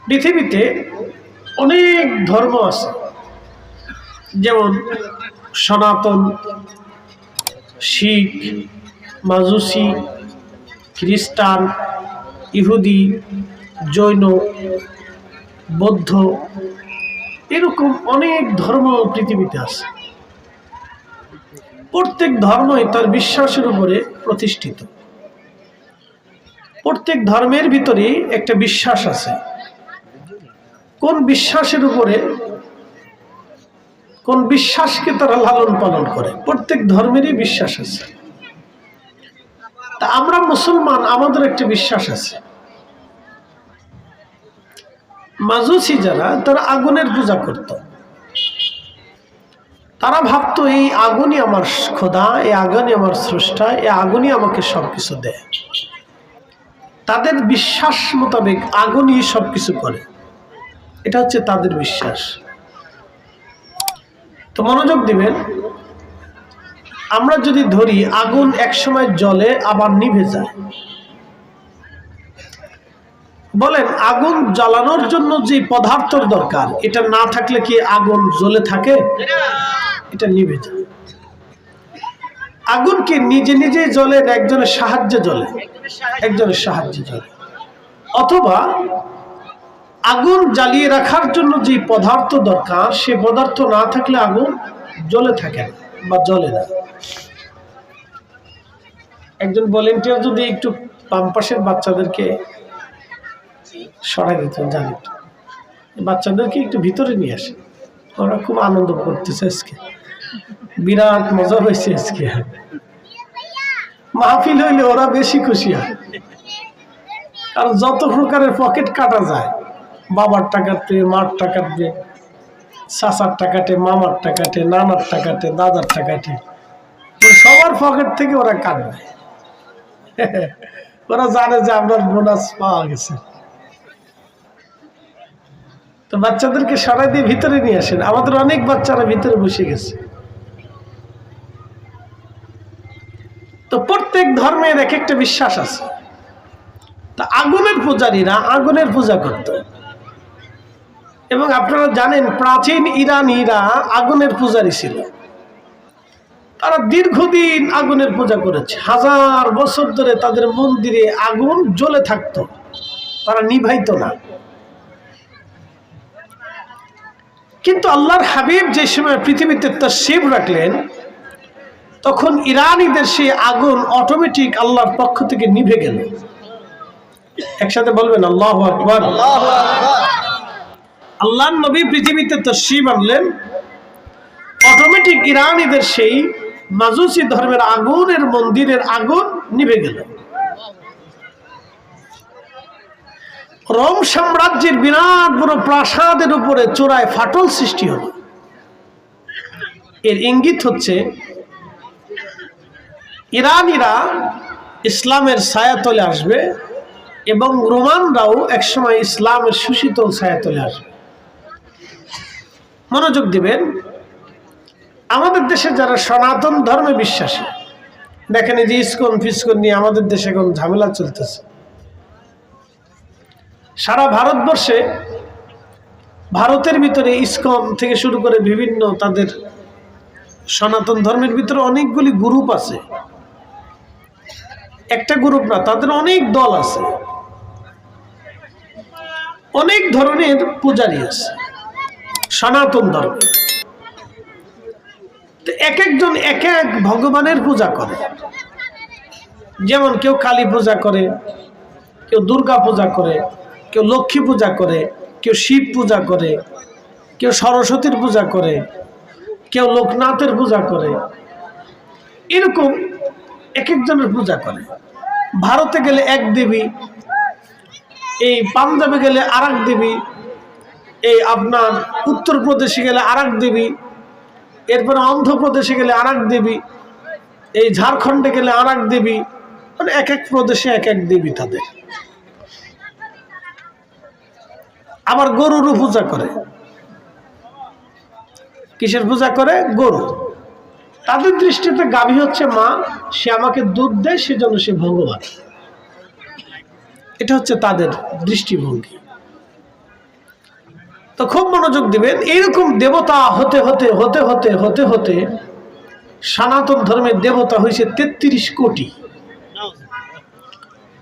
পৃথিবীতে অনেক ধর্ম আছে, যেমন সনাতন, শিখ, মাজুসি, খ্রিস্টান, ইহুদি, জৈন, বৌদ্ধ, এরকম অনেক ধর্ম পৃথিবীতে আছে। প্রত্যেক ধর্মই তার বিশ্বাসের উপরে প্রতিষ্ঠিত। প্রত্যেক ধর্মের ভিতরে একটা বিশ্বাস আছে। কোন বিশ্বাসের উপরে, কোন বিশ্বাসকে তারা লালন পালন করে, প্রত্যেক ধর্মেরই বিশ্বাস আছে। তা আমরা মুসলমান, আমাদের একটা বিশ্বাস আছে। মাজুসি যারা, তারা আগুনের পূজা করত। তারা ভাবতো এই আগুনই আমার খোদা, এই আগুনই আমার স্রষ্টা, এই আগুনই আমাকে সবকিছু দেয়। তাদের বিশ্বাস মোতাবেক আগুনই সবকিছু করে, এটা হচ্ছে তাদের বিশ্বাস। তো মনোযোগ দিবেন, আমরা যদি ধরি আগুন একসময় জ্বলে আবার নিভে যায়, বলেন আগুন জ্বালানোর জন্য যে পদার্থের দরকার, এটা না থাকলে কি আগুন জ্বলে থাকে? এটা নিভে যায়। আগুন কি নিজে নিজে জ্বলে, একজনের সাহায্যে জ্বলে? একজনের সাহায্যে জ্বলে। অথবা আগুন জ্বালিয়ে রাখার জন্য যে পদার্থ দরকার, সে পদার্থ না থাকলে আগুন জ্বলে থাকে না বা জ্বলে না। একজন ভলেন্টিয়ার যদি একটু পাম্পাসের বাচ্চাদেরকে সরাই দিত, জানি বাচ্চাদেরকে একটু ভিতরে নিয়ে আসে, ওরা খুব আনন্দ করতেছে। আজকে বিরাট মজা হয়েছে। আজকে মাহফিল হইলে ওরা বেশি খুশি হয়, কারণ যত প্রকারের পকেট কাটা যায়, বাবার টাকাতে, মার টাকাতে, চাচার টাকাতে, মামার টাকাতে, নানার টাকাতে, দাদার টাকাতে, সবার পকেট থেকে ওরা কাটবে। ওরা জানে যে আপনার বোনাস পাওয়া গেছে। তো বাচ্চাদেরকে সরাই দিয়ে ভিতরে নিয়ে আসেন। আমাদের অনেক বাচ্চারা ভিতরে বসে গেছে। তো প্রত্যেক ধর্মের এক একটা বিশ্বাস আছে। তা আগুনের পূজারীরা আগুনের পূজা করত, এবং আপনারা জানেন প্রাচীন ইরানিরা আগুনের পূজারী ছিল। তারা দীর্ঘদিন আগুনের পূজা করেছে, 1000 বছর ধরে তাদের মন্দিরে আগুন জ্বলে থাকতো, তারা নিভাইতো না। কিন্তু আল্লাহর হাবিব যে সময় পৃথিবীতে তাশরীফ রাখলেন, তখন ইরানিদের সেই আগুন অটোমেটিক আল্লাহর পক্ষ থেকে নিভে গেল। একসাথে বলবেন আল্লাহু আকবার। আল্লাহর নবী পৃথিবীতে তাশরীফ আনলেন, অটোমেটিক ইরানিদের সেই মাজুসি ধর্মের আগুনের মন্দিরের আগুন নিভে গেল। রোম সাম্রাজ্যের বিরাট বড় প্রাসাদের উপরে চূড়ায় ফাটল সৃষ্টি হল। এর ইঙ্গিত হচ্ছে ইরানিরা ইসলামের ছায়াতলে আসবে, এবং রোমানরাও একসময় ইসলামের সুশীতল ছায়াতলে আসবে। মনোযোগ দিবেন, আমাদের দেশে যারা সনাতন ধর্মে বিশ্বাসী, দেখেন এই যে ইসকন ফিসকন নিয়ে আমাদের দেশে এখন ঝামেলা চলতেছে। সারা ভারতবর্ষে, ভারতের ভিতরে ইসকন থেকে শুরু করে বিভিন্ন তাদের সনাতন ধর্মের ভিতরে অনেকগুলি গ্রুপ আছে। একটা গ্রুপ না, তাদের অনেক দল আছে, অনেক ধরনের পূজারী আছে সনাতন ধর্মে। এক একজন এক এক ভগবানের পূজা করে। যেমন কেউ কালী পূজা করে, কেউ দুর্গা পূজা করে, কেউ লক্ষ্মী পূজা করে, কেউ শিব পূজা করে, কেউ সরস্বতীর পূজা করে, কেউ লোকনাথের পূজা করে। এরকম এক একজনের পূজা করে। ভারতে গেলে এক দেবী, এই পাঞ্জাবে গেলে আর এক দেবী, এই আপনার উত্তরপ্রদেশে গেলে আর এক দেবী, এরপরে অন্ধ্রপ্রদেশে গেলে আর এক দেবী, এই ঝাড়খণ্ডে গেলে আর এক দেবী। মানে এক এক প্রদেশে এক এক দেবী তাদের। আবার গরুরও পূজা করে। কিসের পূজা করে? গরু। তাদের দৃষ্টিতে গাভী হচ্ছে মা, সে আমাকে দুধ দেয়, সেজন্য সে ভগবান। এটা হচ্ছে তাদের দৃষ্টিভঙ্গি। তো খুব মনোযোগ দিবেন। এইরকম দেবতা হতে হতে হতে হতে হতে হতে সনাতন ধর্মের দেবতা হয়েছে ৩৩ কোটি।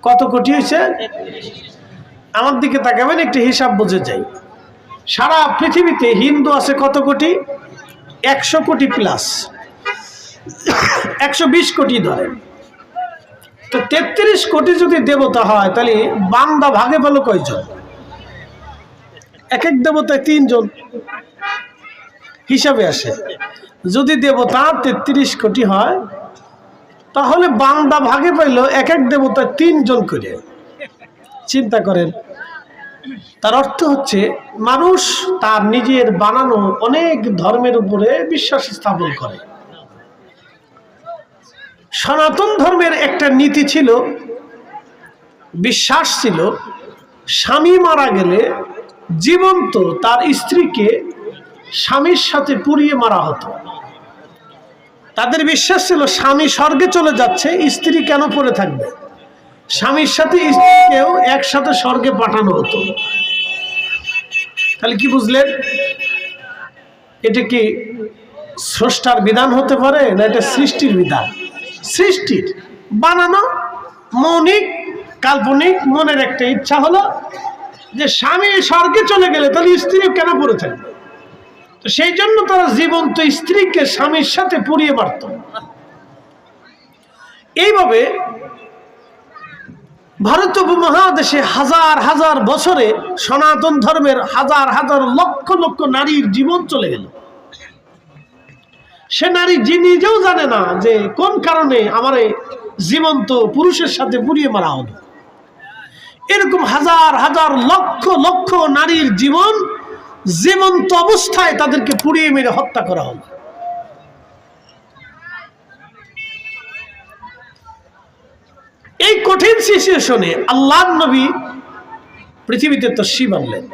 কত কোটি হয়েছে? আমার দিকে তাকাবেন, একটি হিসাব বুঝে যাই। সারা পৃথিবীতে হিন্দু আছে কত কোটি? ১০০ কোটি প্লাস, ১২০ কোটি ধরেন। তো ৩৩ কোটি যদি দেবতা হয়, তাহলে বান্দা ভাগে পেল কয়জন? এক এক দেবতায় ৩ জন হিসাবে আসে। যদি দেবতা ৩৩ কোটি হয়, তাহলে বান্দা ভাগে পাইল এক এক দেবতায় ৩ জন করে। চিন্তা করেন, তার অর্থ হচ্ছে মানুষ তার নিজের বানানো অনেক ধর্মের উপরে বিশ্বাস স্থাপন করে। সনাতন ধর্মের একটা নীতি ছিল, বিশ্বাস ছিল, স্বামী মারা গেলে জীবন্ত তার স্ত্রীকে স্বামীর সাথে পুড়িয়ে মারা হতো। তাদের বিশ্বাস ছিল স্বামী স্বর্গে চলে যাচ্ছে, স্ত্রী কেন পড়ে থাকবে? স্বামীর সাথে স্ত্রীকেও একসাথে স্বর্গে পাঠানো হতো। তাহলে কি বুঝলেন? এটা কি স্রষ্টার বিধান হতে পারে, না এটা সৃষ্টির বিধান? সৃষ্টির বানানো, মৌলিক কাল্পনিক মনের একটা ইচ্ছা হলো যে স্বামী স্বর্গে চলে গেলে তাহলে স্ত্রী কেন পড়ে থাকবে। তো সেই জন্য তারা জীবন্ত স্ত্রীকে স্বামীর সাথে পুড়িয়ে মারত। এইভাবে ভারত উপমহাদেশে হাজার হাজার বছরে সনাতন ধর্মের হাজার হাজার লক্ষ লক্ষ নারীর জীবন চলে গেল। সে নারী নিজেও জানে না যে কোন কারণে আমার জীবন্ত পুরুষের সাথে পুড়িয়ে মারা হলো। এরকম হাজার হাজার লক্ষ লক্ষ নারীর জীবন জীবন্ত অবস্থায় তাদেরকে পুড়িয়ে মেরে হত্যা করা হলো। এই কঠিন সিচুয়েশনে আল্লাহর নবী পৃথিবীতে তশরিফ আনলেন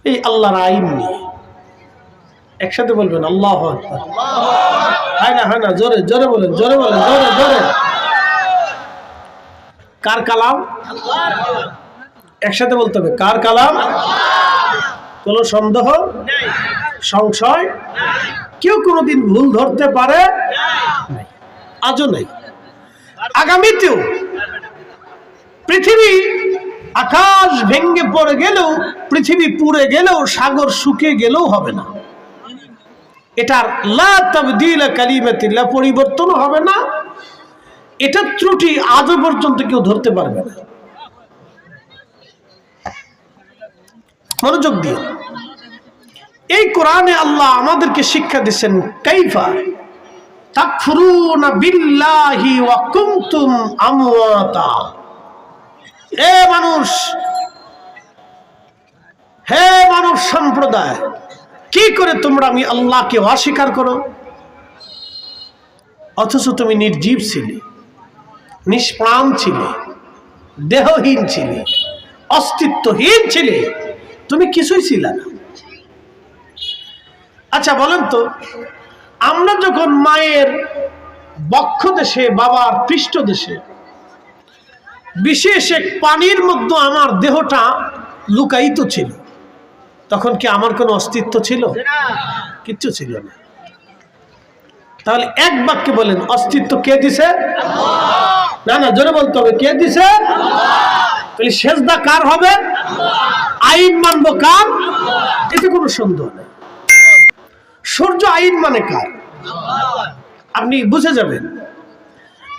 এই আল্লাহর আইন নিয়ে। একসাথে বলবেন আল্লাহু আকবার। হয় না, জোরে জোরে বলেন, জোরে বলেন, জোরে জোরে। কার কালাম? একসাথে বলতে হবে, কার কালাম? কোনো সন্দেহ, সংশয়, কেউ কোনোদিন ভুল ধরতে পারে আজও নাই, আগামীতেও। পৃথিবী আকাশ ভেঙ্গে পড়ে গেলেও, পৃথিবী পুড়ে গেলেও, সাগর শুকিয়ে গেলেও হবে না। এটার লা তাবদীল কালিমাতিল্লাহ, পরিবর্তন হবে না। এটা ত্রুটি আজও পর্যন্ত কেউ ধরতে পারবে না। মনোযোগ দিয়ে এই কোরআনে আল্লাহ আমাদেরকে শিক্ষা দিচ্ছেন, কাইফা তাকফুরুনা বিল্লাহি ওয়া কুনতুম আমওয়াতা। হে মানুষ, হে মানব সম্প্রদায়, কি করে তোমরা আমি আল্লাহকে অস্বীকার করো, অথচ তুমি নির্জীব ছিলে, নিষ্প্রাণ ছিলে, দেহহীন ছিলে, অস্তিত্বহীন ছিলে, তুমি কিছুই ছিলে না। আচ্ছা বলেন তো, আমরা যখন মায়ের বক্ষ দেশে, বাবার পৃষ্ঠ দেশে বিশেষ এক পানির মধ্যে আমার দেহটা লুকায়িত ছিল, তখন কি আমার কোনো অস্তিত্ব ছিল? কিচ্ছু ছিল না। তাহলে এক বাক্যে বলেন, অস্তিত্ব কে দিছে? না না, জোরে বলতে হবে, কে দিছে? তাহলে সেজদা কার হবে? আইন মানবো কার? এতে কোনো সন্দেহ নেই। সূর্য আইন মানে কার? আপনি বুঝে যাবেন।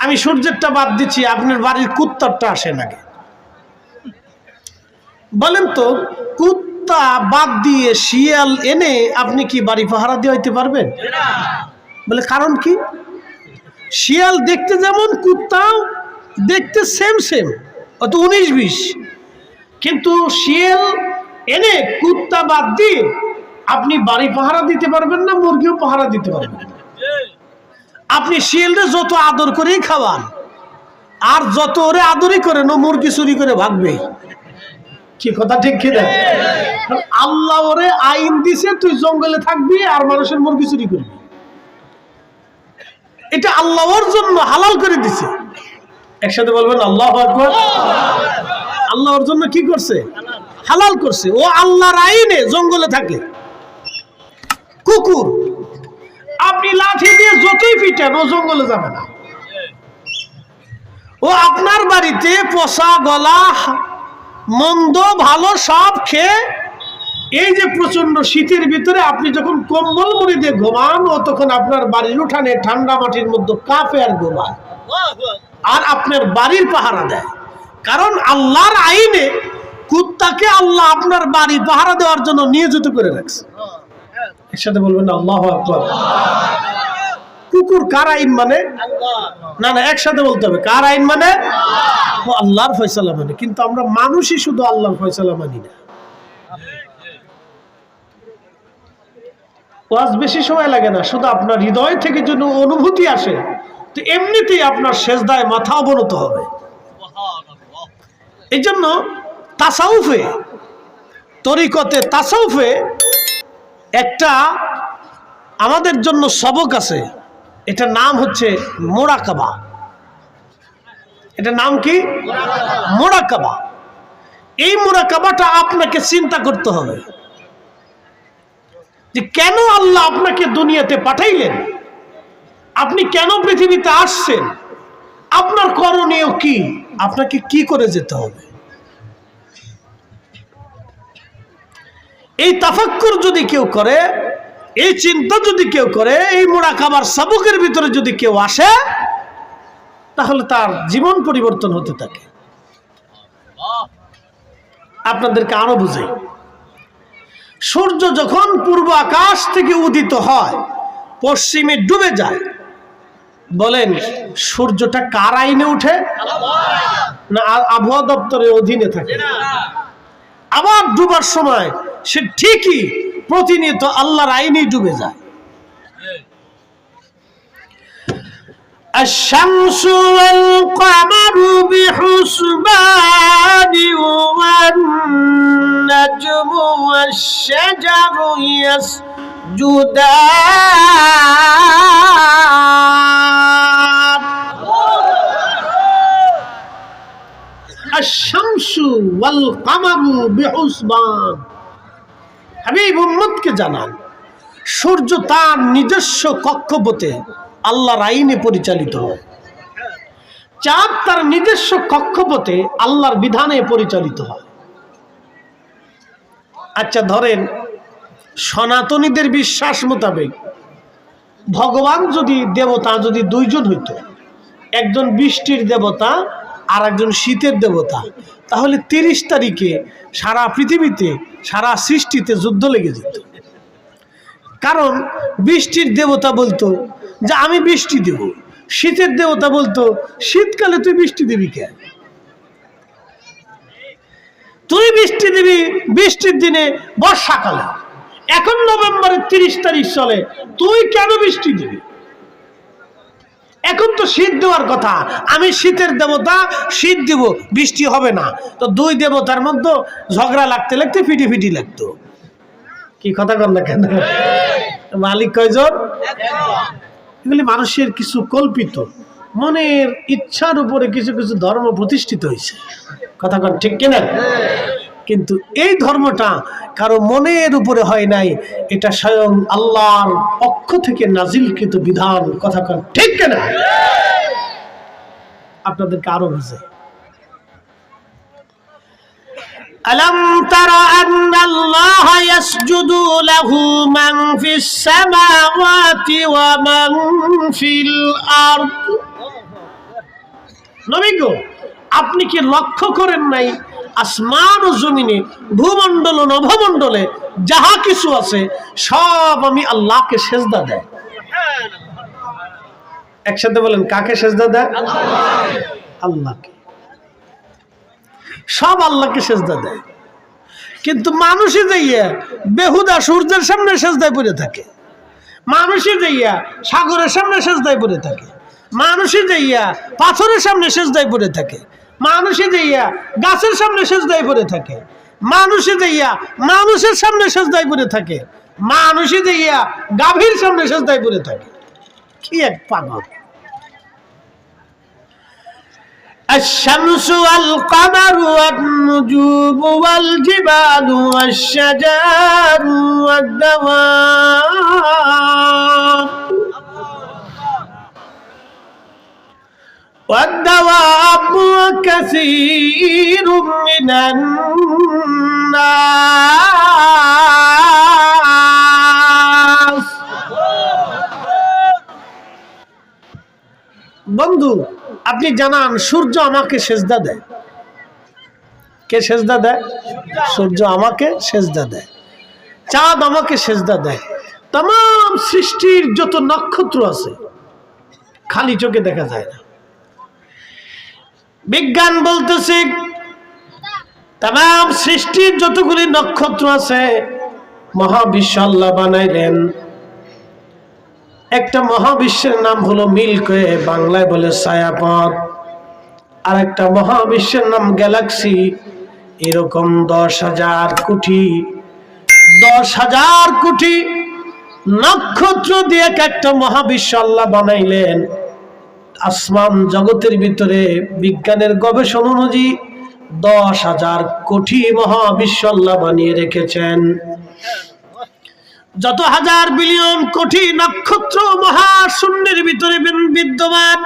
আমি সূর্যেরটা বাদ দিচ্ছি, আপনার বাড়ির কুত্তারটা আসে নাকি? বলেন তো, কুত্তা বাদ দিয়ে শিয়াল এনে আপনি কি বাড়ি পাহারা দিয়ে হইতে পারবেন? বলে কারণ কি? শিয়াল দেখতে যেমন, কুত্তাও দেখতে সেম সেম, অত 19-20। কিন্তু শিয়াল এনে কুত্তা বাদ দিয়ে আপনি বাড়ি পাহারা দিতে পারবেন না, মুরগিও পাহারা দিতে পারবেন না। আপনি শিয়ালরে যত আদর করেই খাওয়ান, আর যত ওরে আদরই করেন, ও মুরগি চুরি করে ভাগবে। কি কথা ঠিক কিনা? আল্লাহ ওরে আইন দিছে, তুই জঙ্গলে থাকবি আর মানুষের মুরগি চুরি করবি। এটা আল্লাহর জন্য হালাল করে দিছে। একসাথে বলবেন আল্লাহু আকবার। আল্লাহর জন্য কি করছে? হালাল করছে, ও আল্লাহর আইনে জঙ্গলে থাকে। কুকুর আপনি লাঠি দিয়ে যতই পিটান ও জঙ্গলে যাবে না। ও আপনার বাড়িতে পচা গলা মন্দ ভালো সব খেয়ে, এই যে প্রচন্ড শীতের ভিতরে আপনি যখন কম্বল মুড়ি দিয়ে ঘুমান, ও তখন আপনার বাড়ির উঠানে ঠান্ডা মাটির মধ্যে কাঁপে আর ঘুমায়, আর আপনার বাড়ির পাহারা দেয়। কারণ আল্লাহর আইনে কুত্তাকে আল্লাহ আপনার বাড়ি পাহারা দেওয়ার জন্য নিয়োজিত করে রাখছে। একসাথে বলবেন না আল্লাহু আকবার। কুকুর কার আইন মানে? না না, একসাথে বলতে হবে, কার আইন মানে? ও আল্লাহর ফয়সালা মানে। কিন্তু আমরা মানুষই শুধু আল্লাহর ফয়সালা মানি না। ওয়াজ বেশি সময় লাগে না, শুধু আপনার হৃদয় থেকে যেন অনুভূতি আসে, তো এমনিতেই আপনার সেজদায় মাথা অবনত হবে। এই জন্য তাসাউফে, তরিকতে তাসাউফে একটা আমাদের জন্য সবক আছে, এটার নাম হচ্ছে মুরাকাবা। এটার নাম কি? মুরাকাবা। এই মুরাকাবাটা আপনাকে চিন্তা করতে হবে যে কেন আল্লাহ আপনাকে দুনিয়াতে পাঠাইলেন, আপনি কেন পৃথিবীতে আসছেন, আপনার করণীয় কি, আপনাকে কি করে যেতে হবে। এই তাফাক্কুর যদি কেউ করে, এই চিন্তা যদি কেউ করে, এই মুরাকাবার সবকের ভিতরে যদি কেউ আসে, তাহলে তার জীবন পরিবর্তন হতে থাকে। আপনাদেরকে আরো বুঝাই, সূর্য যখন পূর্ব আকাশ থেকে উদিত হয়, পশ্চিমে ডুবে যায়, বলেন সূর্যটা কার আইনে উঠে? না আবহাওয়া দপ্তরের অধীনে থাকে? আবার ডুবার সময় সে ঠিকই প্রতিনিয়ত আল্লাহর আইনেই ডুবে যায়। الشمس والقمر بحسبان والنجم والشجر يسجدان الشمس والقمر بحسبان। হাবিব উম্মতকে জানান, সূর্য তার নিজস্ব কক্ষপথে আল্লাহর আইনে পরিচালিত হয়, চাঁদ তার নিজস্ব কক্ষপথে আল্লাহর বিধানে পরিচালিত হয়। আচ্ছা ধরেন সনাতনীদের বিশ্বাস মোতাবেক ভগবান যদি দেবতা যদি দুইজন হইতো, একজন বৃষ্টির দেবতা আর একজন শীতের দেবতা, তাহলে 30 তারিখে সারা পৃথিবীতে সারা সৃষ্টিতে যুদ্ধ লেগে যেত। কারণ বৃষ্টির দেবতা বলতো যে আমি বৃষ্টি দেব, শীতের দেবতা বলতো শীতকালে তুই বৃষ্টি দিবি কেন, তুই বৃষ্টি দিবি বৃষ্টির দিনে বর্ষাকালে, এখন নভেম্বরের 30 তারিখ চলে, তুই কেন বৃষ্টি দিবি, এখন তো শীত দেওয়ার কথা, আমি শীতের দেবতা শীত দিব, বৃষ্টি হবে না। তো দুই দেবতার মধ্যে ঝগড়া লাগতে লাগতে ফিটি লাগতো। কি কথা কর না কেন? মালিক কয়জন? এগুলি মানুষের কিছু কল্পিত মনের ইচ্ছার উপরে কিছু কিছু ধর্ম প্রতিষ্ঠিত হয়েছে। কথা কন ঠিক কিনা? কিন্তু এই ধর্মটা কারো মনের উপরে হয় নাই, এটা স্বয়ং আল্লাহর পক্ষ থেকে নাজিলকৃত বিধান। কথা কন ঠিক কিনা? আপনাদেরকে আরো বুঝে, ألم تر أن الله يسجد له من في السماوات ومن في الأرض। নবী গো, আপনি কি লক্ষ্য করেন নাই আসমান ও জমিনে, ভূমণ্ডল ও নভমণ্ডলে যাহা কিছু আছে সব আমি আল্লাহকে সেজদা দেয়। একসাথে বলেন, কাকে সেজদা দেয়? আল্লাহকে। সব আল্লাহকে সেজদা দেয়। কিন্তু মানুষই যাইয়া বেহুদা সূর্যের সামনে সেজদায় পড়ে থাকে, মানুষই যাইয়া সাগরের সামনে সেজদায় পড়ে থাকে, মানুষই যাইয়া পাথরের সামনে সেজদায় পড়ে থাকে, মানুষই যাইয়া গাছের সামনে সেজদায় পড়ে থাকে, মানুষই যাইয়া মানুষের সামনে সেজদায় পড়ে থাকে, মানুষই যাইয়া গাভীর সামনে সেজদায় পড়ে থাকে। কি এক পাগল! الشمس والقمر والنجوم والجبال والشجر والدواب وكثير من الناس বন্ধু আপনি জানান সূর্য আমাকে সেজদা দেয়। কে সেজদা দেয়? সূর্য আমাকে সেজদা দেয়, চাঁদ আমাকে সেজদা দেয়। तमाम সৃষ্টির যত নক্ষত্র আছে খালি চোখে দেখা যায় না। বিজ্ঞান বলতেছে तमाम সৃষ্টির যতগুলি নক্ষত্র আছে মহাবিশ্ব আল্লাহ বানাইলেন। একটা মহাবিশ্বের নাম হলো মিল্কি ওয়ে, বাংলায় বলে ছায়াপথ। আর একটা মহাবিশ্বের নাম গ্যালাক্সি। এরকম 10,000 কোটি নক্ষত্র দিয়ে একটা মহাবিশ্ব আল্লাহ বানাইলেন। আসমান জগতের ভিতরে বিজ্ঞানের গবেষণা অনুযায়ী 10,000 কোটি মহাবিশ্ব আল্লাহ বানিয়ে রেখেছেন। যত হাজার বিলিয়ন কোটি নক্ষত্র মহাশূন্যের ভিতরে বিদ্যমান,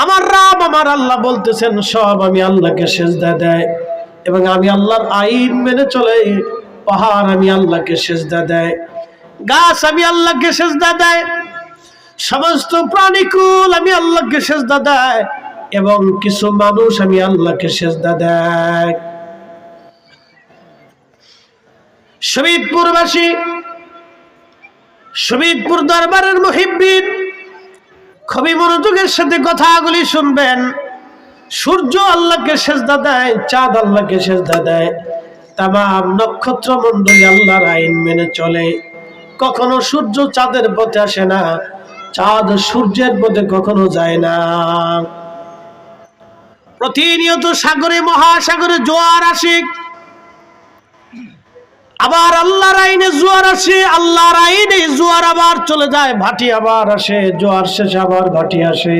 আমার রব আমার আল্লাহ বলতেছেন সব আমি আল্লাহকে সেজদা দেয় এবং আমি আল্লাহর আইন মেনে চলে। পাহাড় আমি আল্লাহকে সেজদা দেয়, গাছ আমি আল্লাহকে সেজদা দেয়, সমস্ত প্রাণীকুল আমি আল্লাহকে সেজদা দেয় এবং কিছু মানুষ আমি আল্লাহকে সেজদা দেয়। শহীদপুরবাসী, শহীদপুর দরবারের মুহিব্বিন খুবই মনোযোগের সাথে কথাগুলি শুনবেন। সূর্য আল্লাহকে সেজদা দেয়, চাঁদ আল্লাহকে সেজদা দেয়, तमाम নক্ষত্র মণ্ডলী আল্লাহর আইন মেনে চলে। কখনো সূর্য চাঁদের পথে আসে না, চাঁদ সূর্যের পথে কখনো যায় না। প্রতিনিয়ত সাগরে মহাসাগরে জোয়ার আসে, আবার আল্লাহর আইনে জোয়ার আসে, আল্লাহর আইনে জোয়ার আবার চলে যায়, ভাটি আবার আসে, জোয়ার শেষে আবার ভাটি আসে।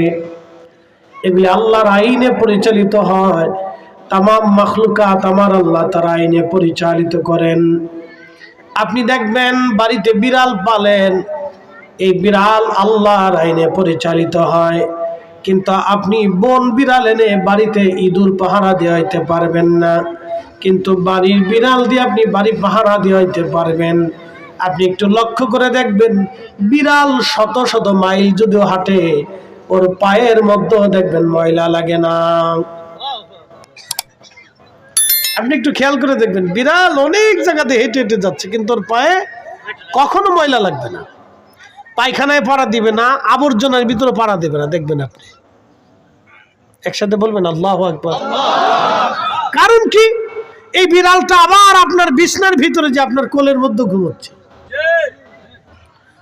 এগুলি আল্লাহর আইনে পরিচালিত হয়। तमाम মখলুকাত আমার আল্লাহ তার আইনে পরিচালিত করেন। আপনি দেখবেন বাড়িতে বিড়াল পালেন, এই বিড়াল আল্লাহর আইনে পরিচালিত হয়। কিন্তু আপনি বন বিড়াল এনে বাড়িতে ইঁদুর পাহারা দিয়ে হইতে পারবেন না, কিন্তু বাড়ির বিড়াল দিয়ে আপনি বাড়ি পাহারা দিয়ে হইতে পারবেন। আপনি একটু লক্ষ্য করে দেখবেন, বিড়াল শত শত মাইল যদিও হাঁটে, ওর পায়ের মধ্যে দেখবেন ময়লা লাগে না। আপনি একটু খেয়াল করে দেখবেন, বিড়াল অনেক জায়গাতে হেঁটে হেঁটে যাচ্ছে কিন্তু ওর পায়ে কখনো ময়লা লাগবে না, পায়খানায় পাড়া দিবে না, আবর্জনার ভিতরে পাড়া দেবে না। দেখবেন আপনি, একসাথে বলবেন আল্লাহু আকবার। কারণ কি? এই বিড়ালটা আবার আপনার বিছনার ভিতরে যে আপনার কোলের মধ্যে ঘুমোচ্ছে।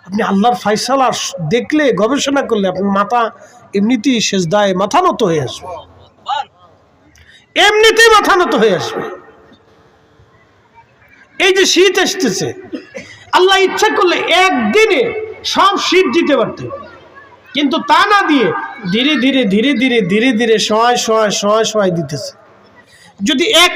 আপনি আল্লাহর ফয়সালা দেখলে, গবেষণা করলে আপনার মাথা এমনিতেই সেজদায় মাথা নত হয়ে আসবে, এমনিতেই মাথা নত হয়ে আসবে। এই যে শীত আসতেছে, আল্লাহ ইচ্ছা করলে একদিনে সব শীত দিতে পারতেন, কিন্তু তা না দিয়ে ধীরে ধীরে ধীরে ধীরে ধীরে ধীরে সহায় দিতেছে। যদি এক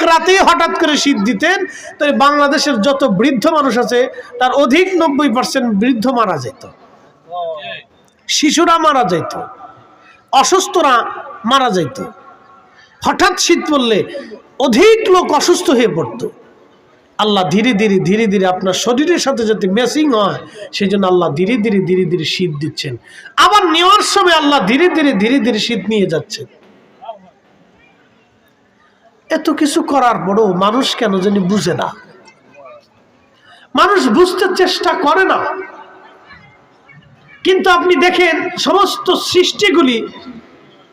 রাতে হঠাৎ করে শীত দিতেন, তাহলে বাংলাদেশের যত বৃদ্ধ মানুষ আছে তার অধিক 90% বৃদ্ধ মারা যেত, শিশুরা মারা যেত, অসুস্থরা মারা যেত। হঠাৎ শীত পড়লে অধিক লোক অসুস্থ হয়ে পড়তো। আল্লাহ ধীরে ধীরে ধীরে ধীরে আপনার শরীরের সাথে যাতে ম্যাচিং হয় সেই জন্য আল্লাহ ধীরে ধীরে ধীরে ধীরে শীত দিচ্ছেন। আবার নেওয়ার সময় আল্লাহ ধীরে ধীরে ধীরে ধীরে শীত নিয়ে যাচ্ছেন। এত কিছু করার পরও মানুষ কেন জানি বুঝে না, মানুষ বুঝতে চেষ্টা করে না। কিন্তু আপনি দেখেন সমস্ত সৃষ্টিগুলি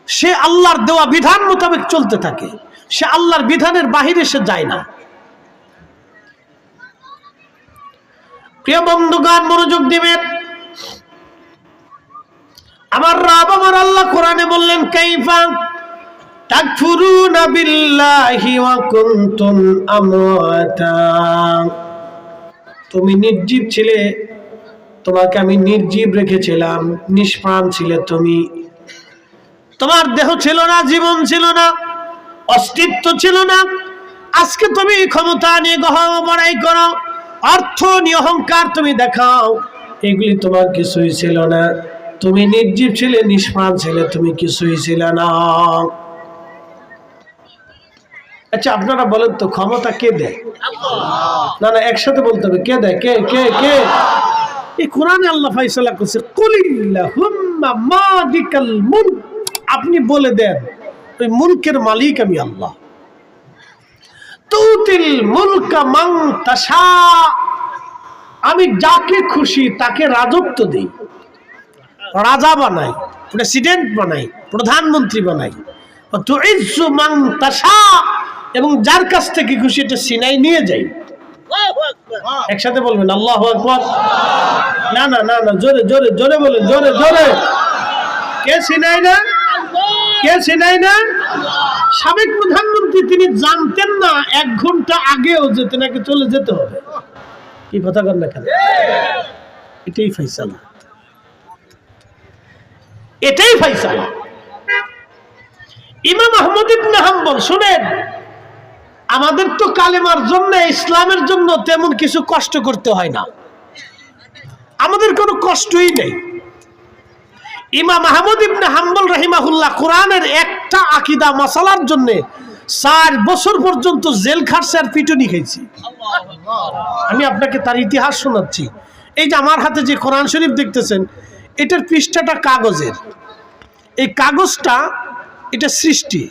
সে আল্লাহর দেওয়া বিধান মোতাবেক চলতে থাকে, সে আল্লাহর বিধানের বাহিরে সে যায় না। প্রিয় বন্ধুগণ, মনোযোগ দিবেন। আমার রব আমার আল্লাহ কোরআনে বললেন, কাইফা তাকফুরুনা বিল্লাহি ওয়া কুনতুম আমওয়াতা। তুমি নির্জীব ছিলে, তোমাকে আমি নির্জীব রেখেছিলাম, নিষ্প্রাণ ছিলে তুমি। তোমার দেহ ছিল না, জীবন ছিল না, অস্তিত্ব ছিল না। আজকে তুমি ক্ষমতা নিয়ে বড়াই করো, অর্থ নিয়ে অহংকার তুমি দেখাও, এগুলি তোমার কিছুই ছিল না। তুমি নির্জীব ছিলে, নিষ্প্রাণ ছিলে, তুমি কিছুই ছিল না। আচ্ছা আপনারা বলেন তো, ক্ষমতা কে দেয়? না না, একসাথে বলতে হবে, কে দেয়? কে কে কে? এই কোরআনে আল্লাহ ফায়সালা করছে, কুলিল্লাহুম্মা মালিকাল মুলক। আপনি বলে দেন ওই মুলকের মালিক আমি আল্লাহ। তুতিল মুলকা মান তাশা, আমি যাকে খুশি তাকে রাজত্ব দেই, রাজা বানাই, প্রেসিডেন্ট বানাই, প্রধানমন্ত্রী বানাই। তুইজ্জু মান তাশা, এবং যার কাছ থেকে খুশি এটা সিনাই নিয়ে যাই। একসাথে বলবেন আল্লাহু আকবার। না না না না, জোরে জোরে জোরে বলেন, জোরে জোরে। কে সিনাই না? কে সিনাই না? সাবেক প্রধানমন্ত্রী তিনি জানতেন না 1 ঘন্টা আগেও যে তেনাকে চলে যেতে হবে। কি কথা বলেন না কেন? এটাই ফয়সালা, এটাই ফয়সালা। ইমাম আহমদ ইবনে হাম্বল, শুনেন, আমাদের তো কালেমার জন্য, ইসলামের জন্য তেমন কিছু কষ্ট করতে হয় না, আমাদের কোনো কষ্টই নেই। ইমাম আহমদ ইবনে হাম্বল রাহিমাহুল্লাহ কোরআনের একটা আকীদা মাসালার জন্য 4 বছর পর্যন্ত জেল খাটছে আর পিটুনি খাইছি। আমি আপনাকে তার ইতিহাস শোনাচ্ছি। এই যে আমার হাতে যে কোরআন শরীফ দেখতেছেন, এটার পৃষ্ঠাটা কাগজের। এই কাগজটা এটা সৃষ্টি,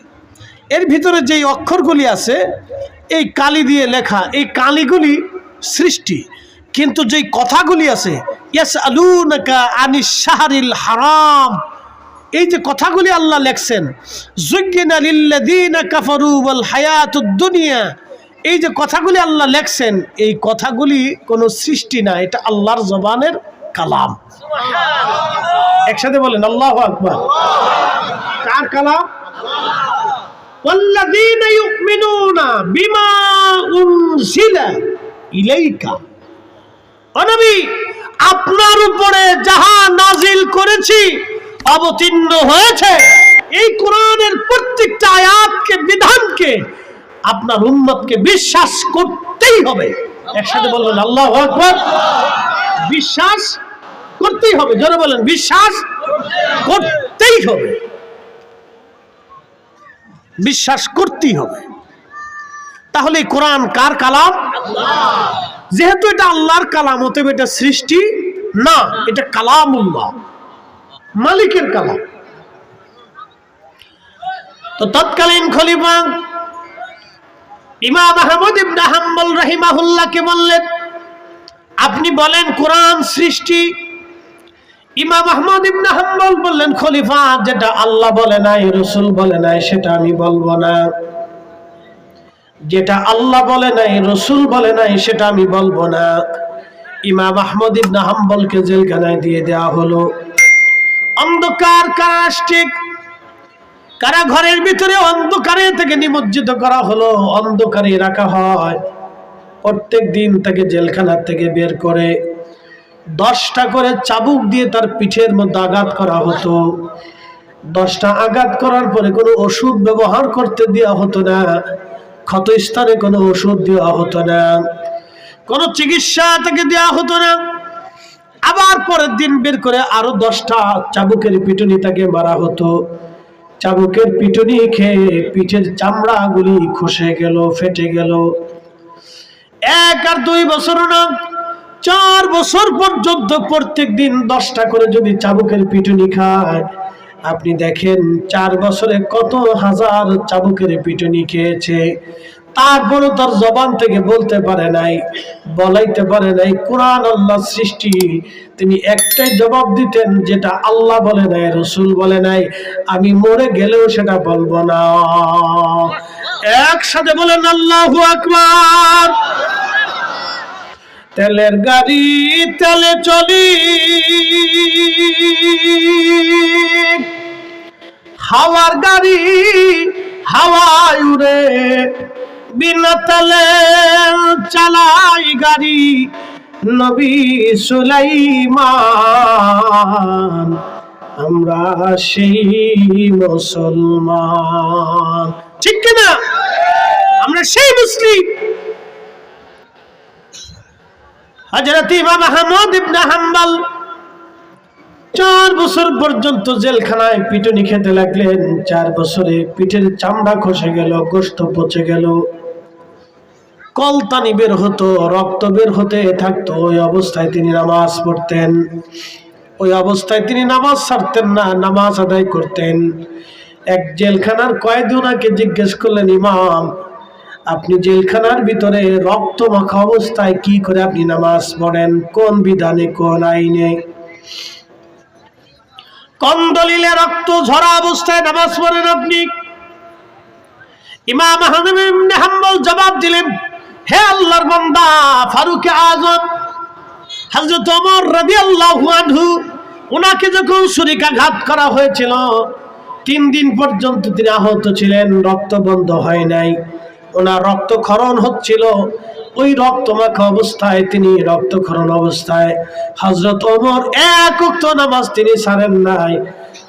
এর ভিতরে যেই অক্ষরগুলি আছে এই কালি দিয়ে লেখা, এই কালিগুলি সৃষ্টি। কিন্তু যেই কথাগুলি আছে, ইয়াসআলুনাকা আনিশ শাহরিল হারাম, এই যে কথাগুলি আল্লাহ লেখছেন, যুজ্জিনা লিল্লাযিনা কাফারু ওয়াল হায়াতুদ দুনিয়া, এই যে কথাগুলি আল্লাহ লেখছেন, এই কথাগুলি কোনো সৃষ্টি না, এটা আল্লাহর জবানের কালাম। একসাথে বলেন আল্লাহু আকবার। কার কালাম? ওয়াল্লাযীনা ইউমিনুনা বিমা উনজিলা ইলাইকা, ও নবী, আপনার উপরে যাহা নাজিল করেছি, অবতীর্ণ হয়েছে, এই কোরআনের প্রত্যেকটা আয়াতকে, বিধানকে আপনার উম্মতকে বিশ্বাস করতেই হবে। একসাথে বলবেন আল্লাহু আকবার। বিশ্বাস করতেই হবে, জোরে বলেন, বিশ্বাস করতেই হবে, বিশ্বাস করতেই হবে। তাহলে কোরআন কার কালাম? যেহেতু এটা আল্লাহর কালাম, অতএব এটা সৃষ্টি না, এটা কালামুল্লাহ, মালিকের কালাম। তো তৎকালীন খলিফা ইমাম আহমদ ইবনে হাম্বল রাহিমাহুল্লাহকে বললেন, আপনি বলেন কোরআন সৃষ্টি। ইমাম আহমদ ইবনে হাম্বল বললেন, খলিফা, যেটা আল্লাহ বলে নাই, রাসূল বলে নাই, সেটা আমি বলবো না। যেটা আল্লাহ বলে নাই, রাসূল বলে নাই, সেটা আমি বলবো না। ইমাম আহমদ ইবনে হাম্বলকে জেলখানায় দিয়ে দেওয়া হলো। অন্ধকার কারাষ্টিক, কারাঘরের ভিতরে অন্ধকারে থেকে নিমজ্জিত করা হলো, অন্ধকারে রাখা হয়। প্রত্যেক দিন তাকে জেলখানা থেকে বের করে 10টা করে চাবুক দিয়ে তার পিঠের মধ্যে আঘাত করা হতো। 10টা আঘাত করার পরে কোনো ওষুধ ব্যবহার করতে দেওয়া হতো না, ক্ষত স্থানে কোনো ওষুধ দেওয়া হতো না, কোনো চিকিৎসা তাকে দেওয়া হতো না। আবার পরের দিন বের করে আরো 10টা চাবুকের পিটুনি তাকে মারা হতো। চাবুকের পিটুনি খেয়ে পিঠের চামড়াগুলি খসে গেল, ফেটে গেল। 1 আর 2 বছর না, 4 বছর পর্যন্ত প্রত্যেক দিন 10টা করে যদি চাবুকের পিটুনি খায়, আপনি দেখেন 4 বছরে কত হাজার চাবুকের পিটুনি খেয়েছে। তারপরও তার জবান থেকে বলতে পারে নাই, বলাইতে পারে নাই কোরআন আল্লাহ সৃষ্টি। তিনি একটাই জবাব দিতেন, যেটা আল্লাহ বলে নাই, রাসূল বলে নাই, আমি মরে গেলেও সেটা বলবো না। একসাথে বলেন আল্লাহু আকবার। তেলের গাড়ি তেলে চলি, হাওয়ার গাড়ি হাওয়ায় উড়ে, বিনা তেলে চালাই গাড়ি নবী সুলাইমান। আমরা সেই মুসলমান। ঠিক কিনা? আমরা সেই মুসলিম। হযরত ইমাম আহমদ ইবনে হাম্বল 4 বছর পর্যন্ত জেলখানায় পিটুনি খেতে লাগলেন। 4 বছরে পিঠের চামড়া খসে গেল, গোশত পচে গেল, কলতানি বের হতো, রক্ত বের হতে থাকতো। ওই অবস্থায় তিনি নামাজ পড়তেন, ওই অবস্থায় তিনি নামাজ ছাড়তেন না, নামাজ আদায় করতেন। এক জেলখানার কয়েদি ওনাকে জিজ্ঞেস করলেন, ইমাম আপনি জেলখানার ভিতরে রক্ত মাখা অবস্থায় কি করে আপনি নামাজ পড়েন? কোন বিধানে, কোন আইনে, কোন দলিলে রক্ত ঝরা অবস্থায় নামাজ পড়েন আপনি? ইমাম আহমদ ইবনে হাম্বল জবাব দিলেন, হে আল্লাহর বান্দা ফারুক আযম হযরত ওমর রাদিয়াল্লাহু আনহু, ওনাকে যখন ছুরিকাঘাত করা হয়েছিল 3 দিন পর্যন্ত তিনি আহত ছিলেন, রক্ত বন্ধ হয় নাই, ওনার রক্তক্ষরণ হচ্ছিল। ওই রক্তমাখা অবস্থায়, তিনি রক্তক্ষরণ অবস্থায় হযরত ওমর এক ওয়াক্ত নামাজ তিনি ছাড়েন নাই।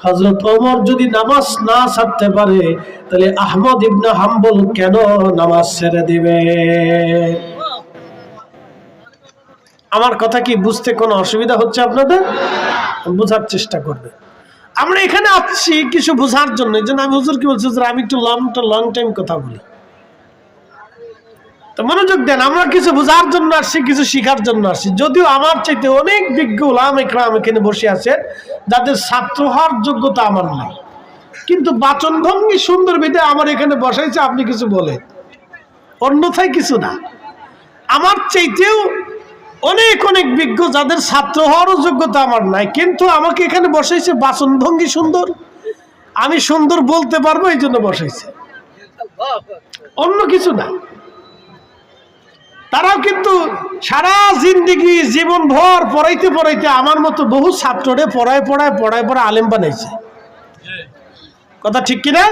হযরত ওমর যদি নামাজ না ছাড়তে পারে তাহলে আহমদ ইবনে হাম্বল কেন নামাজ ছেড়ে দিবে? আমার কথা কি বুঝতে কোনো অসুবিধা হচ্ছে আপনাদের? বোঝার চেষ্টা করবে। আমরা এখানে আসছি কিছু বোঝার জন্য। এই জন্য আমি হুজুরকে বলছি, হুজুর আমি একটু লং টাইম কথা বলি, তো মনোযোগ দেন। আমরা কিছু বোঝার জন্য আসছি, কিছু শিখার জন্য আসছি। যদিও আমার চাইতে অনেক বিজ্ঞ উলামা ইকরাম এখানে বসে আছেন যাদের ছাত্র হওয়ার যোগ্যতা আমার নাই, কিন্তু বাচনভঙ্গি সুন্দর বিধে আমার এখানে বসাইছে, আপনি কিছু বলেন, অন্যথায় কিছু না। আমার চাইতেও অনেক অনেক বিজ্ঞ যাদের ছাত্র হওয়ারও যোগ্যতা আমার নাই, কিন্তু আমাকে এখানে বসাইছে, বাচনভঙ্গি সুন্দর, আমি সুন্দর বলতে পারবো, এই জন্য বসাইছে, অন্য কিছু না। তারাও কিন্তু সারা জিন্দেগি জীবন ভর পড়াইতে পড়াইতে আমার মতো বহু ছাত্ররে পড়ায় আলেম বানাইছে। কথা ঠিক কিনা?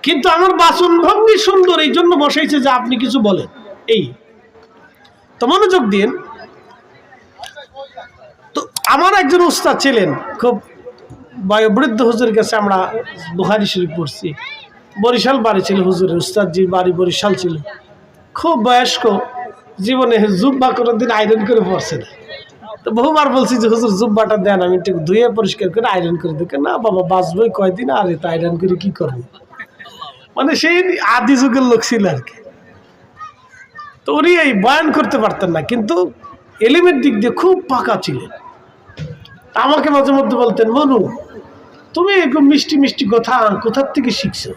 কিন্তু আমার বাচনভঙ্গি সুন্দর, এই জন্য বসাইছে যে আপনি কিছু বলেন। এই তো মনোযোগ দিন। তো আমার একজন উস্তাদ ছিলেন, খুব বয়োবৃদ্ধ হুজুরের কাছে আমরা বুখারী শরীফ পড়ছি। বরিশাল বাড়ি ছিল হুজুরের, উস্তাদজির বাড়ি বরিশাল ছিল। খুব বয়স্ক, জীবনে জুব্বা কোনোদিন আয়রন করে পড়ছে না। তো বহুবার বলছি যে হুজুর জুব্বাটা দেন, আমি একটু ধুয়ে পরিষ্কার করে আয়রন করে দিই। না বাবা, বাঁচবই কয়দিন, আর এটা আয়রন করে কি করবো? মানে সেই আদি যুগের লোক ছিল আর কি। তো উনি এই বয়ান করতে পারতেন না, কিন্তু এলিমের দিক দিয়ে খুব পাকা ছিলেন। আমাকে মাঝে মধ্যে বলতেন, মনু তুমি এরকম মিষ্টি মিষ্টি কথা কোথার থেকে শিখছো,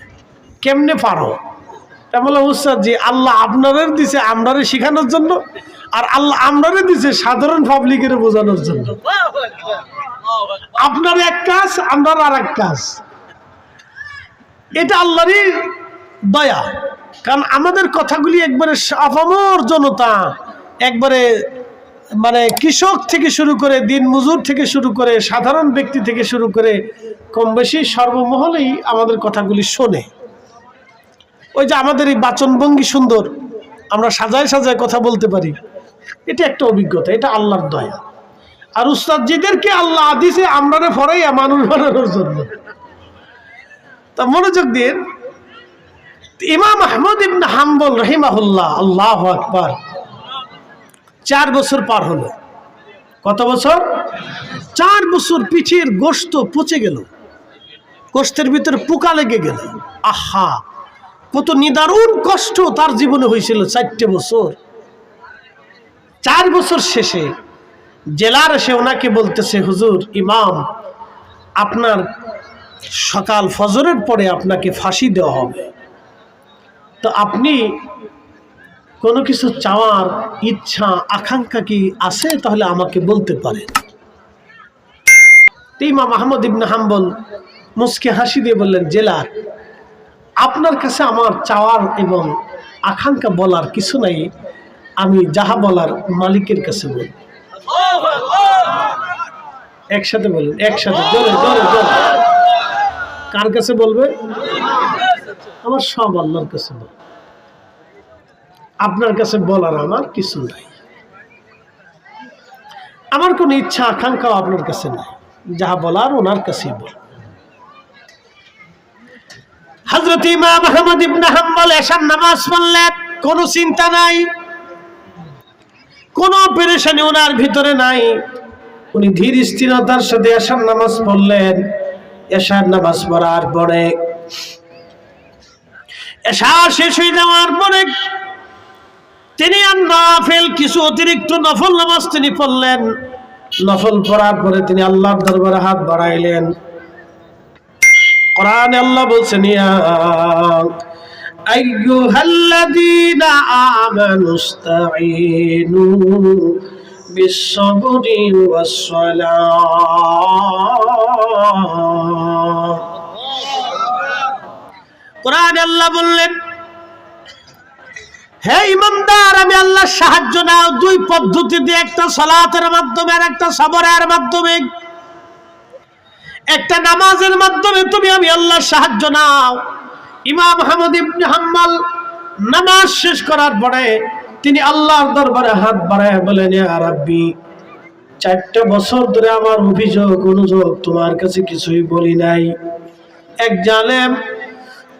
কেমনে পারো? তা বললাম, উস্তাদ জি আল্লাহ আপনাদের দিছে আমরারে শেখানোর জন্য, আর আল্লাহ আমরারে দিছে সাধারণ পাবলিকের বোঝানোর জন্য। আপনার এক কাজ, আমরার আর এক কাজ। এটা আল্লাহরই দয়া, কারণ আমাদের কথাগুলি একবারে আপামর জনতা, একবারে মানে কৃষক থেকে শুরু করে দিন মজুর থেকে শুরু করে সাধারণ ব্যক্তি থেকে শুরু করে কম বেশি সর্বমহলেই আমাদের কথাগুলি শোনে। ওই যে আমাদের এই বাচনভঙ্গি সুন্দর, আমরা সাজায় সাজায় কথা বলতে পারি, এটা একটা অভিজ্ঞতা, এটা আল্লাহর দয়া। আর উস্তাদজিদেরকে আল্লাহ দিছে আমরারে ফরাইয়া মানুষ বানানোর জন্য। তা মনোযোগ দিন। ইমাম আহমদ ইবনে হাম্বল রাহিমাহুল্লাহ, আল্লাহু আকবার, 4 বছর পার হলো। কত বছর? 4 বছর। পিঠের গোশত পচে গেল, গোশতের ভিতরে পোকা লেগে গেল। আহা, কত নিদারুণ কষ্ট তার জীবনে হয়েছিল 4 বছর। 4 বছর শেষে জেলার এসে ওনাকে বলতেছে, হুজুর ইমাম আপনার সকাল ফজরের পরে আপনাকে ফাঁসি দেওয়া হবে, তো আপনি কোনো কিছু চাওয়ার ইচ্ছা আকাঙ্ক্ষা কি আছে? তাহলে আমাকে বলতে পারেন। ইমাম আহমদ ইবনে হাম্বল মুস্কি হাসি দিয়ে বললেন, জেলার আপনার কাছে আমার চাওয়ার এবং আকাঙ্ক্ষা বলার কিছু নাই, আমি যাহা বলার মালিকের কাছে বলি। একসাথে বলুন, একসাথে জোরে জোরে জোরে। কার কাছে বলবে? আমার সব আল্লাহর কাছে বল। আপনার কাছে বলার আমার কিছু নাই, আমার কোনো ইচ্ছা আকাঙ্ক্ষাও আপনার কাছে নাই। যাহা বলার ওনার কাছেই বল। হযরত ইমাম আহমদ ইবনে হাম্বল এশার নামাজ পড়লেন, কোনো চিন্তা নাই, কোনো পেরেশানি ওনার ভিতরে নাই। উনি ধীর স্থিরতার সাথে এশার নামাজ পড়লেন। এশার নামাজ পড়ার পরে, এশা শেষ হয়ে যাওয়ার পরে তিনি আর নাফিল কিছু অতিরিক্ত নফল নামাজ তিনি পড়লেন। নফল পড়ার পরে তিনি আল্লাহর দরবারে হাত বাড়াইলেন। কোরআনে আল্লাহ বলছেন, ইয়া আইয়ুহাল্লাযীনা আমানুস্তাঈনু বিস-সাবরি ওয়াস-সালাহ। কোরআনে আল্লাহ বললেন, হে ইমানদার, আমি আল্লাহর সাহায্য নাও দুই পদ্ধতিতে, একটা সালাতের মাধ্যমে আর একটা সবরের মাধ্যমে। একটা নামাজের মাধ্যমে তুমি আমি আল্লাহর সাহায্য নাও। ইমাম আহমদ ইবনে হাম্বল নামাজ শেষ করার পরে তিনি আল্লাহর দরবারে হাত বাড়ায় বলেন, ইয়া রাব্বি, 4টা বছর ধরে আমার অভিযোগ অনুযোগ তোমার কাছে কিছুই বলি নাই। এক জালেম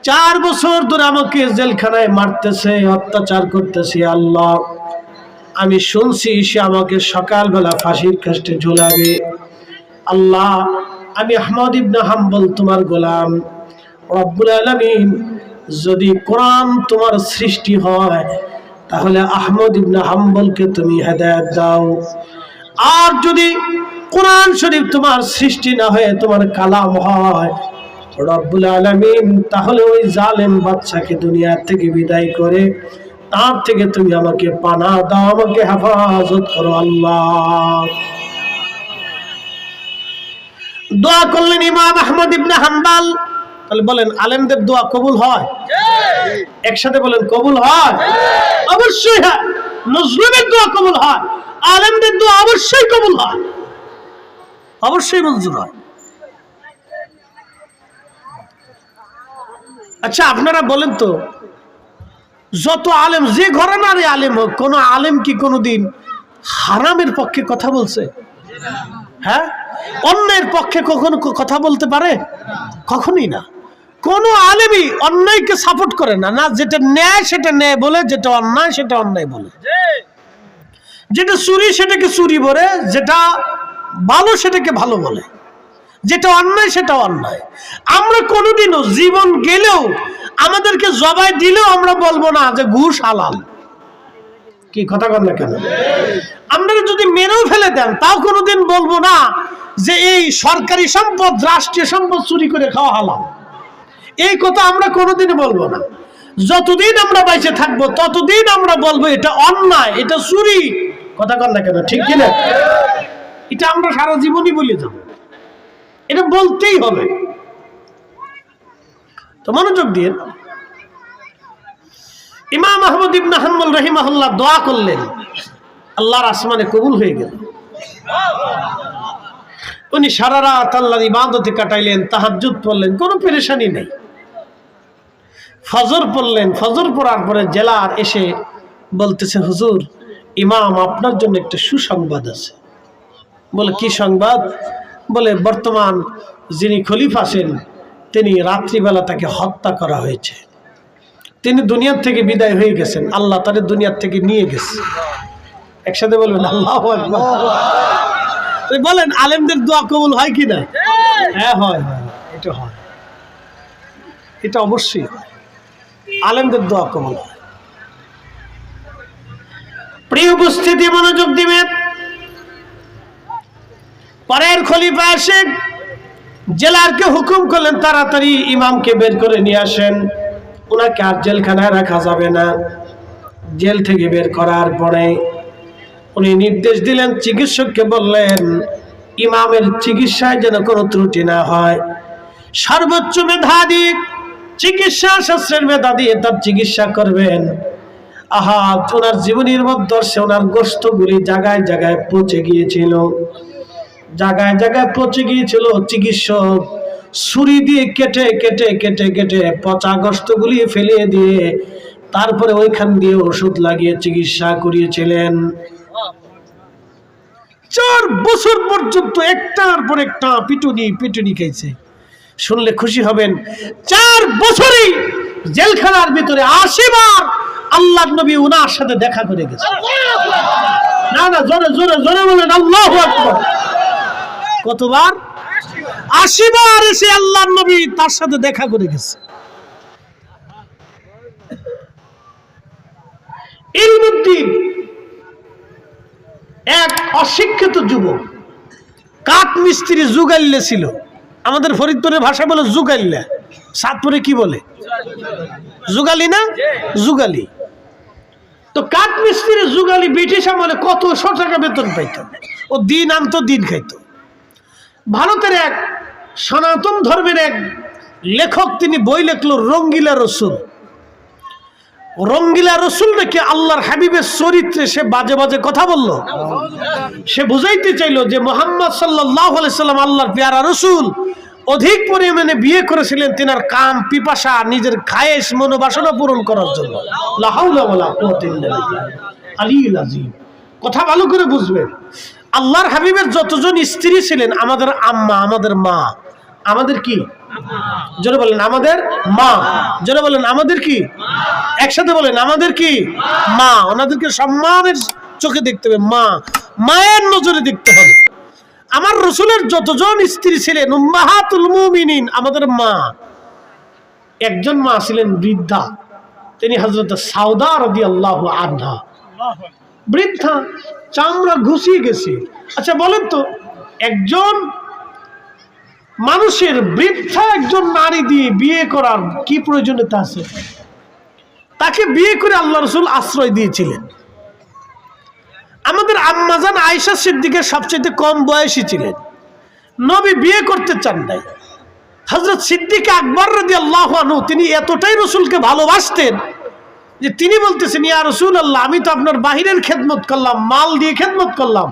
4 বছর ধরে আমাকে জেলখানায় মারতেছে, অত্যাচার করতেছে। আল্লাহ, আমি শুনছি সে আমাকে সকালবেলা ফাঁসির কাস্টে ঝুলাবে। আল্লাহ, আমি আহমদ ইবনে হাম্বল তোমার গোলাম। রব্বুল আলামিন, যদি কোরআন তোমার সৃষ্টি হয় তাহলে আহমদ ইবনে হাম্বলকে তুমি হেদায়েত দাও। আর যদি কোরআন শরীফ তোমার সৃষ্টি না হয়ে তোমার কালাম হয় রব্বুল আলামিন, তাহলে ওই জালেম বাদশাকে দুনিয়া থেকে বিদায় করে তার থেকে তুমি আমাকে পানা দাও, আমাকে হেফাজত করো আল্লাহ। দোয়া করলেন ইমাম আহমদ ইবনে হাম্বল। তাহলে বলেন, আলেমদের দোয়া কবুল হয়? একসাথে বলেন, কবুল হয়? অবশ্যই হয়। নজরুলের দোয়া কবুল হয়, আলেমদের দোয়া অবশ্যই কবুল হয়, অবশ্যই মঞ্জুর হয়। আচ্ছা, আপনারা বলেন তো, যত আলেম, যে ঘরানারই আলেম হোক, কোন আলেম কি কোনোদিন হারামের পক্ষে কথা বলছে? হ্যাঁ, অন্যায়ের পক্ষে কখনো কথা বলতে পারে? কখনোই না। কোন আলেমই অন্যায়কে সাপোর্ট করে না। না, যেটা ন্যায় সেটা ন্যায় বলে, যেটা অন্যায় সেটা অন্যায় বলে, যেটা চুরি সেটাকে চুরি বলে, যেটা ভালো সেটাকে ভালো বলে, যেটা অন্যায় সেটা অন্যায়। আমরা কোনোদিনও জীবন গেলেও, আমাদেরকে জবাই দিলেও আমরা বলবো না যে ঘুষ হালাল। কি কথা বল না কেন? আমরা যদি মেরেও ফেলে দেন তাও কোনোদিন বলবো না যে এই সরকারি সম্পদ, রাষ্ট্রীয় সম্পদ চুরি করে খাওয়া হালাল। এই কথা আমরা কোনোদিন বলবো না। যতদিন আমরা বেঁচে থাকবো ততদিন আমরা বলবো এটা অন্যায়, এটা চুরি। কথা বল না কেন? ঠিক কিনা? এটা আমরা সারা জীবনই বলে যাবো, এটা বলতেই হবে। তো মনোযোগ দিয়ে ইমাম আহমদ ইবনে হাম্বল রাহিমাহুল্লাহ দোয়া করলেন, আল্লাহর আসমানে কবুল হয়ে গেল। উনি সারা রাত আল্লাহর ইবাদতে কাটাইলেন, তাহাজ্জুদ পড়লেন, কোনো পেরেশানি নেই। ফজর পড়লেন। ফজর পড়ার পরে জেলার এসে বলতেছে, হুজুর, ইমাম আপনার জন্য একটা সুসংবাদ আছে। বলে, কি সংবাদ? বলে, বর্তমান যিনি খলিফা আছেন তিনি রাত্রিবেলা তাকে হত্যা করা হয়েছে। তিনি দুনিয়ার থেকে বিদায় হয়ে গেছেন, আল্লাহ তাকে দুনিয়ার থেকে নিয়ে গেছে। একসাথে বলবেন আল্লাহু আকবার। বলেন, আলেমদের দোয়া কবুল হয় কিনা? হ্যাঁ, হয়, হয়, এটা হয়, এটা অবশ্যই হয়। আলেমদের দোয়া কবুল হয়। প্রিয় উপস্থিতি, মনোযোগ দিবেন। পরের খলিফা এসে জেলারকে হুকুম করলেন, তাড়াতাড়ি ইমামকে বের করে নিয়ে আসেন, ওনাকে আর জেলখানায় রাখা যাবে না। জেল থেকে বের করার পরে উনি নির্দেশ দিলেন, চিকিৎসককে বললেন ইমামের চিকিৎসায় যেন কোনো ত্রুটি না হয়, সর্বোচ্চ মেধা দিয়ে, চিকিৎসা শাস্ত্রের মেধা দিয়ে তার চিকিৎসা করবেন। আহা, ওনার জীবনীর মধ্যে ওনার গোশতগুলি জায়গায় জায়গায় পচে গিয়েছিল, জায়গায় জায়গায় পচে গিয়েছিল। চিকিৎসক ছুরি দিয়ে কেটে কেটে কেটে কেটে পচা গোশতগুলি ফেলিয়ে দিয়ে তারপরে ওইখান দিয়ে ওষুধ লাগিয়ে চিকিৎসা করিয়েছিলেন। 4 বছর পর্যন্ত একটার পর একটা পিটুনি খাইছে। শুনলে খুশি হবেন, 4 বছরই জেলখানার ভিতরে 80 বার আল্লাহর নবী উনার সাথে দেখা করে গেছে। না না, জোরে জোরে জোরে বলেন আল্লাহু আকবার। কতবার? 80 বার এসে আল্লাহর নবী তার সাথে দেখা করে গেছে। ইলমুদ্দিন এক অশিক্ষিত যুবক, কাঠ মিস্ত্রি জুগাইল্লা ছিল। আমাদের ফরিদপুরের ভাষা বলে জুগাইল্লা, সাতপুরে কি বলে? জুগালি না, জুগালি। তো কাঠ মিস্ত্রি জুগালি ব্রিটিশ আমলে কত 100 টাকা বেতন পাইত। ও দিন আনতো, দিন খাইত। ভারতের এক সনাতন ধর্মের এক লেখক, তিনি বই লিখল রঙ্গিলা রসুল। রঙ্গিলা রসুল নাকি আল্লাহর হাবিবের চরিত্রে সে বাজে বাজে কথা বলল। সে বুঝাইতে চাইল যে মুহাম্মদ সাল্লাল্লাহু আলাইহি সাল্লাম আল্লাহর পেয়ারা রসুল, অধিক পরিমাণে বিয়ে করেছিলেন তিনার কাম পিপাসা, নিজের খায়েশ মনোবাসনা পূরণ করার জন্য। লা হাওলা ওয়ালা কুওয়াতা ইল্লা বিল্লাহ আলিয়্যিল আযীম। কথা ভালো করে বুঝবেন, আল্লাহর হাবিবের যতজন স্ত্রী ছিলেন, আমাদের আম্মা, আমাদের মা, আমাদের কি? জোরে বলেন আমাদের মা। জোরে বলেন আমাদের কি? একসাথে বলেন আমাদের কি? মা। ওনাদেরকে সম্মানের চোখে দেখতে হবে, মা, মায়ের নজরে দেখতে হবে। আমার রাসূলের যতজন স্ত্রী ছিলেন উম্মাহাতুল মুমিনিন, আমাদের মা। একজন মা ছিলেন বৃদ্ধা, তিনি হযরত সাউদা রাদিয়াল্লাহু আনহা। বৃদ্ধা, চামড়া ঘুষিয়ে গেছে। আচ্ছা বলেন তো, একজন মানুষের বৃদ্ধা একজন নারী দিয়ে বিয়ে করার কি প্রয়োজনীয়তা আছে? তাকে বিয়ে করে আল্লাহ রাসূল আশ্রয় দিয়েছিলেন। আমাদের আম্মাজান আয়েশা সিদ্দিকের সবচেয়ে কম বয়সী ছিলেন, নবী বিয়ে করতে চান নাই। হযরত সিদ্দিক আকবর রাদিয়াল্লাহু আনহু, তিনি এতটাই রাসূলকে ভালোবাসতেন যে তিনি বলতেছেন, ইয়া রাসূলুল্লাহ, আমি তো আপনার বাহিরের খেদমত করলাম, মাল দিয়ে খেদমত করলাম,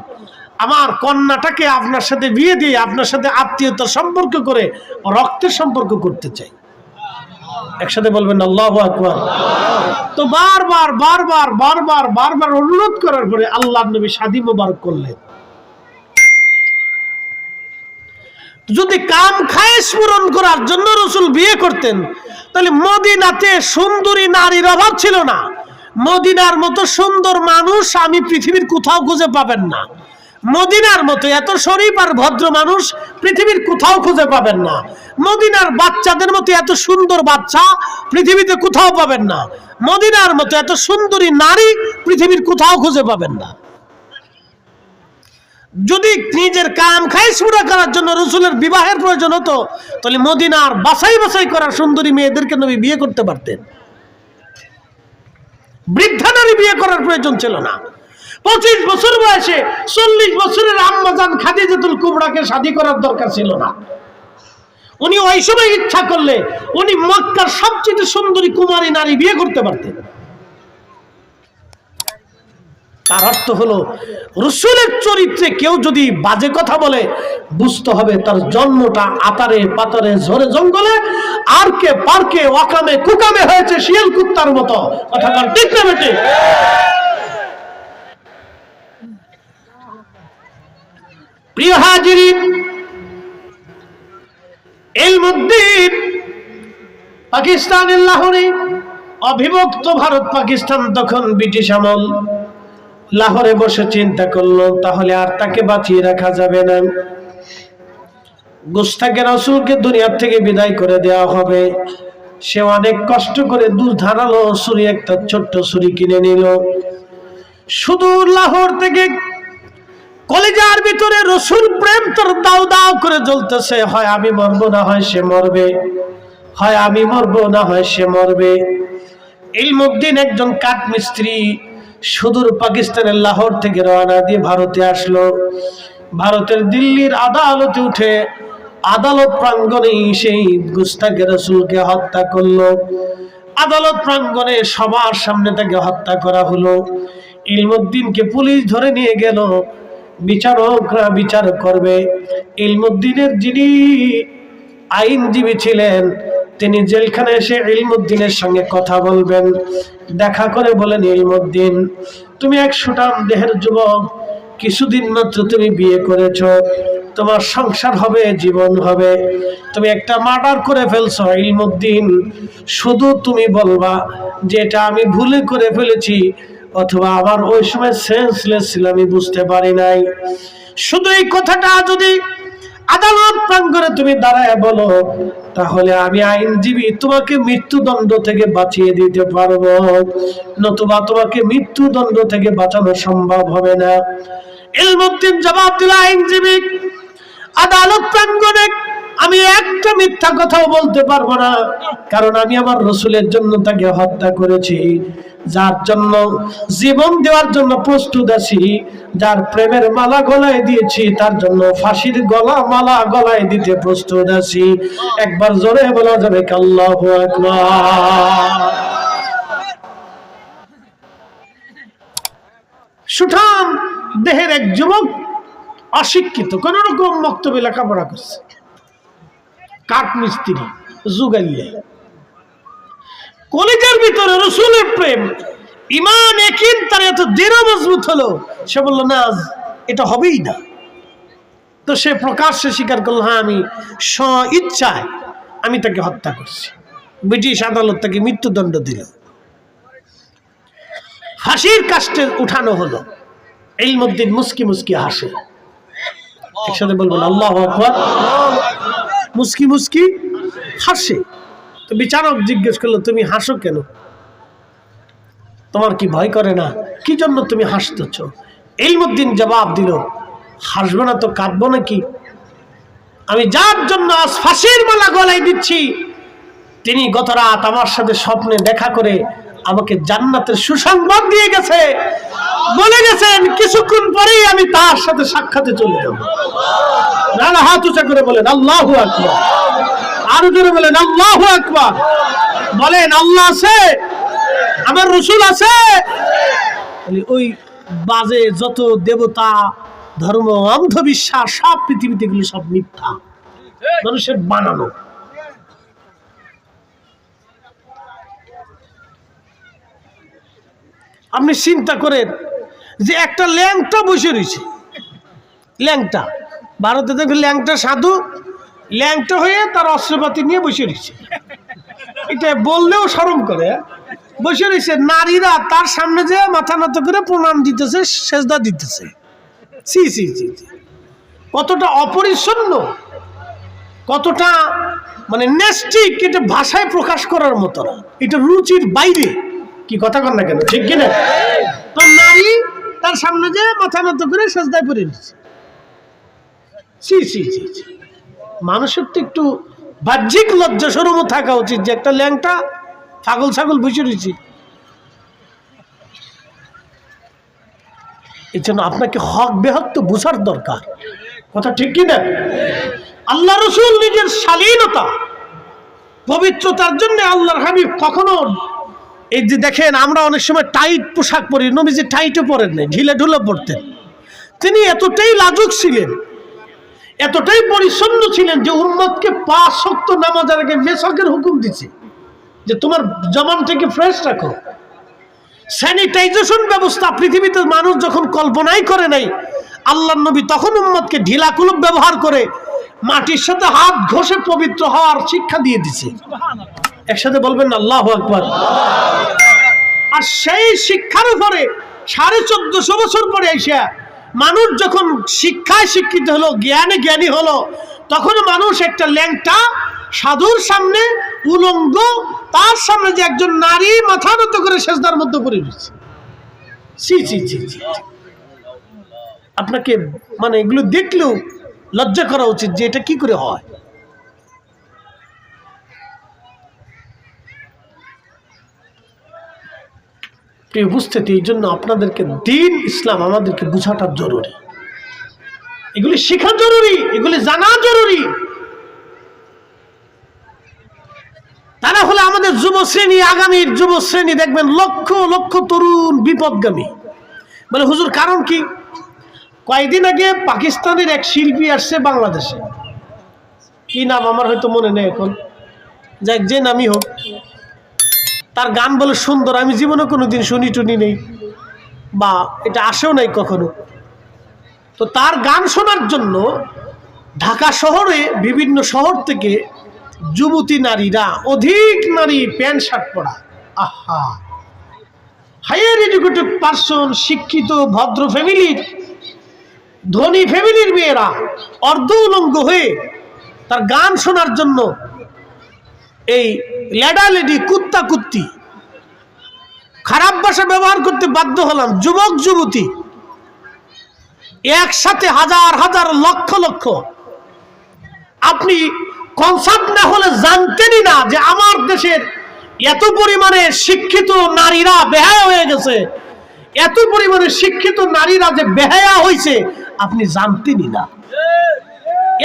আমার কন্যাটাকে আপনার সাথে বিয়ে দিয়ে আপনার সাথে আত্মীয়তার সম্পর্ক করে রক্তের সম্পর্ক করতে চাই। একসাথে বলবেন আল্লাহু আকবার। তো বারবার বারবার বারবার বারবার অনুরোধ করার পরে আল্লাহর নবী শাদী মোবারক করলেন। যদি কাম খায়েশ পূরণ করার জন্য রাসূল বিয়ে করতেন, তাহলে মদিনাতে সুন্দরী নারীর অভাব ছিল না। মদিনার মতো সুন্দর মানুষ আমি পৃথিবীর কোথাও খুঁজে পাবেন না। মদিনার মতো এত শরীফ আর ভদ্র মানুষ পৃথিবীর কোথাও খুঁজে পাবেন না। মদিনার বাচ্চাদের মতো এত সুন্দর বাচ্চা পৃথিবীতে কোথাও পাবেন না। মদিনার মতো এত সুন্দরী নারী পৃথিবীর কোথাও খুঁজে পাবেন না। যদি নিজের কাম খায়েশ পুরা করার জন্য রাসূলের বিবাহের প্রয়োজন হতো, তাহলে মদিনার বাছাই বাছাই করা সুন্দরী মেয়েদেরকে নবী বিয়ে করতে পারতেন। বৃদ্ধা নারী বিয়ে করার প্রয়োজন ছিল না। 25 বছর বয়সে 40 বছরের আম্মাজান খাদিজাতুল কুবরাকে শাদী করার দরকার ছিল না। উনি ওই সময় ইচ্ছা করলে উনি মক্কার সবচেয়ে সুন্দরী কুমারী নারী বিয়ে করতে পারতেন। তার অর্থ হলো, রাসূলের চরিত্রে কেউ যদি বাজে কথা বলে, বুঝতে হবে তার জন্মটা আতারে পাতারে ঝড়ে জঙ্গলে আর কে পার্কে ওয়াকামে কুকামে হয়েছে শিয়াল কুত্তার মতো। কথা বল ঠিক না বেটে? প্রিয় হাজিরিন, ইলমুদ্দিন পাকিস্তানের লাহোরে, অবিভক্ত ভারত পাকিস্তান তখন ব্রিটিশ আমল। লাহোরে বসে চিন্তা করলো, তাহলে আর তাকে বাঁচিয়ে রাখা যাবে না। গুস্তাখে রাসূলকে দুনিয়ার থেকে বিদায় করে দেওয়া হবে। সে অনেক কষ্ট করে ধারালো ছুরি, একটা ছোট্ট ছুরি কিনে নিল। সুদূর লাহোর থেকে কলিজার ভিতরে রাসূল প্রেম তোর দাও দাও করে জ্বলতেছে। হয় আমি মরবো, না হয় সে মরবে। হয় আমি মরবো, না হয় সে মরবে। ইলমুদ্দিন একজন কাঠ মিস্ত্রি, সুদূর পাকিস্তানের লাহোর থেকে রওনা দিয়ে ভারতে আসলো। ভারতের দিল্লির আদালতে উঠে আদালত প্রাঙ্গণে সেই গুস্তাখে রাসূলকে হত্যা করলো। আদালত প্রাঙ্গণে সবার সামনে তাকে হত্যা করা হলো। ইলমুদ্দিনকে পুলিশ ধরে নিয়ে গেল, বিচারকরা বিচার করবে। ইলমুদ্দিনের যিনি আইনজীবী ছিলেন, তিনি জেলখানায় এসে ইলমুদ্দিনের সঙ্গে কথা বলবেন। দেখা করে বলেন, ইলমুদ্দিন, তুমি এক সুঠাম দেহের যুবক, কিছুদিন মাত্র তুমি বিয়ে করেছো, তোমার সংসার হবে, জীবন হবে, তুমি একটা মার্ডার করে ফেলছো। ইলমুদ্দিন, শুধু তুমি বলবা যে এটা আমি ভুলে করে ফেলেছি, অথবা আমার ওই সময় সেন্সলেস ছিল, আমি বুঝতে পারি নাই। শুধু এই কথাটা যদি আদালত প্রাঙ্গণে তুমি দাঁড়ায় বলো, তাহলে আমি আইনজীবী তোমাকে মৃত্যুদণ্ড থেকে বাঁচিয়ে দিতে পারবো, নতুবা তোমাকে মৃত্যুদণ্ড থেকে বাঁচানো সম্ভব হবে না। ইলমুদ্দিন জবাব দিল, আইনজীবী, আদালত প্রাঙ্গণে আমি একটা মিথ্যা কথাও বলতে পারবো না, কারণ আমি আমার রসুলের জন্য তাকে হত্যা করেছি, যার জন্য জীবন দেওয়ার জন্য প্রস্তুত আছি, যার প্রেমের মালা গলায় দিয়েছি, তার জন্য ফাঁসির মালা গলায় দিতে প্রস্তুত আছি। একবার জোরে বলা যাবে আল্লাহু আকবার। সুঠাম দেহের এক যুবক, অশিক্ষিত, কোন রকম মক্তবে লেখাপড়া করছে, কাঠ মিস্ত্রি, জুগাইলে, কলিজার ভিতরে রসুলের প্রেম, ইমান, ইয়াকিন তার এত দৃঢ় মজবুত হলো, সে বলল না, এটা হবেই না। তো সে প্রকাশ্যে স্বীকার করলো, হ্যাঁ আমি স্ব-ইচ্ছায় আমি তাকে হত্যা করছি। ব্রিটিশ আদালত তাকে মৃত্যুদণ্ড দিল, ফাঁসির কাস্টে উঠানো হলো। ইলমুদ্দিন মুস্কি মুস্কি হাসে, একসাথে বলবেন আল্লাহু আকবার। মুস্কি মুস্কি হাসে। তো বিচারক জিজ্ঞেস করলো, তুমি হাসো কেন? তোমার কি ভয় করে না? কি জন্য তুমি হাসতেছ? ইলমুদ্দিন জবাব দিল, হাসবো না তো কাঁদবো নাকি? আমি যার জন্য আজ ফাঁসির মালা গলায় দিচ্ছি, তিনি গত রাত আমার সাথে স্বপ্নে দেখা করে আমাকে জান্নাতের সুসংবাদ দিয়ে গেছে, বলে গেছেন কিছুক্ষণ পরেই আমি তার সাথে সাক্ষাতে চলে যাব। নানা হাত উঁচা করে বলেন আল্লাহু আকবার, আরো জোরে বলেন আল্লাহু আকবার। বলেন আল্লাহ আছে, আমার রসুল আছে। ওই বাজে যত দেবতা, ধর্ম, অন্ধবিশ্বাস সব পৃথিবীতে, এগুলি সব মিথ্যা, মানুষের বানানো। আপনি চিন্তা করেন যে একটা ল্যাংটা বসে রয়েছে, ল্যাংটা, ভারতে দেখবেন ল্যাংটা সাধু, ল্যাংটা হয়ে তার অস্ত্রপাতি নিয়ে বসে রয়েছে, এটা বললেও শরম করে, বসে রয়েছে। নারীরা তার সামনে যে মাথা নত করে প্রণাম দিতেছে, সেজদা দিতেছে। সি সি সি, কতটা অপরিচ্ছন্ন, কতটা মানে নেস্টিক, এটা ভাষায় প্রকাশ করার মতো না, এটা রুচির বাইরে। কি কথা কর না কেন, ঠিক কিনা? তো নারী তার সামনে যে মাথা নত করে সেজদায় পড়ে নিচ্ছে। সি সি সি, মানুষের তো একটু বাহ্যিক লজ্জা শরম থাকা উচিত যে একটা ল্যাংটা ছাগল ছাগল বসে রয়েছে। এই জন্য আপনাকে হক বেহক তো বুঝার দরকার, কথা ঠিক কিনা? আল্লাহ রসুল নিজের শালীনতা, পবিত্রতার জন্য আল্লাহর হাবিব কখনো, এই যে দেখেন আমরা অনেক সময় টাইট পোশাক পরি, নবীজি টাইটও পরেন নাই, ঢিলে ঢুলে পরতেন। তিনি এতটাই লাজুক ছিলেন, এতটাই পরিচ্ছন্ন ছিলেন যে উম্মতকে 5 ওয়াক্ত নামাজের আগে মেসাকের হুকুম দিচ্ছে যে তোমার জবান থেকে ফ্রেশ রাখো। স্যানিটাইজেশন ব্যবস্থা পৃথিবীতে মানুষ যখন কল্পনাই করে নাই, আল্লাহর নবী তখন উম্মতকে ঢিলা কুলুপ ব্যবহার করে মাটির সাথে হাত ঘষে পবিত্র হওয়ার শিক্ষা দিয়ে দিছে। একসাথে বলবেন আল্লাহু আকবার। আর সেই শিক্ষার উপরে 1450 বছর পরে এসে মানুষ যখন শিক্ষায় শিক্ষিত হলো, জ্ঞানে জ্ঞানী হলো, তখন মানুষ একটা ল্যাংটা সাধুর সামনে উলঙ্গ, তার সামনে যে একজন নারী মাথা নত করে সেজদার মধ্যে পড়ে রয়েছে। ছি ছি ছি ছি, আপনাকে মানে এগুলো দেখলেও লজ্জা করা উচিত যে এটা কি করে হয়। এই উপস্থিতি, এই জন্য আপনাদেরকে দিন ইসলাম আমাদেরকে বুঝাটা জরুরি, এগুলি শেখা জরুরি, এগুলি জানা জরুরি। তারা হলে আমাদের যুব শ্রেণী, আগামীর যুব শ্রেণী দেখবেন লক্ষ লক্ষ তরুণ বিপদগামী। বলে হুজুর কারণ কি? কয়েকদিন আগে পাকিস্তানের এক শিল্পী আসছে বাংলাদেশে, কি নাম আমার হয়তো মনে নেই এখন, যাক যে নামই হোক, তার গান বলে সুন্দর, আমি জীবনে কোনোদিন শুনি টুনি নেই, বা এটা আসেও নাই কখনো। তো তার গান শোনার জন্য ঢাকা শহরে বিভিন্ন শহর থেকে যুবতী নারীরা, অধিক নারী প্যান্ট শার্ট পরা, আহা, হায়ার এডুকেটেড পার্সন, শিক্ষিত ভদ্র ফ্যামিলির, ধনী ফ্যামিলির মেয়েরা অর্ধ উলঙ্গ হয়ে তার গান শোনার জন্য এই লেডালেডি, কুত্তা কুত্তি, খারাপ ভাষা ব্যবহার করতে বাধ্য হলাম, যুবক যুবতী একসাথে হাজার হাজার লক্ষ লক্ষ। আপনি কনসার্ট না হলে জানতেনই না যে আমার দেশের এত পরিমাণে শিক্ষিত নারীরা বেহায়া হয়ে গেছে, এত পরিমাণে শিক্ষিত নারীরা যে বেহায়া হয়েছে আপনি জানতেনই না।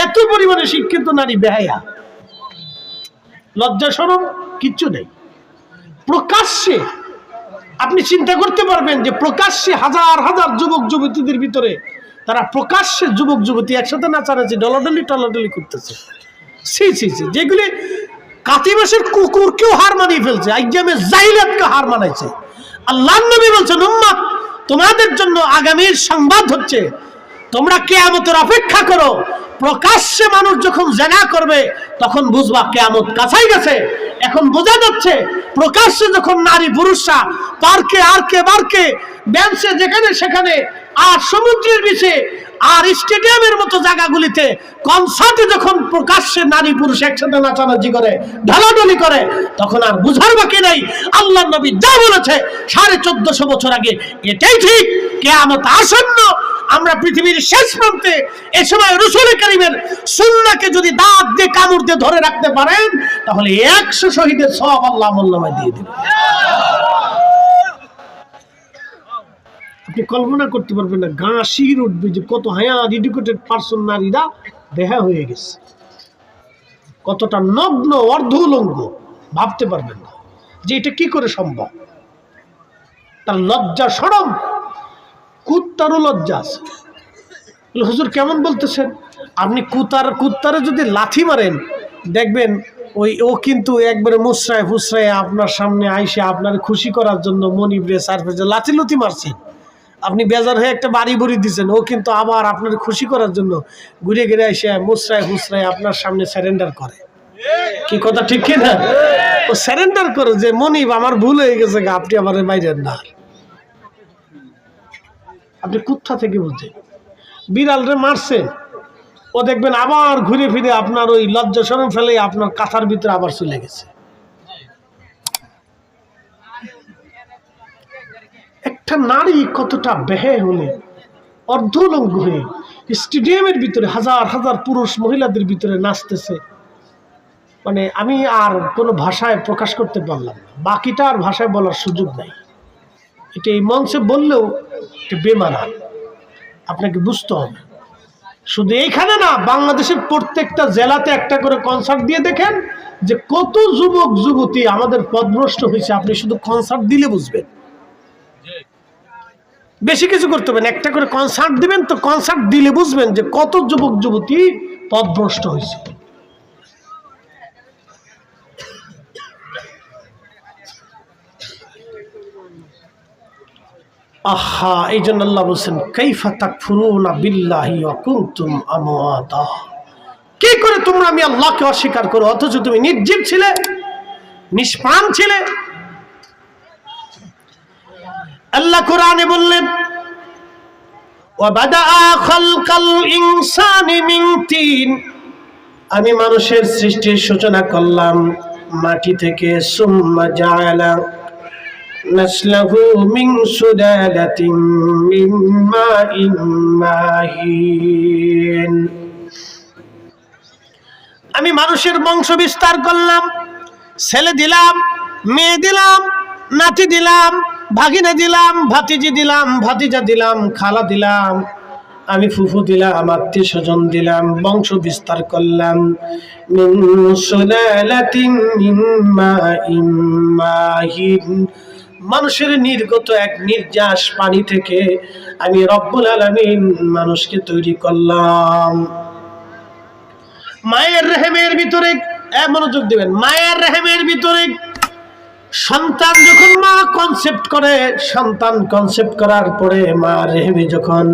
এত পরিমাণে শিক্ষিত নারী বেহায়া, লজ্জা শরম কিচ্ছু নেই। প্রকাশ্যে আপনি চিন্তা করতে পারবেন যে প্রকাশ্যে হাজার হাজার যুবক যুবতীদের ভিতরে তারা প্রকাশ্যে যুবক যুবতী একসাথে নাচানাচি, ডলাডলি টলাডলি করতেছে। সি সি সি, যেগুলি কাতিবাসের কুকুরকেও হার মানিয়ে ফেলছে, আইজামে জাহিলিয়াতকে হার মানাইছে। আল্লাহর নবী বলছেন, উম্মত তোমাদের জন্য আগামীর সংবাদ হচ্ছে তোমরা কিয়ামতের অপেক্ষা করো। প্রকাশ্যে মানুষ যখন জিনা করবে তখন বুঝবা কিয়ামত কাছাই গেছে। এখন বোঝা যাচ্ছে প্রকাশ্যে যখন নারী পুরুষরা পার্কে, আরকে বারকে, বেঞ্চে, যেখানে সেখানে, আর সমুদ্রের বিচে, আর স্টেডিয়ামের মতো জায়গাগুলিতে, কনসার্টে যখন প্রকাশ্যে নারী পুরুষ একসাথে নাচানাচি করে, ঢালাঢলি করে, তখন আর বুঝার বাকি নেই আল্লাহর নবী যা বলেছে 1450 বছর আগে এটাই ঠিক, কিয়ামত আসন্ন। আমরা পৃথিবীর শেষ প্রান্তে, এ সময় রাসূল কারীমের সুন্নাহকে যদি দাঁত দিয়ে কামড় দিয়ে ধরে রাখতে পারেন তাহলে 100 শহীদের সওয়াব আল্লাহ আমলনামায় দিয়ে দিবেন। আপনি কল্পনা করতে পারবেন না, গা শির উঠবে যে কত হায়ার এডুকেটেড পার্সন নারীরা দেহা হয়ে গেছে, কতটা নগ্ন অর্ধ উলঙ্গ, ভাবতে পারবেন না যে এটা কি করে সম্ভব। তার লজ্জা শরম, কুত্তারও লজ্জা আছে। হুজুর কেমন বলতেছেন? আপনি কুত্তারে যদি লাথি মারেন দেখবেন ও কিন্তু একবারে মুসরায় ফুসরায় আপনার সামনে আইসে আপনার খুশি করার জন্য মনিবরে সারফেজে লাথি লুথি মারছেন, আপনি বেজার হয়ে একটা বাড়ি বুড়ি দিচ্ছেন, ও কিন্তু আবার আপনার খুশি করার জন্য ঘুরে ঘিরে এসে মুসরায় ফুসরায় আপনার সামনে স্যারেন্ডার করে। কি কথা ঠিক কি না? ও স্যারেন্ডার করে যে মনিব আমার ভুল হয়ে গেছে, আপনি আমার মাইরেন না। আপনি কোথা থেকে বুঝছেন? বিড়ালরে মারছেন, ও দেখবেন আবার ঘুরে ফিরে আপনার ওই লজ্জা শরম ফেলে আপনার কাঁথার ভিতরে আবার চলে গেছে। একটা নারী কতটা বেহায়া হলে, অর্ধউলঙ্গ হয়ে স্টেডিয়ামের ভিতরে হাজার হাজার পুরুষ মহিলাদের ভিতরে নাচতেছে, মানে আমি আর কোনো ভাষায় প্রকাশ করতে পারলাম না, বাকিটা আর ভাষায় বলার সুযোগ নাই। এটা এই মঞ্চে বললেও এটা বেমানা, আপনাকে বুঝতে হবে। শুধু এইখানে না, বাংলাদেশের প্রত্যেকটা জেলাতে একটা করে কনসার্ট দিয়ে দেখেন যে কত যুবক যুবতী আমাদের পথভ্রষ্ট হয়েছে। আপনি শুধু কনসার্ট দিলে বুঝবেন, বেশি কিছু করতে হবে না, একটা করে কনসার্ট দিবেন তো কনসার্ট দিলে বুঝবেন যে কত যুবক যুবতী পথভ্রষ্ট হয়েছে। আহা, এই জন্য আল্লাহ বলছেন কাইফা তাকফুরুনা বিল্লাহি ওয়া কুনতুম আমওয়াতা, কি করে তোমরা আমি আল্লাহকে অস্বীকার করো অথচ তুমি নির্জীব ছিলে, নিষ্প্রাণ ছিলে। আল্লাহ কোরআনে বললেন ওয়া বাদাআ খালকাল ইনসানি মিন তিন, আমি মানুষের সৃষ্টির সূচনা করলাম মাটি থেকে, সুম্মা জাআলা নাসলাহু মিন সুলালাতিন মিন মাইন মাহিন, আমি মানুষের বংশ বিস্তার করলাম, ছেলে দিলাম, মেয়ে দিলাম, নাতি দিলাম, ভাগিনা দিলাম, ভাতিজি দিলাম, ভাতিজা দিলাম, খালা দিলাম, আমি ফুফু দিলাম, আত্মীয় স্বজন দিলাম, বংশ বিস্তার করলাম। মিন সুলালাতিন মিন মাইন মাহিন, মানুষের নির্গত এক নির্যাস পানি থেকে আমি রব্বুল আলামিন মানুষকে তৈরি করলাম। মায়ের রেহেমের ভিতরে, মনোযোগ দিবেন, মায়ের রেহেমের ভিতরে সন্তান যখন মা কনসেপ্ট করে, সন্তান কনসেপ্ট করার পরে মা রেহেমে যখন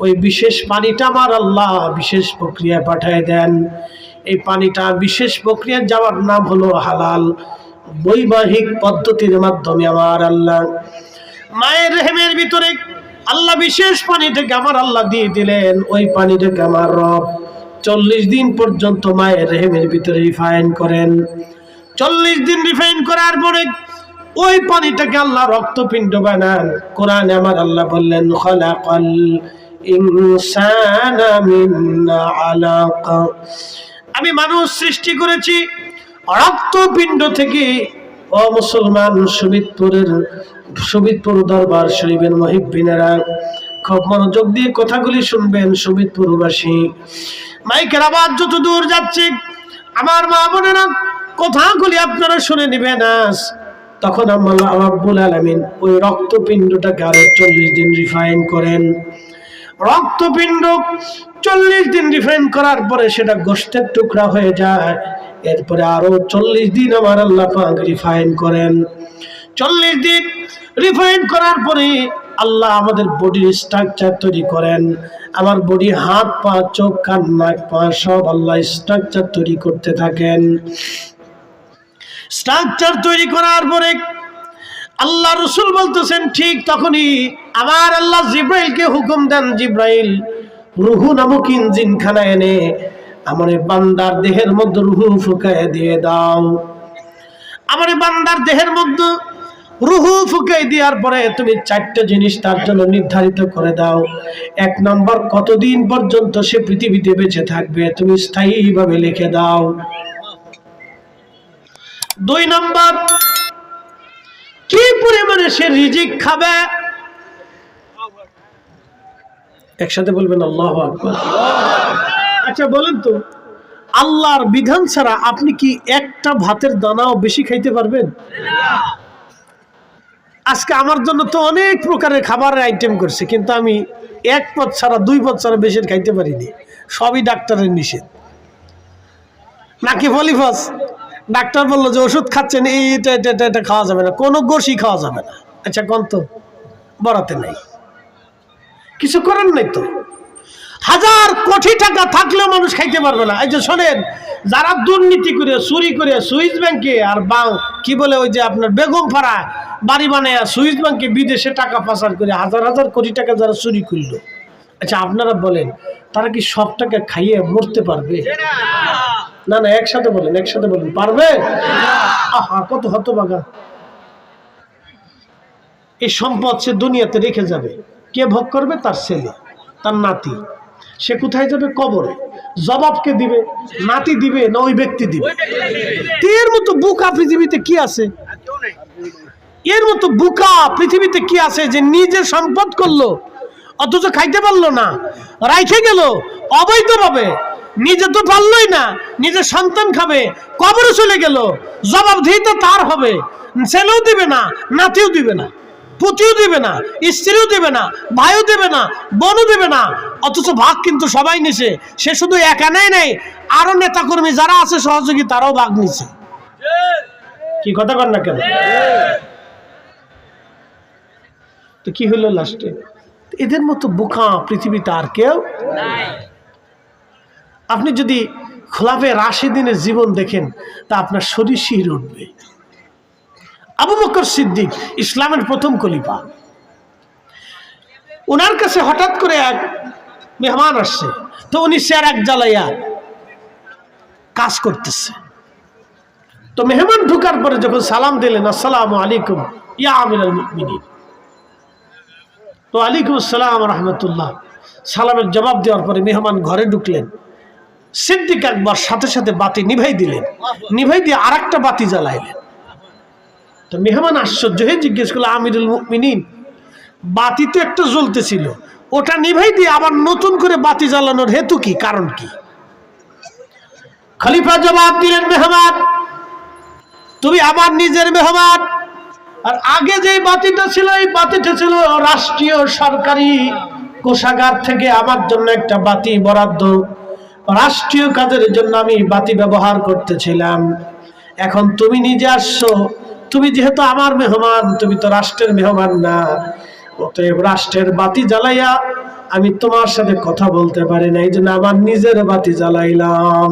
ওই বিশেষ পানিটা আমার আল্লাহ বিশেষ প্রক্রিয়ায় পাঠিয়ে দেন। এই পানিটা বিশেষ প্রক্রিয়ায় যাওয়ার নাম হলো হালাল বৈবাহিক পদ্ধতির মাধ্যমে আমার আল্লাহ মায়ের রেহেমের ভিতরে আল্লাহ বিশেষ পানিটাকে আমার আল্লাহ দিয়ে দিলেন। ওই পানিটাকে আমার রব 40 দিন পর্যন্ত মায়ের রেহেমের ভিতরে রিফাইন করেন। 40 দিন রিফাইন করার পরে ওই পানিটাকে আল্লাহ রক্তপিণ্ড বানান। কোরআনে আমার আল্লাহ বললেন খালাকাল ইনসানা মিন আলাকা, আমি মানুষ সৃষ্টি করেছি রক্তপিণ্ড থেকে। ও মুসলমান, শোভিতপুর দরবার শরীফের মুহিব্বিনেরা খুব মনোযোগ দিয়ে কথাগুলি শুনবেন। শোভিতপুরবাসী মাইকের আওয়াজ যত দূর যাচ্ছে, আমার মা বোনেরা কথাগুলি আপনারা শুনে নেবেন। আজ তখন আল্লাহ রাব্বুল আলামিন ওই রক্তপিণ্ডটাকে আরো 40 দিন রিফাইন করেন। রক্তপিণ্ড 40 দিন রিফাইন করার পরে সেটা গোশতের টুকরা হয়ে যায়। এরপরে আরো 40 দিন আমার আল্লাহ পাক রিফাইন করেন। 40 দিন রিফাইন করার পরে আল্লাহ আমাদের বডির স্ট্রাকচার তৈরি করেন। আমার বডি, হাত পা, চোখ, কান, নাক, পা সব আল্লাহ স্ট্রাকচার তৈরি করতে থাকেন। স্ট্রাকচার তৈরি করার পরে আল্লাহ রসুল বলতেছেন, ঠিক তখনই আমার আল্লাহ জিব্রাইলকে হুকুম দেন, জিব্রাইল রুহু নামক ইঞ্জিনখানা এনে আমার বান্দার দেহের মধ্যে রুহু ফুঁকায় দিয়ে দাও। আমার বান্দার দেহের মধ্যে রুহু ফুঁকাই দেওয়ার পরে তুমি 4টা জিনিস তার জন্য নির্ধারিত করে দাও। 1 নম্বর, কতদিন পর্যন্ত সে পৃথিবীতে বেঁচে থাকবে তুমি স্থায়ীভাবে লিখে দাও। 2 নম্বর, কি পরিমাণে সে রিজিক খাবে। একসাথে বলবেন আল্লাহু আকবার। আচ্ছা বলেন তো, আল্লাহর বিধান ছাড়া আপনি কি একটা ভাতের দানাও বেশি খাইতে পারবেন? আজকে আমার জন্য তো অনেক প্রকারের খাবারের আইটেম করছে, কিন্তু আমি 1 পদ ছাড়া 2 পদ ছাড়া বেশি খাইতে পারিনি। সবই ডাক্তারের নিষেধ। নাকি পলিফাস ডাক্তার বললো যে ওষুধ খাচ্ছেন, এটা খাওয়া যাবে না, কোনো গোশই খাওয়া যাবে না। আচ্ছা কোন তো বরাতে নাই, কিছু করার নাই তো। 1000 কোটি টাকা থাকলেও মানুষ খাইতে পারবে না। এই যে শোনেন, যারা দুর্নীতি করে চুরি করে সুইস ব্যাংকে আর কি বলে ওই যে আপনার বেগম পাড়া বাড়ি বানায় সুইস ব্যাংকে বিদেশে টাকা পাচার করে 1000 কোটি টাকা যারা চুরি করলো, আচ্ছা আপনারা বলেন তারা কি সব টাকা খাইয়ে মরতে পারবে? না না, একসাথে বলেন, একসাথে বলেন, পারবে? আহা, কত হতভাগা। এই সম্পদ সে দুনিয়াতে রেখে যাবে, কে ভোগ করবে? তার ছেলে, তার নাতি। সে কোথায় যাবে? কবরে। জবাবকে দিবে? নাতি দিবে না ওই ব্যক্তি দিবে? এর মতো বুকা পৃথিবীতে কি আছে? এর মতো বুকা পৃথিবীতে কি আছে যে নিজে সম্পদ করলো অথচ খাইতে পারলো না, রাইখে গেল অবৈধভাবে। নিজে তো পারলই না, নিজের সন্তান খাবে, কবরে চলে গেল, জবাব দিতে তার হবে। ছেলেও দিবে না, নাতিও দিবে না, পুতিও দিবে না, স্ত্রীও দিবে না, ভাইও দেবে না, বোনও দেবে না, অথচ ভাগ কিন্তু সবাই নিছে। সে শুধু একা নেই, আরো নেতাকর্মী যারা আছে সহযোগী তারাও ভাগ নিছে। কি কথা কর না কেন? তো কি হলো লাস্টে? এদের মতো বোকা পৃথিবীতে আর কেউ নাই। আপনি যদি খোলাফে রাশিদিনের জীবন দেখেন তা আপনার শরীর শিহরে উঠবে। আবু বকর সিদ্দিক ইসলামের প্রথম খলিফা, ওনার কাছে হঠাৎ করে এক মেহমান আসছে। তো উনি চেয়ার এক জ্বালাইয়া কাজ করতেছে। তো মেহমান ঢুকার পরে যখন সালাম দিলেন, আসসালামু আলাইকুম ইয়া আমিরুল মুমিনিন, তো ওয়ালাইকুম আসসালাম রাহমাতুল্লাহ, সালামের জবাব দেওয়ার পরে মেহমান ঘরে ঢুকলেন। সিদ্দিক একবার সাথে সাথে বাতি নিভাই দিলেন, নিভাই দিয়ে আরেকটা বাতি জ্বালাইলেন। তো মেহমান আশ্চর্য হয়ে জিজ্ঞেস করলো, আমিরুল মুমিনিন, বাতি তো একটা জ্বলতেছিল, ওটা নিভাই দিয়ে আবার নতুন করে বাতি জ্বালানোর হেতু কি, কারণ কি? খলিফা জবাব দিলেন, মেহমান তুমি আমার নিজের মেহমান, আর আগে যে বাতিটা ছিল এই বাতিটা ছিল রাষ্ট্রীয় সরকারি কোষাগার থেকে আমার জন্য একটা বাতি বরাদ্দ, রাষ্ট্রীয় কাজের জন্য আমি বাতি ব্যবহার করতেছিলাম। এখন তুমি নিজে আসছো, তুমি যেহেতু আমার মেহমান, তুমি তো রাষ্ট্রের মেহমান না, অতএব রাষ্ট্রের বাতি জ্বালাইয়া আমি তোমার সাথে কথা বলতে পারি না, এই জন্য আমার নিজের বাতি জ্বালাইলাম।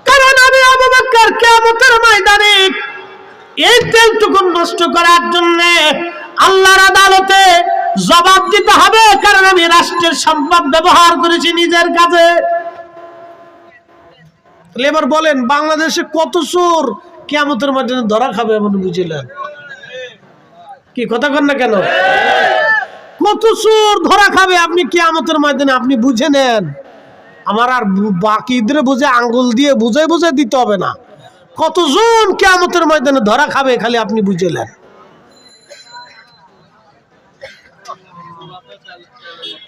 কারণ আমি আবু বকর কিয়ামতের ময়দানে এই তেলটুকু নষ্ট করার জন্য আল্লাহর আদালতে জবাব দিতে হবে, কারণ আমি রাষ্ট্রের সম্পদ ব্যবহার করেছি নিজের কাজে। এবার বলেন, বাংলাদেশে কত চোর কিয়ামতের ময়দানে ধরা খাবে এমন বুঝিলেন? কি কথা কন না কেন? কত চোর ধরা খাবে আপনি কিয়ামতের ময়দানে, আপনি বুঝে নেন। আমার আর বাকিদের বুঝে আঙ্গুল দিয়ে বুঝে বুঝে দিতে হবে না। কতজন কিয়ামতের ময়দানে ধরা খাবে খালি আপনি বুঝলেন।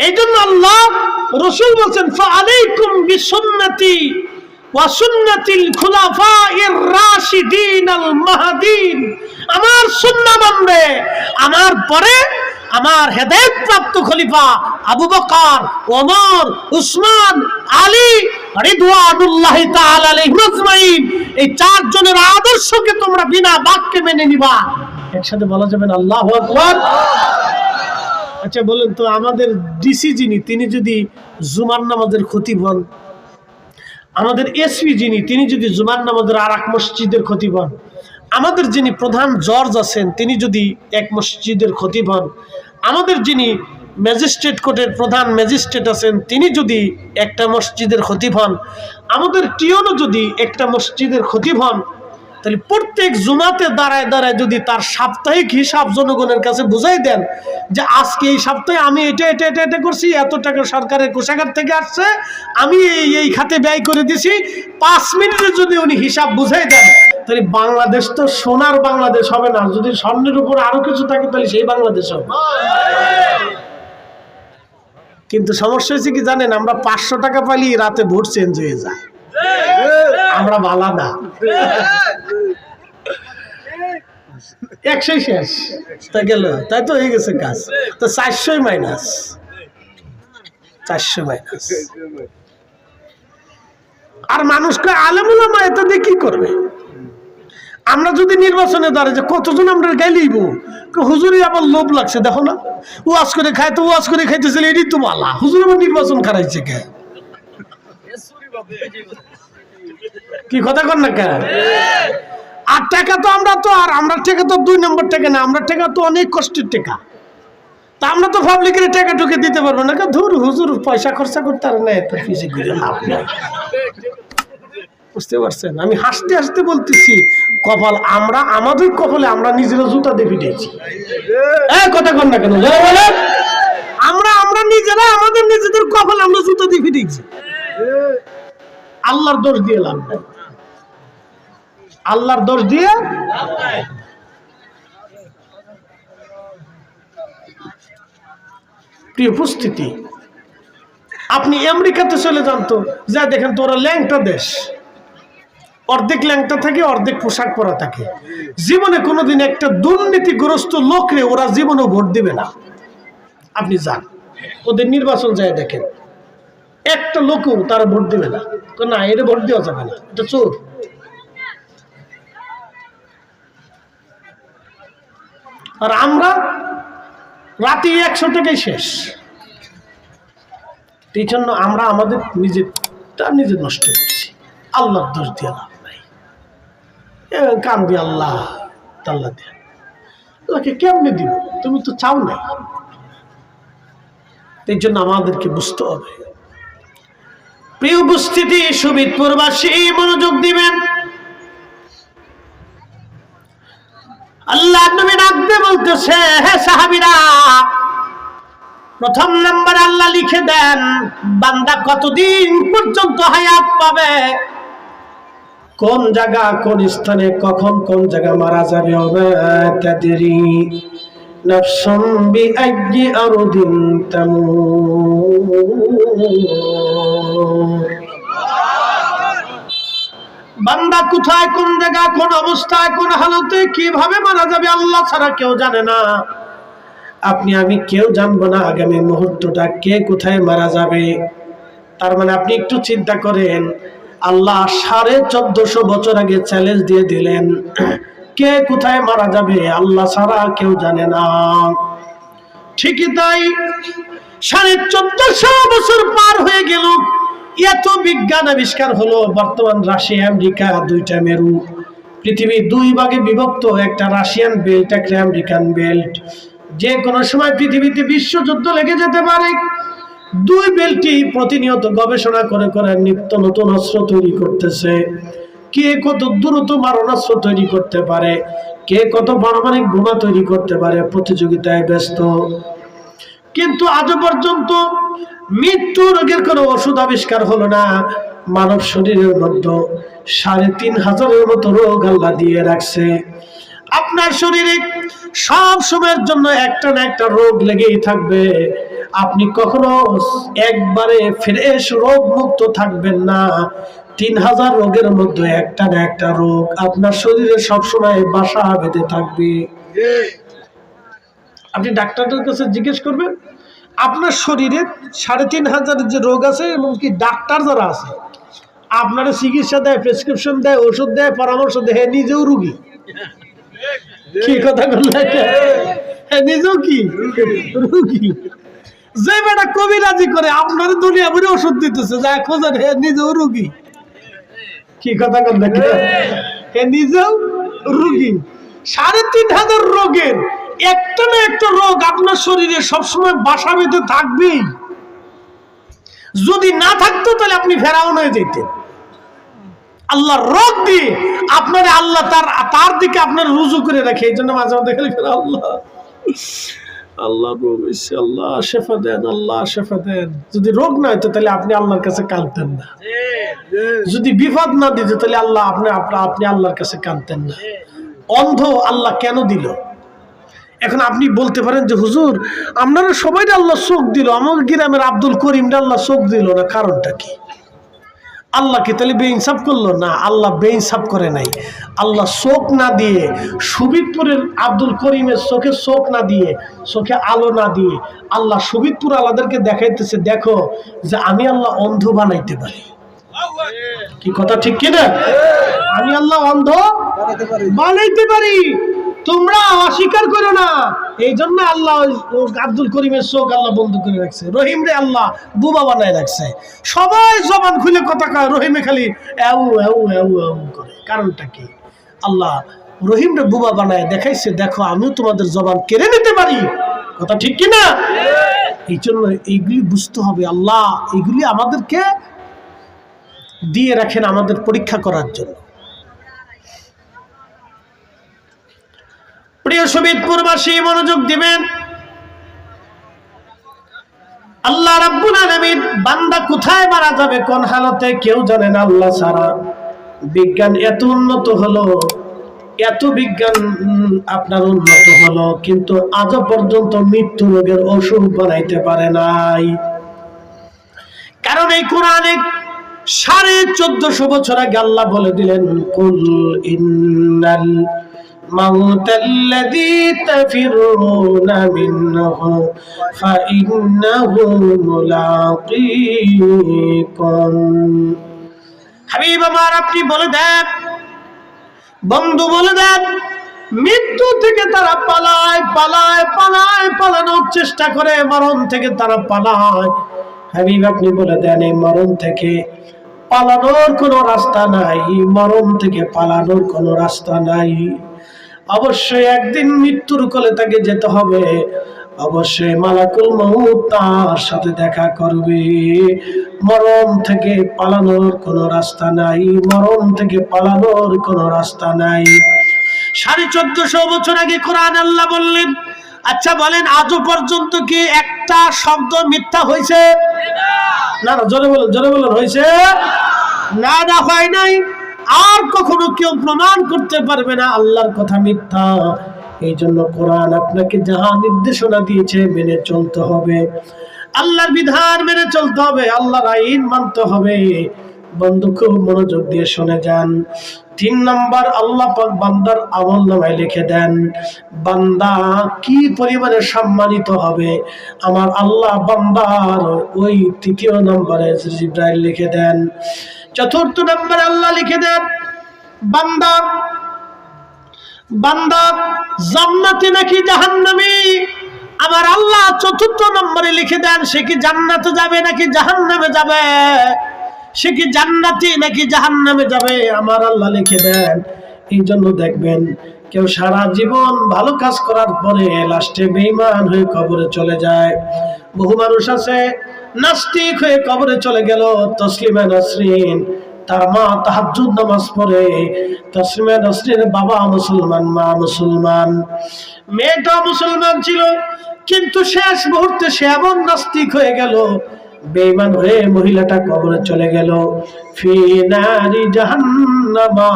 এই জন্য আল্লাহ রাসূল বলেন, ফাআলাইকুম বিসুন্নতি ওয়া সুন্নাতিল খুলাফায়ে রাশিদিনাল মাহদিন। আমার সুন্নাহ মানবে, আমার পরে আমার হেদায়েত প্রাপ্ত খলিফা আবু বকর, ওমর, উসমান, আলী রিদওয়ানুল্লাহি তাআলা আলাইহিম আজমাইন, এই চারজনের আদর্শকে তোমরা বিনা বাক্যে মেনে নিবা। একসাথে বলা যাবে না আল্লাহু আকবার? আচ্ছা বলেন তো, আমাদের ডিসি যিনি, তিনি যদি জুমার নামাজের খতিব হন, আমাদের এসপি যিনি, তিনি যদি জুমার নামাজের আর এক মসজিদের খতিব হন, আমাদের যিনি প্রধান জজ আছেন, তিনি যদি এক মসজিদের খতিব হন, আমাদের যিনি ম্যাজিস্ট্রেট কোর্টের প্রধান ম্যাজিস্ট্রেট আছেন, তিনি যদি একটা মসজিদের খতিব হন, আমাদের টিওনও যদি একটা মসজিদের খতিব হন, তাহলে প্রত্যেক জুমাতে দাঁড়ায় দাঁড়ায় যদি তার সাপ্তাহিক হিসাব জনগণের কাছে বুঝাই দেন যে আজকে এই সপ্তাহে আমি এটা এটা এটা এটা করছি, এত টাকা সরকারের কোষাগার থেকে আসছে, আমি এই খাতে ব্যয় করে দিছি, 5 মিনিটে যদি উনি হিসাব বুঝাই দেন, তাহলে বাংলাদেশ তো সোনার বাংলাদেশ হবে না। যদি স্বর্ণের উপর আরো কিছু থাকে তাহলে সেই বাংলাদেশ হবে। কিন্তু সমস্যা হচ্ছে কি জানেন, আমরা 500 টাকা পাইলে রাতে ভোট চেঞ্জ হয়ে যায়। আমরা বালা না, 100 শেষ তা গেল, তাই তো হয়ে গেছে কাজ। তো 400 মাইনাস 400 মাইনাস। আর মানুষকে আলেম ওলামা এটা দিয়ে কি করবে? আমরা যদি নির্বাচনে দাঁড়াই যে কতজন আমরা গাইলিব, হুজুরি আবার লোভ লাগছে, দেখো না ওয়াজ করে খায়, তো ওয়াজ করে খাইতেছিল, এটাই তো মালা, হুজুর আবার নির্বাচন খারাইছে কে? কি কথা কর না কেন? আর টাকা তো আমরা টাকা তো 2 নম্বর টাকা না, আমরা টাকা তো অনেক কষ্টের টাকা। তা আমরা তো পাবলিকের টাকা ঢুকে দিতে পারবো না, ধুর হুজুর পয়সা খরচা করতে আর না, এত পিছিয়ে ঘুরে লাভ নাই। বুঝতে পারছেন? আমি হাসতে হাসতে বলতেছি, কপাল আমরা, আমাদের কপালে আমরা নিজেরা জুতা দিয়ে পিটিয়েছি। কথা কর না কেন? আমরা নিজেরা আমাদের নিজেদের কপালে আমরা জুতা দিয়ে পিটিয়েছি। আল্লাহর দোষ দিয়ে লাভ নাই, আল্লাহর দোষ দিয়ে। প্রিয় উপস্থিতি, আপনি আমেরিকাতে চলে যান তো, যা দেখেন তো ওরা ল্যাংটা দেশ, অর্ধেক ল্যাংটা থাকে, অর্ধেক পোশাক পরা থাকে। জীবনে কোনোদিন একটা দুর্নীতিগ্রস্ত লোকরে ওরা জীবনে ভোট দিবে না। আপনি যান ওদের নির্বাচন যায় দেখেন, একটা লোকও তারা ভোট দিবে না, না এটা ভোট দেওয়া যাবে না, এটা চোর। আর আমরা রাতে 100 টাকাই শেষ। এই জন্য আমরা আমাদের নিজে নষ্ট করছি, আল্লাহর দোষ দিয়ে লাভ নাই। কান দিয়ে আল্লাহ তাল্লা দিয়ে, আল্লাহকে কেমনে দিব? তুমি তো চাও নাই। এই জন্য আমাদেরকে বুঝতে হবে। প্রিয় উপস্থিতি, সুবিদপুরবাসী মনোযোগ দিবেন। আল্লাহ নবী ডাকতে বলতেছে, হে সাহাবীরা, প্রথম নাম্বার আল্লাহ লিখে দেন বান্দা কতদিন পর্যন্ত হায়াত পাবে, কোন জায়গা, কোন স্থানে, কখন, কোন জায়গা মারা যাবে। তাদেরি নাফসুম বিআইয়ি আরদিন তামুত। বান্দা কোথায়, কোন জায়গা, কোন অবস্থায়, কোন হালতে, কিভাবে মারা যাবে আল্লাহ ছাড়া কেউ জানে না। আপনি আমি কেউ জানবো না আগামী মুহূর্তটা কে কোথায় মারা যাবে। তার মানে আপনি একটু চিন্তা করেন, আল্লাহ 1450 বছর আগে চ্যালেঞ্জ দিয়ে দিলেন, কে কোথায় মারা যাবে আল্লাহ ছাড়া কেউ জানে না। ঠিকই তাই, 1450 বছর পার হয়ে গেল, এত বিজ্ঞান আবিষ্কার হলো। বর্তমান রাশিয়া আমেরিকা দুইটা মেরু, পৃথিবী দুই ভাগে বিভক্ত, একটা রাশিয়ান বেল্ট, একটা আমেরিকান বেল্ট। যে কোনো সময় পৃথিবীতে বিশ্বযুদ্ধ লেগে যেতে পারে। দুই বেল্টই প্রতিনিয়ত গবেষণা করে করে নিত্য নতুন অস্ত্র তৈরি করতেছে। কে কত দ্রুত মারণাস্ত্র তৈরি করতে পারে, কে কত পারমাণবিক বোমা তৈরি করতে পারে, প্রতিযোগিতায় ব্যস্ত। কিন্তু আজ পর্যন্ত মৃত্যু রোগের কোনো ওষুধ আবিষ্কার হলো না। মানব শরীরের মধ্যে 3500-এর মতো রোগ আল্লাহ দিয়ে রাখছে। আপনার শরীরে সব সময়ের জন্য একটা না একটা রোগ লেগেই থাকবে। আপনি কখনো একবারে ফ্রেশ রোগ মুক্ত থাকবেন না। 3000 রোগের মধ্যে একটা না একটা রোগ আপনার শরীরে সবসময় বাসা বেঁধে থাকবে। আপনি ডাক্তারদের কাছে জিজ্ঞেস করবেন, আপনার শরীরে 3500 যে রোগ আছে, এমনকি ডাক্তার যারা আছে আপনারা চিকিৎসা দেয়, প্রেসক্রিপশন দেয়, ওষুধ দেয়, পরামর্শ দেয়, নিজেও রুগী। কি কথা বললেন? নিজেও কি রুগী? যে বেটা কবিরাজি করে আপনার দুনিয়া ভরে ওষুধ দিতেছে, যা খোঁজেন হে নিজেও রুগী। কি কথা বললেন? হে নিজেও রুগী। 3500 রোগের একটা না একটা রোগ আপনার শরীরে সবসময় বাসা বেঁধে থাকবেই। যদি না থাকতো তাহলে আপনি ফেরাউন হয়ে যেতেন। আল্লাহ রোগ দিয়ে আপনার আল্লাহ তার দিকে আপনার রুজু করে রাখে। এই জন্য মাঝে মাঝে খালি আল্লাহ আল্লাহ রোগ হয়েছে, আল্লাহ শেফা দেন, আল্লাহ শেফা দেন। যদি রোগ না হইতো তাহলে আপনি আল্লাহর কাছে কাঁদতেন না। যদি বিপদ না দিত তাহলে আল্লাহ আপনি আল্লাহর কাছে কাঁদতেন না। অন্ধ আল্লাহ কেন দিল? এখন আপনি বলতে পারেন যে হুজুর আপনারা সবাই আল্লাহ চোখ দিল, আমার গ্রামের আব্দুল করিম আল্লাহ চোখ দিল না, কারণটা কি? আল্লাহ কি তাহলে বেইনসাফ করলো? না, আল্লাহ বেইনসাফ করে নাই। আল্লাহ চোখ না দিয়ে, সুবিদপুরের আব্দুল করিমের চোখে চোখ না দিয়ে, চোখে আলো না দিয়ে আল্লাহ সুবিদপুর আল্লাহদেরকে দেখাইতেছে, দেখো যে আমি আল্লাহ অন্ধ বানাইতে পারি। কি কথা ঠিক কিনা? আমি আল্লাহ অন্ধ বানাইতে পারি, তোমরা অস্বীকার করো না। এই জন্য আল্লাহ আব্দুল করিমের চোখ আল্লাহ বন্ধ করে রাখছে। রহিম রে আল্লাহ বুবা বানায় রাখছে। সবাই জবান খুলে কথা কয়, রহিমে খালি এউ এউ এউ এউ করে। কারণটা কি? আল্লাহ রহিম রে বুবা বানায় দেখাইছে, দেখো আমিও তোমাদের জবান কেড়ে নিতে পারি। কথা ঠিক কিনা? এই জন্য এইগুলি বুঝতে হবে। আল্লাহ এইগুলি আমাদেরকে দিয়ে রাখেন আমাদের পরীক্ষা করার জন্য। প্রিয় শহীদপুরবাসী মনোযোগ দিবেন। আল্লাহ রাব্বুল আলামিন বান্দা কোথায় মারা যাবে, কোন হালতে কেউ জানে না আল্লাহ ছাড়া। বিজ্ঞান এত উন্নত হলো, এত বিজ্ঞান আপনার উন্নত হলো, কিন্তু আজ পর্যন্ত মৃত্যু রোগের ওষুধ বানাইতে পারে নাই। কারণ এই কোরআনে 1450 বছর আগে আল্লাহ বলে দিলেন, কুল ইন্নাল মাউত আল্লাযী তাফিরুনা মিনহু ফাইন্নাহু মুলাকীকুম। হাবিব আমার, আপনি বলে দেন, বন্ধু বলে দেন, মৃত্যু থেকে তারা পালায় পালায় পালায় পালানোর চেষ্টা করে, মরণ থেকে তারা পালায়। হাবিব আপনি বলে দেন, এই মরণ থেকে পালানোর কোনো রাস্তা নাই, মরণ থেকে পালানোর কোনো রাস্তা নাই। অবশ্যই একদিন মৃত্যুর কোলে তাকে যেতে হবে, অবশ্যই মালাকুল মউত তার সাথে দেখা করবে। মরণ থেকে পালানোর কোনো রাস্তা নাই, মরণ থেকে পালানোর কোনো রাস্তা নাই। 1450 বছর আগে কোরআন আল্লাহ বললেন। আচ্ছা বলেন, আজও পর্যন্ত কি একটা শব্দ মিথ্যা হয়েছে? না না, জোরে বলেন, জোরে বলেন, হয়েছে? না না, হয় নাই। আর কখনো কেউ প্রমাণ করতে পারবে না আল্লাহর কথা মিথ্যা। এই জন্য কোরআন আপনাকে যাহা নির্দেশনা দিয়েছে মেনে চলতে হবে, আল্লাহর বিধান মেনে চলতে হবে, আল্লাহর আইন মানতে হবে। বন্ধু খুব মনোযোগ দিয়ে শুনে যান। 3 নম্বর, আল্লাহ পাক বান্দার আমলনামায় লিখে দেন বান্দা কি পরিমাণে সম্মানিত হবে। আমার আল্লাহ বান্দার ওই 3য় নম্বরে জিবরাইল লিখে দেন। 4th নম্বরে আল্লাহ লিখে দেন বান্দা বান্দা জান্নাতি নাকি জাহান্নামী, আমার আল্লাহ চতুর্থ নম্বরে লিখে দেন সে কি জান্নাতে যাবে নাকি জাহান্নামে যাবে, সে কি জান্নাতি নাকি জাহান্নামে যাবে, আমার আল্লাহ লিখে দেন। এই জন্য দেখবেন কেউ সারা জীবন ভালো কাজ করার পরে লাস্টে বেঈমান হয়ে কবরে চলে যায়। বহু মানুষ আছে নাস্তিক হয়ে কবরে চলে গেল। তসলিমা নাসরিন তার মা তাহাজ্জুদ নামাজ পড়ে, তসলিমা নাসরিনের বাবা মুসলমান, মা মুসলমান, মেয়েটা মুসলমান ছিল, কিন্তু শেষ মুহূর্তে সে এমন নাস্তিক হয়ে গেল, বেঈমান হয়ে মহিলাটা কবরে চলে গেল। ফি নারি জাহান্নামা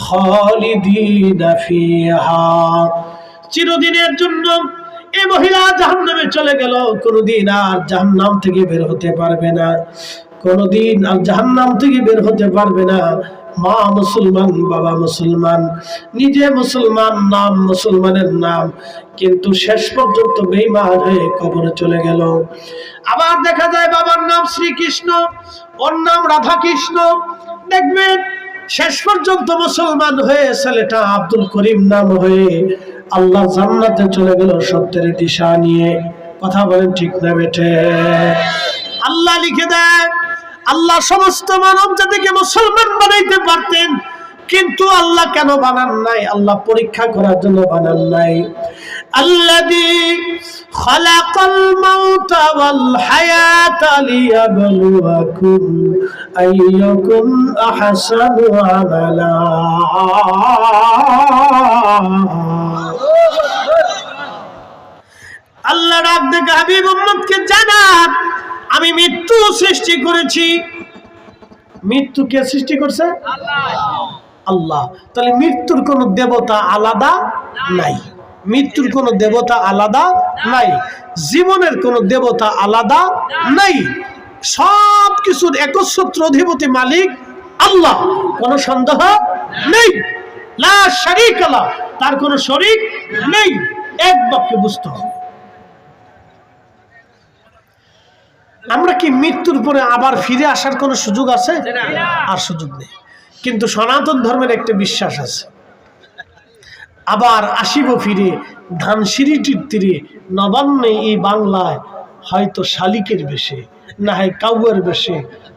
খালিদিনা ফিহা, চিরদিনের জন্য এই মহিলা জাহান্নামে চলে গেল, কোনদিন আর জাহান্নাম থেকে বের হতে পারবে না, কোনদিন আর জাহান্নাম থেকে বের হতে পারবে না। মা মুসলমান, বাবা মুসলমান, নিজে মুসলমান, নাম মুসলমানের নাম, কিন্তু শেষ পর্যন্ত বেঈমান হয়ে কবরে চলে গেল। আবার দেখা যায় বাবার নাম শ্রীকৃষ্ণ, ওর নাম রাধা কৃষ্ণ, দেখবেন শেষ পর্যন্ত মুসলমান হয়ে ছেলেটা আব্দুল করিম নাম হয়ে আল্লাহ জান্নাতে চলে গেল সত্যের দিশা নিয়ে। কথা বলেন ঠিক না বেঠে? আল্লাহ লিখে দেয়, আল্লাহ সমস্ত মানব জাতিকে মুসলমান বানাইতে পারতেন, কিন্তু আল্লাহ কেন বানান নাই? আল্লাহ পরীক্ষা করার জন্য বানান নাই। আল্লাযী খালাকাল মাউতা ওয়াল হায়াতা লিয়াবলুয়াকুম আইয়ুকুম আহসানু আমালা। আল্লাহ ডাক দেখে হাবিব উম্মতকে জানান, আমি মৃত্যু সৃষ্টি করেছি। মৃত্যু কে সৃষ্টি করছে? আল্লাহ। তাহলে মৃত্যুর কোন দেবতা আলাদা নাই, মৃত্যুর কোন দেবতা আলাদা নাই, জীবনের কোন দেবতা আলাদা নাই, সব কিছুর একচ্ছত্র অধিপতি মালিক আল্লাহ, কোন সন্দেহ নেই। লা শারীকা লাহু, তার কোন শরীক নেই। এক বাক্যে বুঝতে হবে। আমরা কি মৃত্যুর পরে আবার ফিরে আসার কোনো সুযোগ আছে? আর সুযোগ নেই। কিন্তু সনাতন ধর্মের একটা বিশ্বাস আছে, আবার আসিব ফিরে ধানসিঁড়িটির তীরে নবান্নে এই বাংলায়, হয়তো শালিকের বেশে, না হয় কাউয়ের বেশে,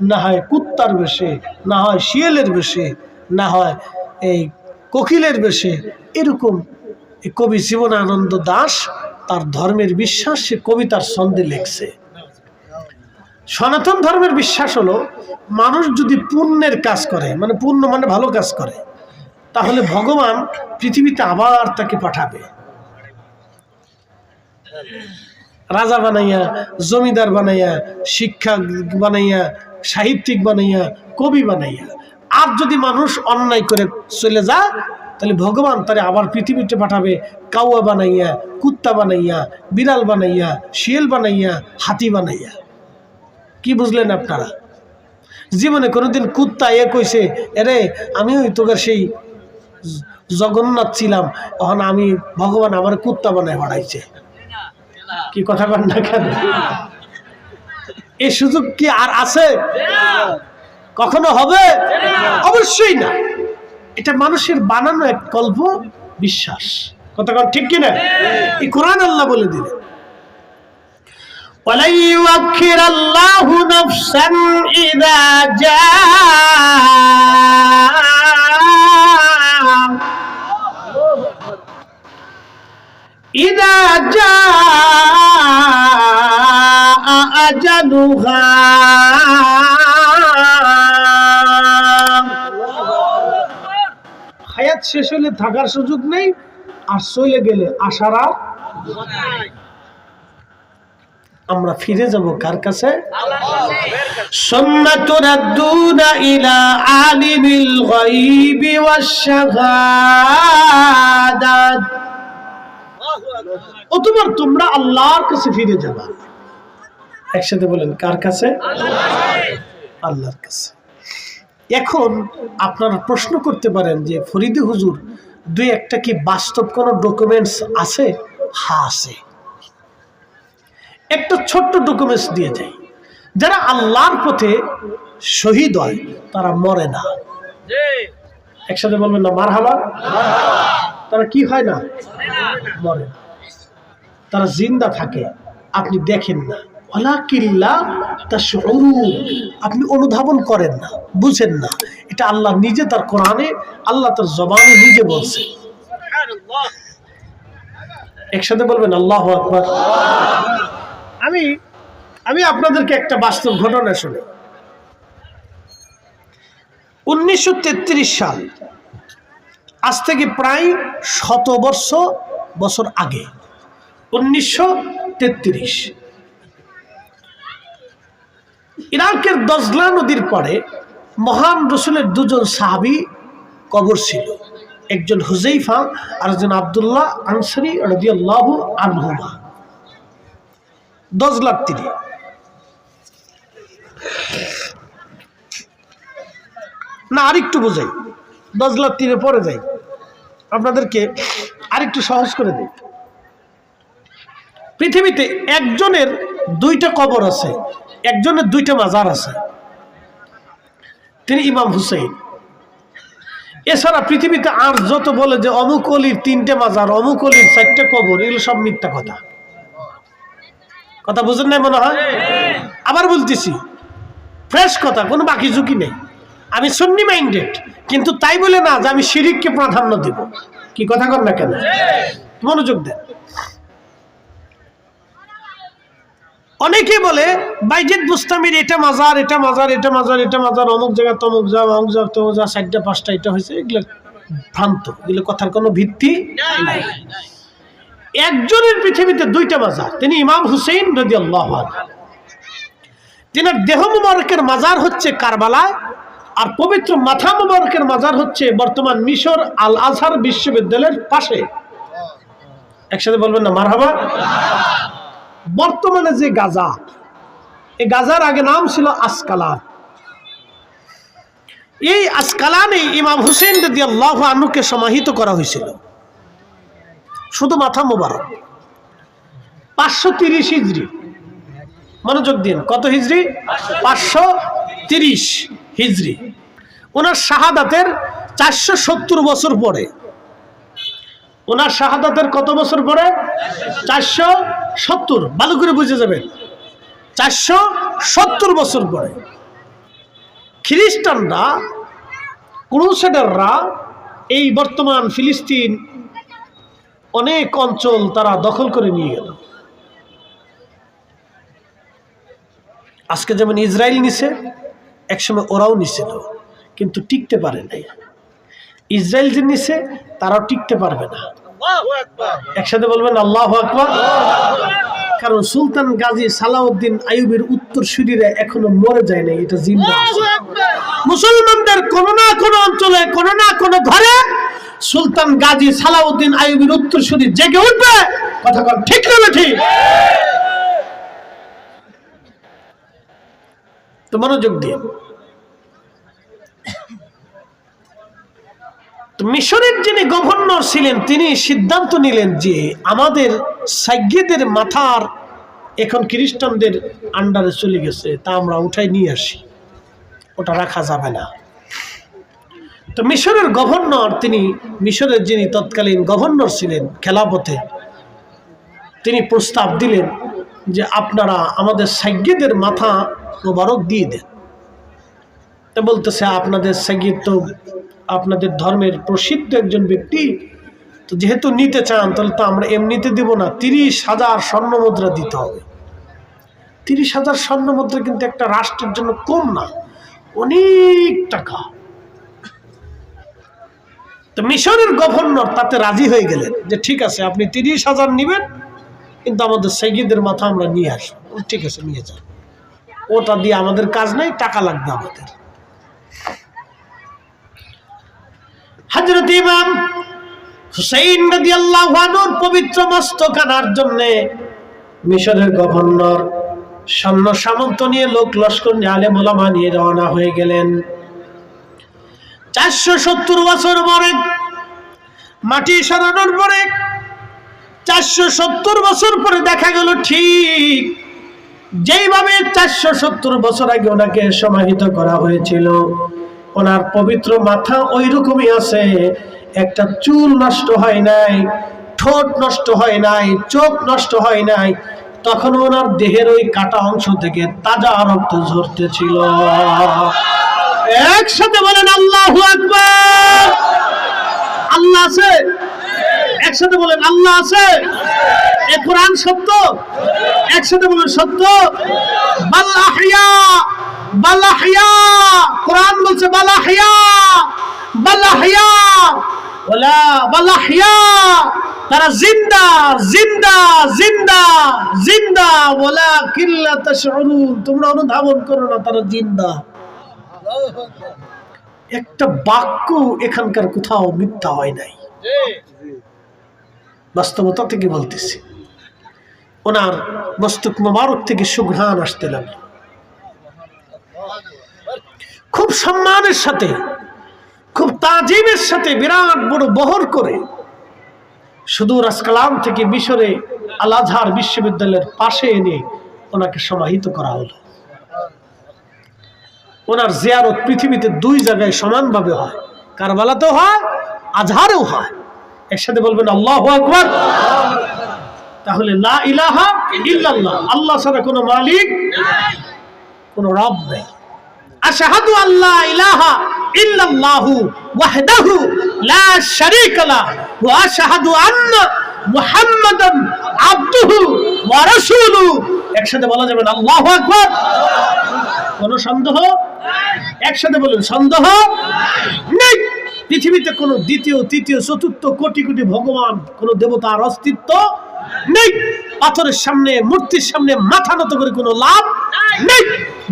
না হয় কুত্তার বেশে, না হয় শিয়ালের বেশে, না হয় এই কোকিলের বেশে। এরকম কবি জীবনানন্দ দাশ তার ধর্মের বিশ্বাস সে কবিতার ছন্দে লেখছে। সনাতন ধর্মের বিশ্বাস হলো মানুষ যদি পুণ্যের কাজ করে, মানে পুণ্য মানে ভালো কাজ করে, তাহলে ভগবান পৃথিবীতে আবার তাকে পাঠাবে, রাজা বানাইয়া, জমিদার বানাইয়া, শিক্ষক বানাইয়া, সাহিত্যিক বানাইয়া, কবি বানাইয়া। আর যদি মানুষ অন্যায় করে চলে যায়, তাহলে ভগবান তারে আবার পৃথিবীতে পাঠাবে কাউয়া বানাইয়া, কুত্তা বানাইয়া, বিড়াল বানাইয়া, শিয়াল বানাইয়া, হাতি বানাইয়া। কি বুঝলেন আপনারা? জীবনে কোনোদিন কুত্তা কইছে, এরে আমি ওই তোকে সেই জগন্নাথ ছিলাম, তখন আমি ভগবান আমার কুত্তা বানায় বাড়াইছে? কি কথা বল না কেন? এই সুযোগ কি আর আছে? কখনো হবে? অবশ্যই না। এটা মানুষের বানানো এক কল্প বিশ্বাস। কথা কন ঠিক কিনা? এই কোরআন আল্লাহ বলে দিলেন, وَلَن يُؤَخِّرَ اللَّهُ نَفْسًا إِذَا جَاءَ أَجَلُهَا। হায়াত শেষ হলে থাকার সুযোগ নেই, আর চলে গেলে আসার আর আমরা ফিরে যাব কার কাছে? সুম্মা তুরাদ্দুনা ইলা আলিমিল গায়বি ওয়াশ শাহাদাত। অতঃপর তোমরা আল্লাহর কাছে ফিরে যাবা। একসাথে বলেন, কার কাছে? আল্লাহর কাছে। এখন আপনারা প্রশ্ন করতে পারেন যে ফরিদী হুজুর, দুই একটা কি বাস্তব কোনো ডকুমেন্টস আছে? হ্যাঁ আছে। একটা ছোট্ট ডকুমেন্টস দিয়ে যায়, যারা আল্লাহর পথে শহীদ হয় তারা মরে না। একসাথে বলবেন না মারহাবা? তারা কি হয় না? মরে না। তারা জিন্দা থাকে, আপনি দেখেন না। ওয়ালাকিল্লা তাশউরুন, আপনি অনুধাবন করেন না, বুঝেন না। এটা আল্লাহ নিজে তার কোরআনে, আল্লাহ তার জবানে নিজে বলছে। একসাথে বলবেন আল্লাহু আকবার। আমি আপনাদেরকে একটা বাস্তব ঘটনা শুনি। 1933 সাল, আজ থেকে প্রায় 100 বছর আগে, 1933, ইরাকের দজলা নদীর পরে মহান রসুলের দুজন সাহাবী কবর ছিল, একজন হুযায়ফা আর একজন আব্দুল্লাহ আনসারী রাদিয়াল্লাহু আনহুমা। দজলার তীরে না, আরেকটু বোঝাই, দজলার তীরে পরে যাই, আপনাদেরকে আরেকটু সহজ করে দিই। পৃথিবীতে একজনের 2টা কবর আছে, একজনের 2টা মাজার আছে, তিনি ইমাম হুসাইন। এছাড়া পৃথিবীতে আর যত বলে যে অমুক অলির 3টে মাজার, অমুক অলির 4টে কবর, এগুলো সব মিথ্যা কথা। কথা বুঝেন নাই মনে হয়? আবার বলতেছি, ফ্রেশ কথা, কোনো বাকি ঝুঁকি নেই। আমি সুন্নি মাইন্ডেড, কিন্তু তাই বলে না যে আমি শিরিককে প্রাধান্য দিব। কি কথা কর না কেন? মনোযোগ দেন। অনেকে বলে বাইজিদ বুস্তামির এটা মাজার, এটা মাজার, এটা মাজার, এটা মাজার, অমুক জায়গা তমুক যা, অমুক জায়গা তমুক যা, 4টা 5টা এটা হয়েছে, এগুলো ভ্রান্ত, এগুলো কথার কোনো ভিত্তি নাই। একজনের পৃথিবীতে 2টা মাজার, তিনি ইমাম হুসাইন রাদিয়াল্লাহু আনহু। তিনার দেহ মুবারকের মাজার হচ্ছে কারবালায়, আর পবিত্র মাথা মুবারকের মাজার হচ্ছে বর্তমান মিশর আল আজহার বিশ্ববিদ্যালয়ের পাশে। একসাথে বলবেন না মারহাবা। বর্তমানে যে গাজা, এই গাজার আগে নাম ছিল আসকালান। এই আসকালানে ইমাম হুসেন রাদিয়াল্লাহু আনহুকে সমাহিত করা হয়েছিল, শুধু মাথা মুবারক। 530 হিজরি, মনোযোগ দিন, কত হিজরি? 530 হিজরি। ওনার শাহাদাতের 470 বছর পরে, ওনার শাহাদাতের কত বছর পরে? 470, ভালো করে বুঝে যাবেন, 470 বছর পরে খ্রিস্টানরা, ক্রুসেডাররা এই বর্তমান ফিলিস্তিন অনেক অঞ্চল তারা দখল করে নিয়ে গেল। আজকে যেমন ইসরায়েল নিছে, একসময় ওরাও নিছিল, কিন্তু টিকতে পারে নাই। ইসরায়েল যে নিছে, তারাও টিকতে পারবে না। একসাথে বলবেন আল্লাহু আকবার। কারণ সুলতান গাজী সালাউদ্দিন আইয়ুবের উত্তরসূরিরা এখনো মরে যায় নাই, এটা জিন্দা আছে। মুসলমানদের কোন না কোন অঞ্চলে, কোন না কোন ঘরে সুলতান গাজী সালাউদ্দিন আইয়ুবের উত্তরসূরি জেগে উঠবে। কথা বল ঠিক না ঠিক? তো মনোযোগ দিয়ে, মিশরের যিনি গভর্নর ছিলেন, তিনি সিদ্ধান্ত নিলেন যে আমাদের সাইয়্যিদের মাথার এখন খ্রিস্টানদের আন্ডারে চলে গেছে, তা আমরা উঠাই নিয়ে আসি, ওটা রাখা যাবে না। তো মিশরের গভর্নর, তিনি মিশরের যিনি তৎকালীন গভর্নর ছিলেন খেলাফতে, তিনি প্রস্তাব দিলেন যে আপনারা আমাদের সাইয়্যিদের মাথা মোবারক দিয়ে দেন। তা বলতেছে আপনাদের সাইয়্যিদ তো আপনাদের ধর্মের প্রসিদ্ধ একজন ব্যক্তি, তো যেহেতু নিতে চান তাহলে তো আমরা এমনিতে দেব না, 30,000 স্বর্ণ মুদ্রা দিতে হবে। 30,000 স্বর্ণ মুদ্রা কিন্তু একটা রাষ্ট্রের জন্য কম না, অনেক টাকা। তো মিশরের গভর্নর তাতে রাজি হয়ে গেলেন যে ঠিক আছে, আপনি 30,000 নেবেন, কিন্তু আমাদের সাইয়্যিদের মাথা আমরা নিয়ে আসবো। ঠিক আছে, নিয়ে যান, ওটা দিয়ে আমাদের কাজ নাই, টাকা লাগবে আমাদের। হযরত ইমাম হুসাইন রাদিয়াল্লাহু আনহুর পবিত্র মস্তক আনার জন্য মিশরের গভর্নর সৈন্য সামন্ত নিয়ে, লোক লস্কর নিয়ে, আলেম ওলামা নিয়ে রওনা হয়ে গেলেন। 470 বছর পরে, মাটি সরানোর পরে 470 বছর পরে দেখা গেল ঠিক যেইভাবে 470 বছর আগে ওনাকে সমাহিত করা হয়েছিল, ওনার পবিত্র মাথা ওই রকমই আছে, একটা চুল নষ্ট হয় নাই, ঠোঁট নষ্ট হয় নাই, চোখ নষ্ট হয় নাই, তখন ওনার দেহের ওই কাটা অংশ থেকে তাজা রক্ত ঝরতেছিল। একসাথে বলেন আল্লাহু আকবার। আল্লাহ আছে, একসাথে বলেন আল্লাহ আছে। এই কোরআন সত্য, একসাথে বলেন সত্য। বাল আহইয়া, বাল আহইয়া, কোরআন বলছে বাল আহইয়া, বাল আহইয়া, ওয়ালা বাল আহইয়া, তারা জিন্দা জিন্দা জিন্দা জিন্দা, ওয়ালা কিল্লা তাশউরুন, তোমরা অনুধাবন করো না তারা জিন্দা। একটা বাক্য এখানকার কোথাও মিথ্যা হয় নাই, বাস্তবতা থেকে বলতেছি। ওনার মস্তক মোবারক থেকে সুঘ্রাণ আসতে লাগলো, খুব সম্মানের সাথে, খুব তাজিমের সাথে, বিরাট বড় বহর করে সুদূর আসকালাম থেকে মিশরে আল আজহার বিশ্ববিদ্যালয়ের পাশে এনে ওনাকে সমাহিত করা হলো। ওনার জিয়ারত পৃথিবীতে দুই জায়গায় সমানভাবে হয়, কারবালাতেও হয়, আজহারেও হয়। একসাথে বলবেন আল্লাহু আকবার। তাহলে লা ইলাহা ইল্লাল্লাহ, আল্লাহ ছাড়া কোনো মালিক নাই, কোনো রব নাই। আশহাদু আল্লা ইলাহা ইল্লাল্লাহু ওয়াহদাহু লা শারীকা লাহু ওয়া আশহাদু আন্না মুহাম্মাদান আবদুহু ওয়া রাসূলুহু। একসাথে বলা যাবে না আল্লাহু আকবার। কোনো সন্দেহ? একসাথে বলুন সন্দেহ নেই। পৃথিবীতে কোনো দ্বিতীয় তৃতীয় চতুর্থ কোটি কোটি ভগবান, কোনো দেবতার অস্তিত্ব নেই। পাথরের সামনে, মূর্তির সামনে মাথা নত করে কোনো লাভ নেই।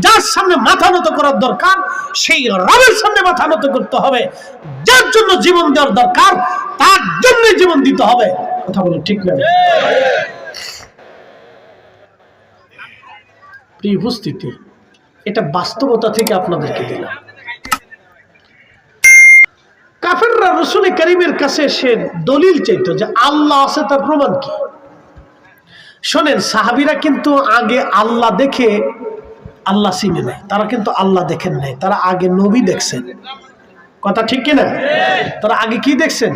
যার সামনে মাথা নত করার দরকার সেই রবের সামনে মাথা নত করতে হবে। যার জন্য জীবন দেওয়ার দরকার তার জন্য জীবন দিতে হবে। কথা বলুন ঠিক না? প্রিয় উপস্থিতি, এটা বাস্তবতা থেকে আপনাদেরকে দিলাম। কাফেররা রাসূল কারীমের কাছে এসে দলিল চাইতো যে আল্লাহ আছে, তার প্রমাণ কি? শোনেন, সাহাবীরা কিন্তু আগে আল্লাহ দেখে আল্লাহ চিনে নাই, তারা কিন্তু আল্লাহ দেখেন নাই, তারা আগে নবী দেখছেন। কথা ঠিক কিনা? তারা আগে কি দেখছেন?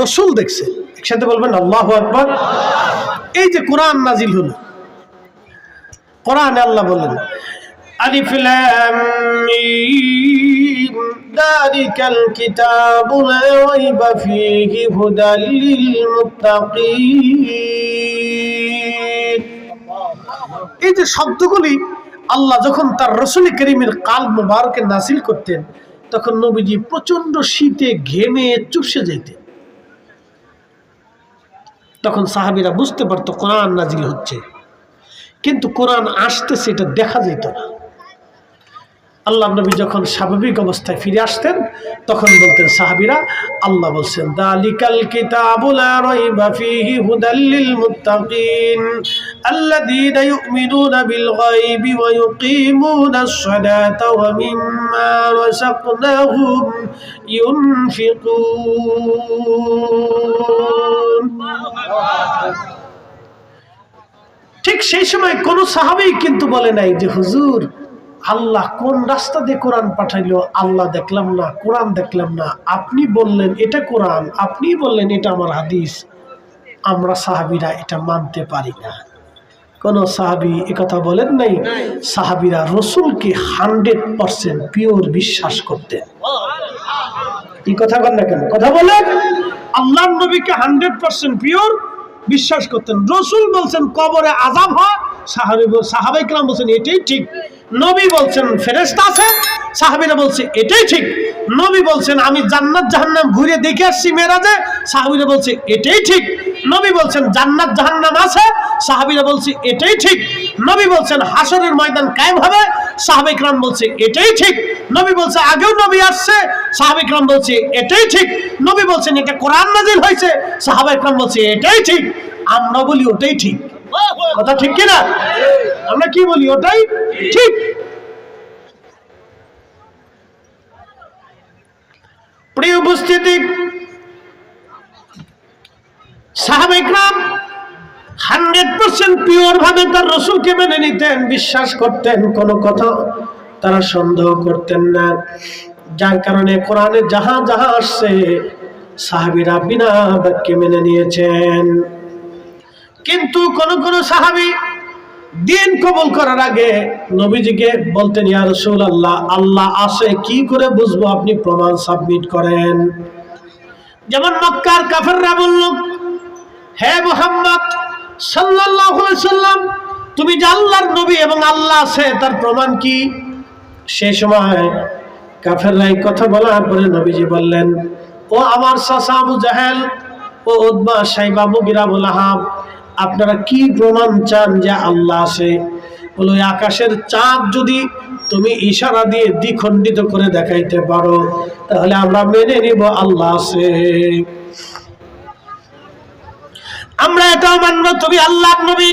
রাসূল দেখছেন। একসাথে বলবেন আল্লাহু আকবার। এই যে কোরআন নাজিল হলো, কোরআনে আল্লাহ বলেন আলিফ লাম মিম যালিকাল কিতাবু লা রাইবা ফীহি হুদাল লিল মুত্তাকিন। এই যে শব্দগুলি আল্লাহ যখন তার রাসূল কারীমের কালব মুবারকে নাযিল করতেন, তখন নবীজি প্রচন্ড শীতে ঘেমে চুপসে যেতেন। তখন সাহাবীরা বুঝতে পারতো কোরআন নাযিল হচ্ছে, কিন্তু কোরআন আসতেছে এটা দেখা যেত না। আল্লাহ নবী যখন স্বাভাবিক অবস্থায় ফিরে আসতেন, তখন বলতেন সাহাবীরা, আল্লাহ বলছেন যালিকাল কিতাবু লা রাইবা ফীহি হুদাল লিল মুত্তাকিন আল্লাযীনা ইউমিনুনা বিল গায়বি ওয়া ইউকিমুনাস সালাতা ওয়া মিম্মা রাযাকনাহুম ইউনফিকুন। ঠিক সেই সময় কোন সাহাবী কিন্তু বলে নাই যে হুজুর আল্লাহ কোন রাস্তা দিয়ে কোরআন পাঠাইলো, আল্লাহ দেখলাম না, কোরআন দেখলাম না, আপনি বললেন এটা কোরআন, আপনি বললেন এটা আমার হাদিস, আমরা সাহাবীরা এটা মানতে পারি না। কোন সাহাবী একথা বলেন নাই। সাহাবীরা রাসূলকে 100% পিওর বিশ্বাস করতেন। এই কথা বলেন না কেন? কথা বলেন। আল্লাহর নবীকে 100% পিওর বিশ্বাস করতেন। রাসূল বলছেন কবরে আযাব হয়, সাহাবায়ে কেরাম বলছেন এটাই ঠিক। নবী বলছেন ফেরেশতা আছে, সাহাবীরা বলছে এটাই ঠিক। নবী বলছেন আমি জান্নাত জাহান্নাম ঘুরে দেখে আসছি মেরাজে, সাহাবীরা বলছে এটাই ঠিক। নবী বলছেন জান্নাত জাহান্নাম আছে, সাহাবীরা বলছে এটাই ঠিক। নবী বলছেন হাসরের ময়দান কায়েম হবে, সাহাবায়ে কেরাম বলছে এটাই ঠিক। নবী বলছে আগেও নবী আসছে, সাহাবায়ে কেরাম বলছে এটাই ঠিক। নবী বলছেন এটা কোরআন নাযিল হয়েছে, সাহাবায়ে কেরাম বলছে এটাই ঠিক। আমরা বলি ওটাই ঠিক। কথা ঠিক কি না? আমরা কি বলি? ওটাই ঠিক। প্রিয় উপস্থিতি, সাহাবায়ে কেরাম 100% পিওর ভাবে তার রাসূলকে মেনে নিতেন, বিশ্বাস করতেন, কোনো কথা তারা সন্দেহ করতেন না। যার কারণে কোরআনে যাহা যাহা আসছে সাহাবীরা বিনা বাক্যে মেনে নিয়েছেন। কিন্তু কোন কোন সাহাবী দিন কবুল করার আগে নবীজিকে বলতেন, ইয়া রাসূলুল্লাহ, আল্লাহ আছে কি করে বুঝবো, আপনি প্রমাণ সাবমিট করেন। যেমন মক্কার কাফেররা বলল, হে মুহাম্মদ সাল্লাল্লাহু আলাইহি সাল্লাম, তুমি যে আল্লাহর নবী এবং আল্লাহ আছে তার প্রমাণ কি? সেই সময় কাফেররা এই কথা বলার পরে নবীজি বললেন, ও আমার চাচা আবু জাহেল, ও উতবা, সাইবা, মুগিরা, আবু লাহাব, আপনারা কি প্রমাণ চান যে আল্লাহ আছে? বলো, আকাশের চাঁদ যদি তুমি ইশারা দিয়ে দ্বিখণ্ডিত করে দেখাইতে পারো তাহলে আমরা মেনে নিব আল্লাহ আছে। আমরা এটাও মানব তুমি আল্লাহর নবী।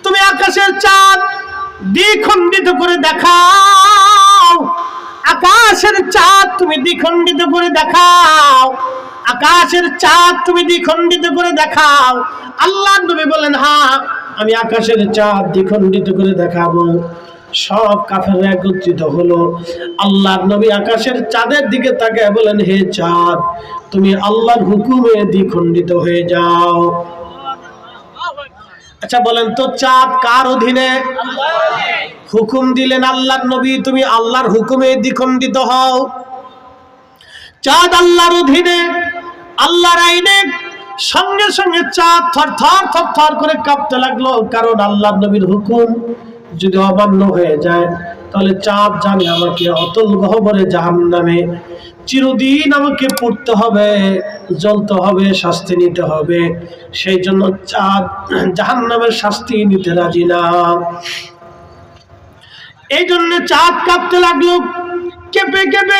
তুমি আকাশের চাঁদ দ্বিখণ্ডিত করে দেখাও, আকাশের চাঁদ তুমি দ্বিখণ্ডিত করে দেখাও, আকাশের চাঁদ তুমি দ্বিখণ্ডিত করে দেখাও। আল্লাহর নবী বলেন, হ্যাঁ আমি আকাশের চাঁদ দ্বিখণ্ডিত করে দেখাবো। সব কাফেররা একত্রিত হলো। আল্লাহর নবী আকাশের চাঁদের দিকে তাকায় বলেন, হে চাঁদ, তুমি আল্লাহর হুকুমে দ্বিখণ্ডিত হয়ে যাও। আচ্ছা বলেন তো, চাঁদ কার অধীনে? হুকুম দিলেন আল্লাহর নবী, তুমি আল্লাহর হুকুমে দ্বিখণ্ডিত হও। চাঁদ আল্লাহর অধীনে, আল্লাহর আইনে। সঙ্গে সঙ্গে চাঁদ থরথর থরথর করে কাঁপতে লাগলো, কারণ আল্লাহর নবীর হুকুম যদি অমান্য হয়ে যায় তাহলে চাঁদ জানে আমাকে অতল গহ্বরে জাহান্নামে চিরদিন আমাকে পড়তে হবে, জ্বলতে হবে, শাস্তি নিতে হবে। সেই জন্য চাঁদ জাহান্নামের শাস্তি নিতে রাজি না। এই জন্য চাঁদ কাঁপতে লাগলো, কেঁপে কেঁপে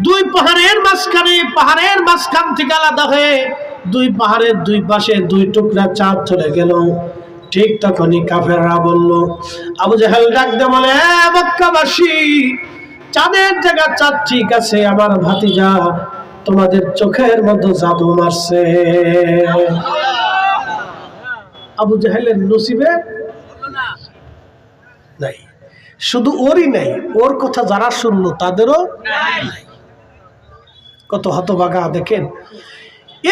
দুই পাহাড়ের মাঝখান থেকে আলাদা হয়ে দুই পাহাড়ের দুই পাশে দুই টুকরা চাঁদ চলে গেল। ঠিক তখনই কাফেররা বলল, আবু জাহেল ডাক দিয়ে বলে, মক্কাবাসী, চাঁদের জায়গা চাঁদ ঠিক আছে, আমার ভাতিজা তোমাদের চোখের মধ্যে জাদু মারছে। আবু জাহেলের নসিবে নাই, শুধু ওরই নাই, ওর কথা যারা শুনলো তাদেরও নাই। কত হতভাগা দেখেন।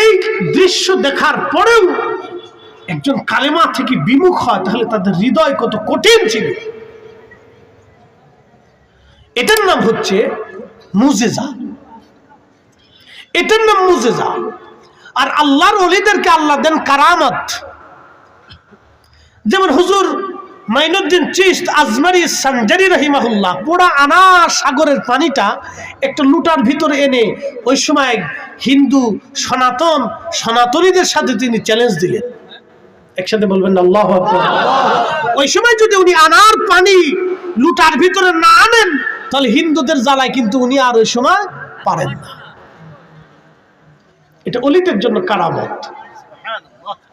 এই দৃশ্য দেখার পরেও একজন কালেমা থেকে বিমুখ হয় তাহলে তাদের হৃদয় কত কঠিন ছিল। এটার নাম হচ্ছে মুজিজা, এটার নাম মুজিজা। আর আল্লাহর ওলিদেরকে আল্লাহ দেন কারামত। যেমন হুজুর মাইনুদ্দিন চিশত আজমারি সানজারি রহিমাহুল্লাহ পুরা আনা সাগরের পানিটা একটা লুটার ভিতরে এনে ওই সময় হিন্দু সনাতনীদের সাথে তিনি চ্যালেঞ্জ দিলেন। একসাথে বলবেন আল্লাহু আকবার। ওই সময় যদি উনি আনার পানি লুটার ভিতরে না আনেন তাহলে হিন্দুদের জ্বালায় কিন্তু উনি আর ওই সময় পারেন না। এটা ওলিদের জন্য কারামত,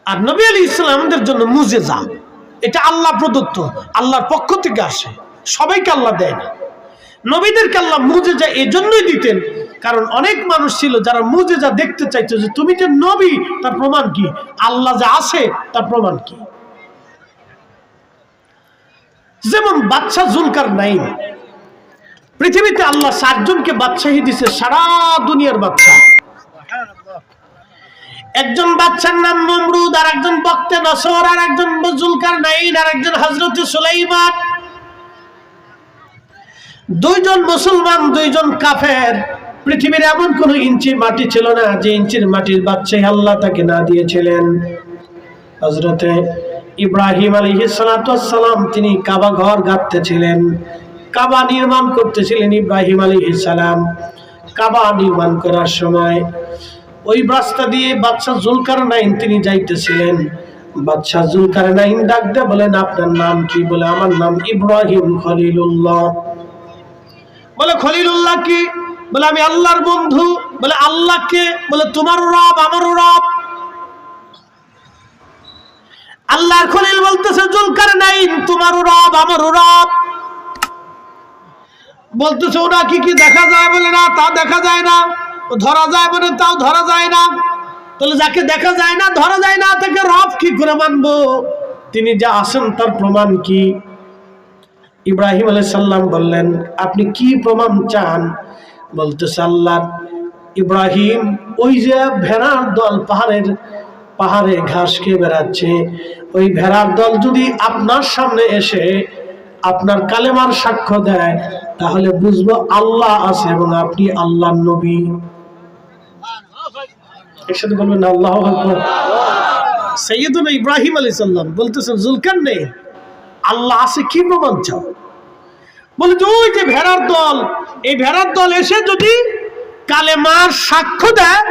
আর নবী আলাইহিস সালামদের জন্য মুজিজা। এটা আল্লাহ প্রদত্ত, আল্লাহর পক্ষ থেকে আসে, সবাইকে আল্লাহ দেয় না। নবীদেরকে আল্লাহ মুজিজা এজন্যই দিতেন কারণ অনেক মানুষ ছিল যারা মুজিজা দেখতে চাইতো, যে তুমি যে নবী তার প্রমাণ কি, আল্লাহ যে আছে তার প্রমাণ কি। যেমন বাদশা জুলকারনাইন, পৃথিবীতে আল্লাহ 7 জনকে বাদশাহী দিছে, সারা দুনিয়ার বাদশা। একজন বাদশার নাম নমরুদ, আর একজন বক্তে নসর, আর একজন জুলকারনাইন, আর একজন হযরত সুলাইমান। 2 জন মুসলমান, 2 জন কাফের। পৃথিবীর এমন কোন ইঞ্চি মাটি ছিল না যে ইঞ্চির মাটির বাদশাহী আল্লাহ তাকে না দিয়েছিলেন। হযরতে ইব্রাহিম আলাইহিস সালাতু ওয়াস সালাম তিনি কাবা ঘর গাঁথতেছিলেন, কাবা নির্মাণ করতেছিলেন। ইব্রাহিম আলাইহিস সালাম কাবা নির্মাণ করার সময় ওই রাস্তা দিয়ে বাদশা জুলকারনাইন তিনি যাইতেছিলেন। বাদশা জুলকারনাইন ডাক দিয়ে বলেন, আপনার নাম কি? বলে, আমার নাম ইব্রাহিম খলিলুল্লাহ। বলে, খলিলুল্লাহ কি? বলে, আমি আল্লাহর বন্ধু। বলে, আল্লাহ কে? বলে, তোমারও রব আমারও রব। আল্লাহর খলিল বলতেছে, জুলকারনাইন তোমারও রব আমারও রব। বলতেছে, ওরা কি কি দেখা যায়? বলে, না তা দেখা যায় না। ধরা যায়? বলে, তাও ধরা যায় না। তাহলে যাকে দেখা যায় না, ধরা যায় না, তাকে রব কি করে মানবো? তিনি যা আছেন তার প্রমাণ কি? ইব্রাহিম আলাইহিস সালাম বললেন, আপনি কি প্রমাণ চান? বলতেছে, আল্লাহ ইব্রাহিম ওই যে ভেড়ার দল পাহাড়ে ঘাস খেয়ে বেড়াচ্ছে, ওই ভেড়ার দল যদি আপনার সামনে এসে আপনার কালেমার সাক্ষ্য দেয়, তাহলে বুঝবো আল্লাহ আছে এবং আপনি আল্লাহর নবী। একসাথে বলবেন আল্লাহু আকবার। সাইয়্যিদুনা ইব্রাহিম আলাইহিস সালাম বলতেছেন, যুলকারনাইন, আল্লাহ আছে কি প্রমাণ চাও? বলে যে ওই যে ভেড়ার দল, এই ভেড়ার দল এসে যদি কালেমার সাক্ষ্য দেয়,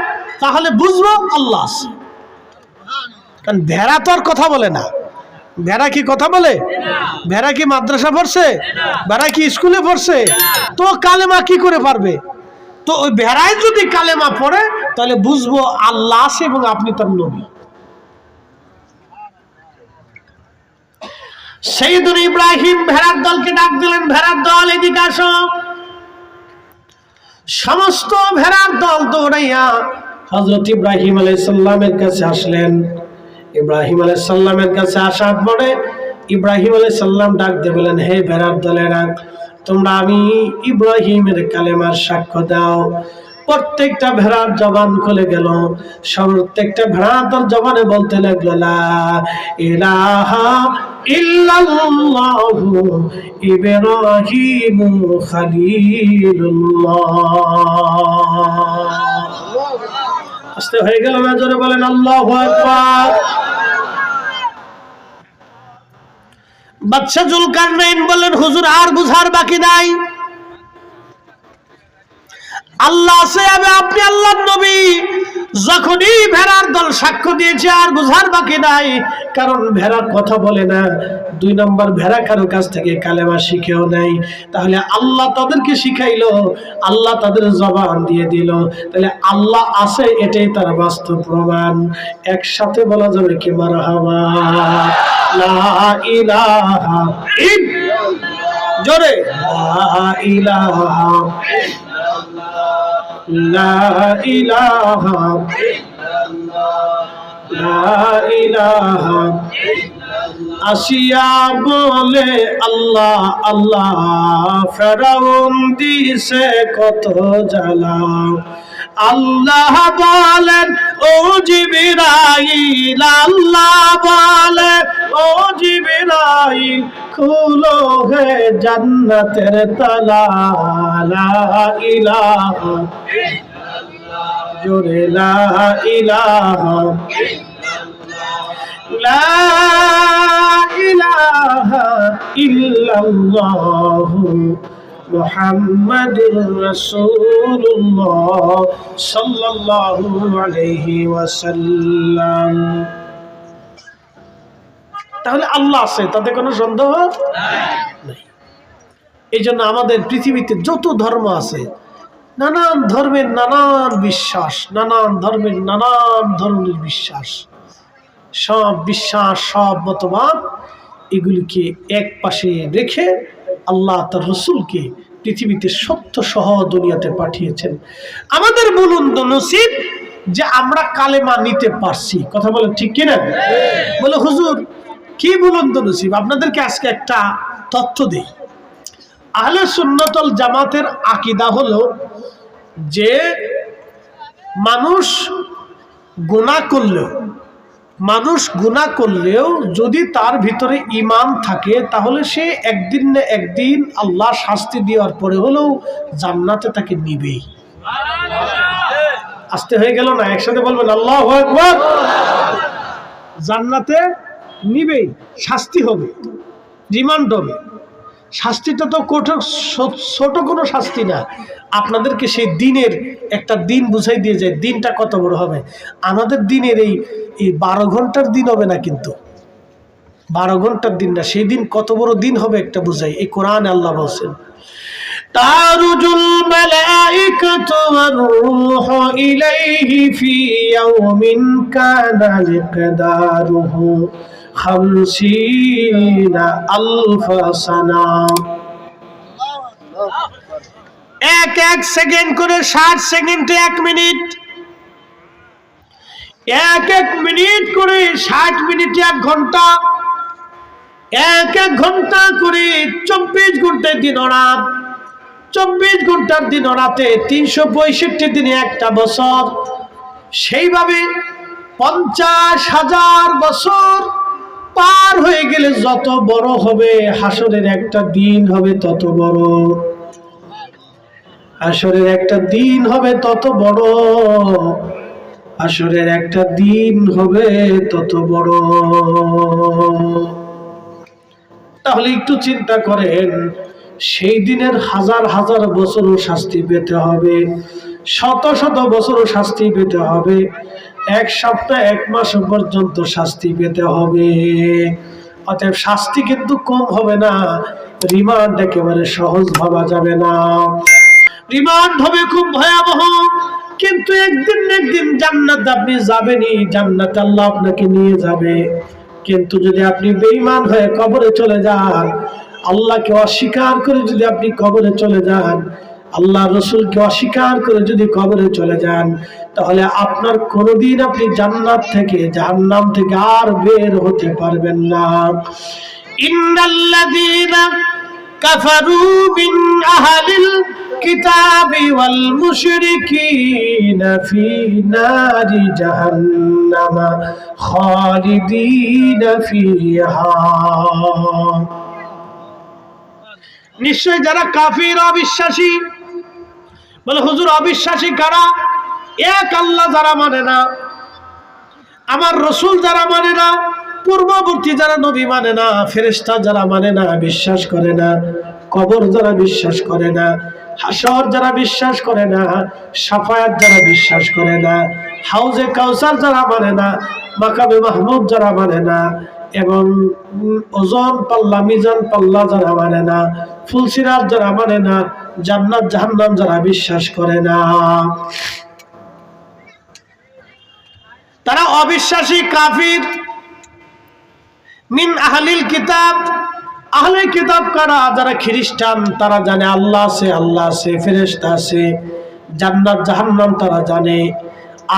তাহলে বুঝবো আল্লাহ আছে। কারণ ভেড়া তো আর কথা বলে না। ভেড়া কি কথা বলে? ভেড়া কি মাদ্রাসা পড়ছে? ভেড়া কি স্কুলে পড়ছে? তো কালেমা কি করে পারবে? তো ওই ভেড়ায় যদি কালেমা পড়ে, তাহলে বুঝবো আল্লাহ আছে এবং আপনি তার নবী। সাইয়্যিদুনা ইব্রাহিম ভেড়ার দলকে ডাক দিলেন, ভেড়ার দল এদিকে আসো। সমস্ত ভেড়ার দল দৌড়াইয়া হযরত ইব্রাহিম আলাইহিস সালামের কাছে আসলেন। ইব্রাহিম আলাইহিস সালামের কাছে আসার পরে ইব্রাহিম আলাইহিস সালাম ডাক দিয়ে বলেন, হে ভেড়ার দলেরা, তোমরা আমি ইব্রাহিমের কালেমার সাক্ষ্য দাও। প্রত্যেকটা ভেড়ার জবান খুলে গেল, প্রত্যেকটা ভেড়া তার জবানে বলতে লাগলো, লা ইলাহা ইল্লাল্লাহু ইব্রাহিমু খলিলুল্লাহ। আস্তে হয়ে গেল না? জোরে বলেন আল্লাহু আকবার। বাদশা যুলকারনাইন বললেন, হুজুর আর বুঝার বাকি নাই, আল্লাহ আছে, আপনি আল্লাহর নবী। যখনই ভেড়ার দল সাক্ষ্য দিয়েছে আর বুঝার বাকি নাই, কারণ ভেড়া কথা বলে না। 2 নম্বর, ভেড়া কারো কাছ থেকে কালেমা শিখেও নাই। তাহলে আল্লাহ তাদেরকে শিখাইলো, আল্লাহ তাদের জবান দিয়ে দিল। তাহলে আল্লাহ আছে, এটাই তার বাস্তব প্রমাণ। একসাথে বলা যাবে কি মারহাবা, লা ইলাহা ইল্লাল্লাহ। জোরে, লা ইলাহা লা ইলাহা ইল্লাল্লাহ, লা ইলাহা ইল্লাল্লাহ। আসিয়া বলে আল্লাহ আল্লাহ, ফেরাউন দিছে কত জ্বালা। আল্লাহ বলেন ও জিবরাইল, আল্লাহ বলে ও জিবরাইল, খুলো হে জান্নাতের তালা। লা ইলাহা ইল্লাল্লাহ। জোরে, লা ইলাহা ইল্লাল্লাহ, লা ইলাহা ইল্লাল্লাহ মুহাম্মাদুর রাসূলুল্লাহ সাল্লাল্লাহু আলাইহি ওয়াসাল্লাম। তাহলে আল্লাহ আছে, তাতে কোনো সন্দেহ নাই। এই জন্য আমাদের পৃথিবীতে যত ধর্ম আছে, নানান ধর্মের নানান বিশ্বাস, নানান ধর্মের নানান ধরনের বিশ্বাস, সব বিশ্বাস, সব মতবাদ, এগুলিকে এক পাশে রেখে আল্লাহ তার রসুলকে পৃথিবীতে সত্য সহ দুনিয়াতে পাঠিয়েছেন। আমাদের বুলন্দ নসিব যে আমরা কালেমা নিতে পারছি। কথা বলেন ঠিক কিনা? বলে হুজুর কি বুলন্দ নসিব? আপনাদেরকে আজকে একটা তথ্য দেই। আহলে সুন্নাত ওয়াল জামাতের আকীদা হলো যে মানুষ গুনাহ করলেও যদি তার ভিতরে ঈমান থাকে, তাহলে সে একদিন না একদিন আল্লাহ শাস্তি দেওয়ার পরে হলেও জান্নাতে তাকে নিবেই। আস্তে হয়ে গেল না? একসাথে বলবেন আল্লাহু আকবার। জান্নাতে নিবেই, শাস্তি হবে, রিমান্ড হবে। শাস্তিটা তো ছোট কোনো শাস্তি না। আপনাদেরকে সেই দিনের একটা দিন বুঝাই দিয়ে যায়, দিনটা কত বড় হবে। আমাদের দিনের এই 12 ঘন্টার দিন হবে না, কিন্তু 12 ঘন্টার দিন না, সেই দিন কত বড় দিন হবে একটা বুঝাই। এই কোরআনে আল্লাহ বলছেন, তারুজুল মালাইকাতু ওয়ার রূহু ইলাইহি ফি ইয়াউমিন কানা লিকদারুহু 50 আলফ সানা। এক সেকেন্ড করে 60 সেকেন্ডে 1 মিনিট, এক মিনিট করে 60 মিনিটে 1 ঘন্টা, এক ঘন্টা করে 24 ঘন্টায় দিন রাত, 24 ঘন্টার দিন ও রাতে 365 দিনে একটা বছর, সেইভাবে 50,000 বছর পার হয়ে গেলে যত বড় হবে হাসরের একটা দিন হবে তত বড়, হাসরের একটা দিন হবে তত বড়, হাসরের একটা দিন হবে তত বড়। তাহলে একটু চিন্তা করেন, সেই দিনের হাজার হাজার বছরও শাস্তি পেতে হবে, শত শত বছরও শাস্তি পেতে হবে, এক সপ্তাহ এক মাস পর্যন্ত শাস্তি পেতে হবে। অতএব শাস্তি কিন্তু কম হবে না, রিমান্ড একেবারে সহজ ভাবা যাবে না, রিমান্ড হবে খুব ভয়াবহ। কিন্তু একদিন না একদিন জান্নাত আপনি যাবেনই, জান্নাত আল্লাহ আপনাকে নিয়ে যাবে। কিন্তু যদি আপনি বেঈমান হয়ে কবরে চলে যান, আল্লাহকে অস্বীকার করে যদি আপনি কবরে চলে যান, আল্লাহ রসুলকে অস্বীকার করে যদি কবরে চলে যান, তাহলে আপনার কোনোদিন আপনি জান্নাত থেকে জাহান্নাম থেকে আর বের হতে পারবেন না। ইন্নাল্লাযীনা কাফারু মিন আহলিল কিতাবি ওয়াল মুশরিকিনা ফি নারি জাহান্নামা খালিদিনা ফিহা। নিশ্চয় যারা কাফির অবিশ্বাসী, বলে হুজুর অবিশ্বাসী কারা? এক আল্লাহ যারা মানে না, আমার রসুল যারা মানে না, পূর্ববর্তী যারা নবী মানে না, ফেরেশতা যারা মানে না, বিশ্বাস করে না, কবর যারা বিশ্বাস করে না, হাসর যারা বিশ্বাস করে না, শাফায়াত যারা বিশ্বাস করে না, হাউজে কাউসার যারা মানে না, মাকামে মাহমুদ যারা মানে না, এবং ওজন পাল্লা মিজান পাল্লা যারা মানে না, ফুলসিরাত যারা মানে না, জান্নাত জাহান্নাম যারা বিশ্বাস করে না, তারা অবিশ্বাসী কাফির। মিন আহলিল কিতাব, আহলে কিতাব কারা? যারা খ্রিস্টান, তারা জানে আল্লাহ আছে, আল্লাহ আছে, ফেরেশতা আছে, জান্নাত জাহান্নাম তারা জানে,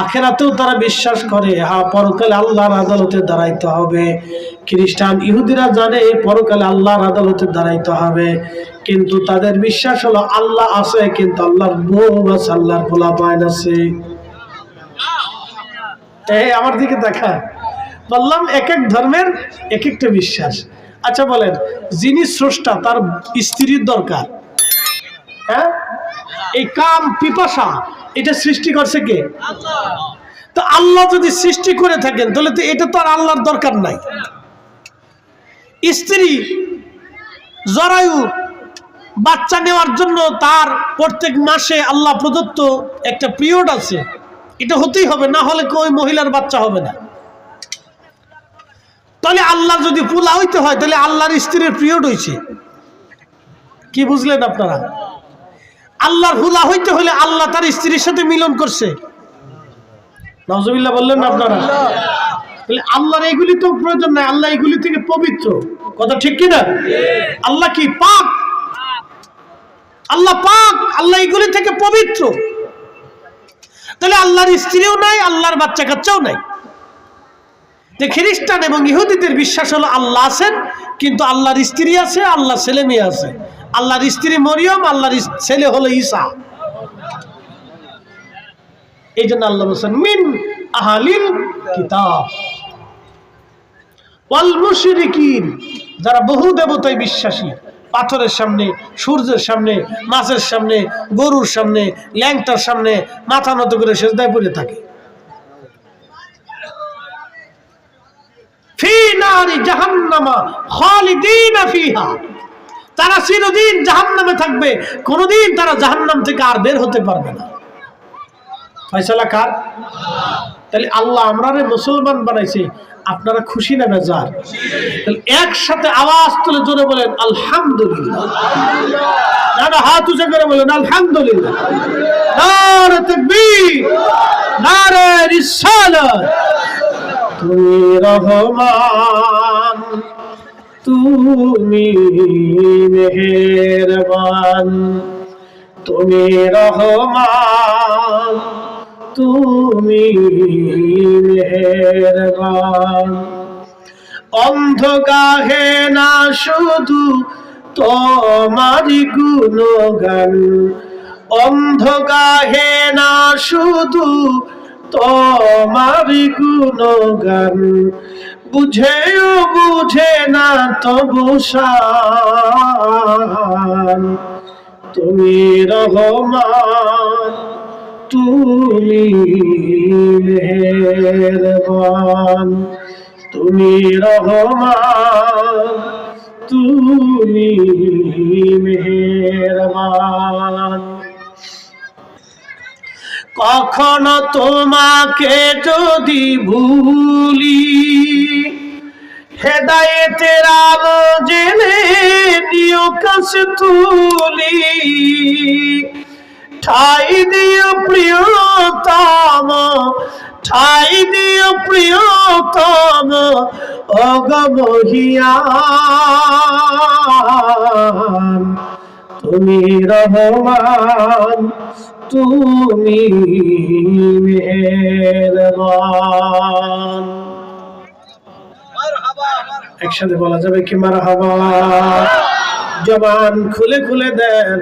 আখিরাতেও তারা বিশ্বাস করে, হ্যাঁ পরকালে আল্লাহর আদালতে দাঁড়াইতে হবে। খ্রিস্টান ইহুদিরা জানে পরকালে আল্লাহর আদালতে দাঁড়াইতে হবে, কিন্তু তাদের বিশ্বাস হলো আল্লাহ আছে, কিন্তু আল্লাহর বউ আছে, আল্লাহর পোলাপাইন আছে। আমার দিকে দেখা, বললাম এক এক ধর্মের এক একটা বিশ্বাস। আচ্ছা বলেন, যিনি স্রষ্টা তার স্ত্রীর দরকার, হ্যাঁ? এই কাম পিপাসা এটা সৃষ্টি করছে কে? তো আল্লাহ যদি সৃষ্টি করে থাকেন তাহলে তো এটা তো আর আল্লাহর দরকার নাই। স্ত্রী জরায়ু বাচ্চা নেওয়ার জন্য তার প্রত্যেক মাসে আল্লাহ প্রদত্ত একটা পিরিয়ড আছে, এটা হতেই হবে, না হলে ওই মহিলার বাচ্চা হবে না। তাহলে আল্লাহ যদি ফুলা হইতে হয় তাহলে আল্লাহর স্ত্রীর পিরিয়ড হয়েছে, কি বুঝলেন আপনারা? আল্লাহর হুলা হইতে হলে আল্লাহ তার স্ত্রীর সাথে মিলন করছে, নাউজুবিল্লাহ বললেন না আপনারা? তাহলে আল্লাহর এগুলি তো প্রয়োজন নাই, আল্লাহ এগুলি থেকে পবিত্র, কথা ঠিক কিনা? আল্লাহ কি পাক? আল্লাহ পাক, আল্লাহ এগুলি থেকে পবিত্র। তাহলে আল্লাহর স্ত্রীও নাই, আল্লাহর বাচ্চা কাচ্চাও নাই। খ্রিস্টান এবং ইহুদিদের বিশ্বাস হলো আল্লাহ আছেন, কিন্তু আল্লাহর স্ত্রী আছে, আল্লাহ ছেলে মেয়ে আছে। আল্লাহর স্ত্রী মরিয়ম, আল্লাহর ছেলে হলো ঈসা। এই জন্য আল্লাহ বলেছেন মিন আহলিল কিতাব ওয়াল মুশরিকিন, যারা বহু দেবতায় বিশ্বাসী, পাথরের সামনে, সূর্যের সামনে, মাছের সামনে, গরুর সামনে, ল্যাংটার সামনে মাথা নত করে সেজদায় পড়ে থাকে। ফি নারি জাহান্নামা খালিদিনা ফিহা, তারা চিরদিন জাহান্নামে থাকবে, কোনদিন তারা জাহান্নাম থেকে আর বের হতে পারবে না। ফয়সালা কার? তাহলে আল্লাহ আমরারে মুসলমান বানাইছে, আপনারা খুশি না বেজার? তাহলে একসাথে আওয়াজ তুলে জোরে বলেন আলহামদুলিল্লাহ, না হাত উঁচু করে বলেন আলহামদুলিল্লাহ। নারে তাকবীর, নারে রিসালাত। তুমি রহমান, তুমি মেহেরবান, তুমি রহমান, তুমি মেহেরবান। অন্ধ গাহে না শুধু তোমারি গুণগান। অন্ধ গাহে না শুধু তোমারি গুণগান, বুঝেও বুঝে না তবু শান। তুমি রহমান, তুমি মেহেরবান, তুমি রহমান, তুমি মেহেরবান। কখনো তোমাকে যদি ভুলি, হেদায়েতের আলো জেনে দিও কাছে তুলি। ঠাই দিও প্রিয়তম, ঠাই দিও প্রিয়তম অগমহিয়ান। তুমি রহমান, তুমি মেহেরবান। একসাথে বলা যাবে কি মারহাবা? জবান খুলে খুলে দেন,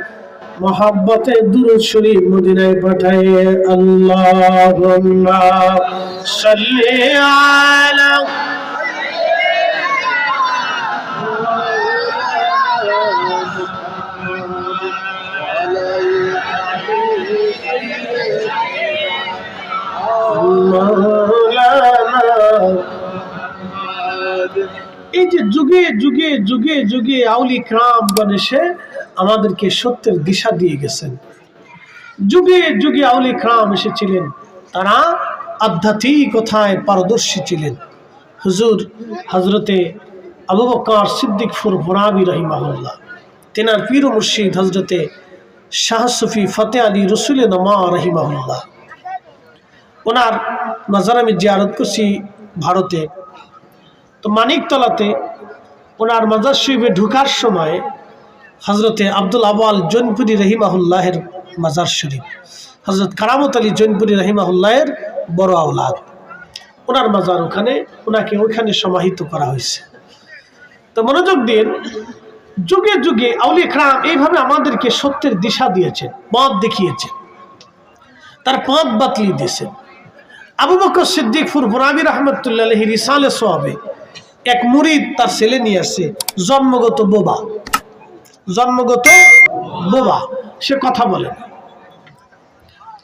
মোহাব্বতে দুরূদ শরীফ মদিনায় পাঠায়ে আল্লাহুম্মা সাল্লি আলা। এই যে যুগে যুগে যুগে যুগে আউলি কিরামগণ এসে আমাদেরকে সত্যের দিশা দিয়ে গেছেন। যুগে যুগে আউলি কিরাম এসেছিলেন, তারা আধ্যাত্মিকতায় পারদর্শী ছিলেন। হুজুর হযরতে আবু বকর সিদ্দিক ফুরফুরাবি রাহিমাহুল্লাহ, তেনার পীর ও মুর্শিদ হযরতে শাহ সুফি ফতেহ আলী রসুল নমা রাহিমাহুল্লাহ, ওনার মাজার আমি জিয়ারত করছি ভারতে। তো মানিকতলাতে ওনার মাজার শরীফে ঢুকার সময় হযরতে আব্দুল আওয়াল জৈনপুরী রহিমাহুল্লাহের মাজার শরীফ, হযরত কারামত আলী জৈনপুরী রহিমাহুল্লাহের বড় আওলাদ, ওনার মাজার ওখানে, ওনাকে ওখানে সমাহিত করা হয়েছে। তো মনোযোগ দিন, যুগে যুগে আউলিয়া কিরাম এইভাবে আমাদেরকে সত্যের দিশা দিয়েছেন, পথ দেখিয়েছেন, তার পথ বাতলি দিয়েছেন। আবু বকর সিদ্দিক ফুরফুরাবি রাহমাতুল্লাহ আলাইহি রিসালে সোয়াবে এক মুরিদ তার ছেলে নিয়ে আসছে, জন্মগত বোবা, জন্মগত বোবা, সে কথা বলে না।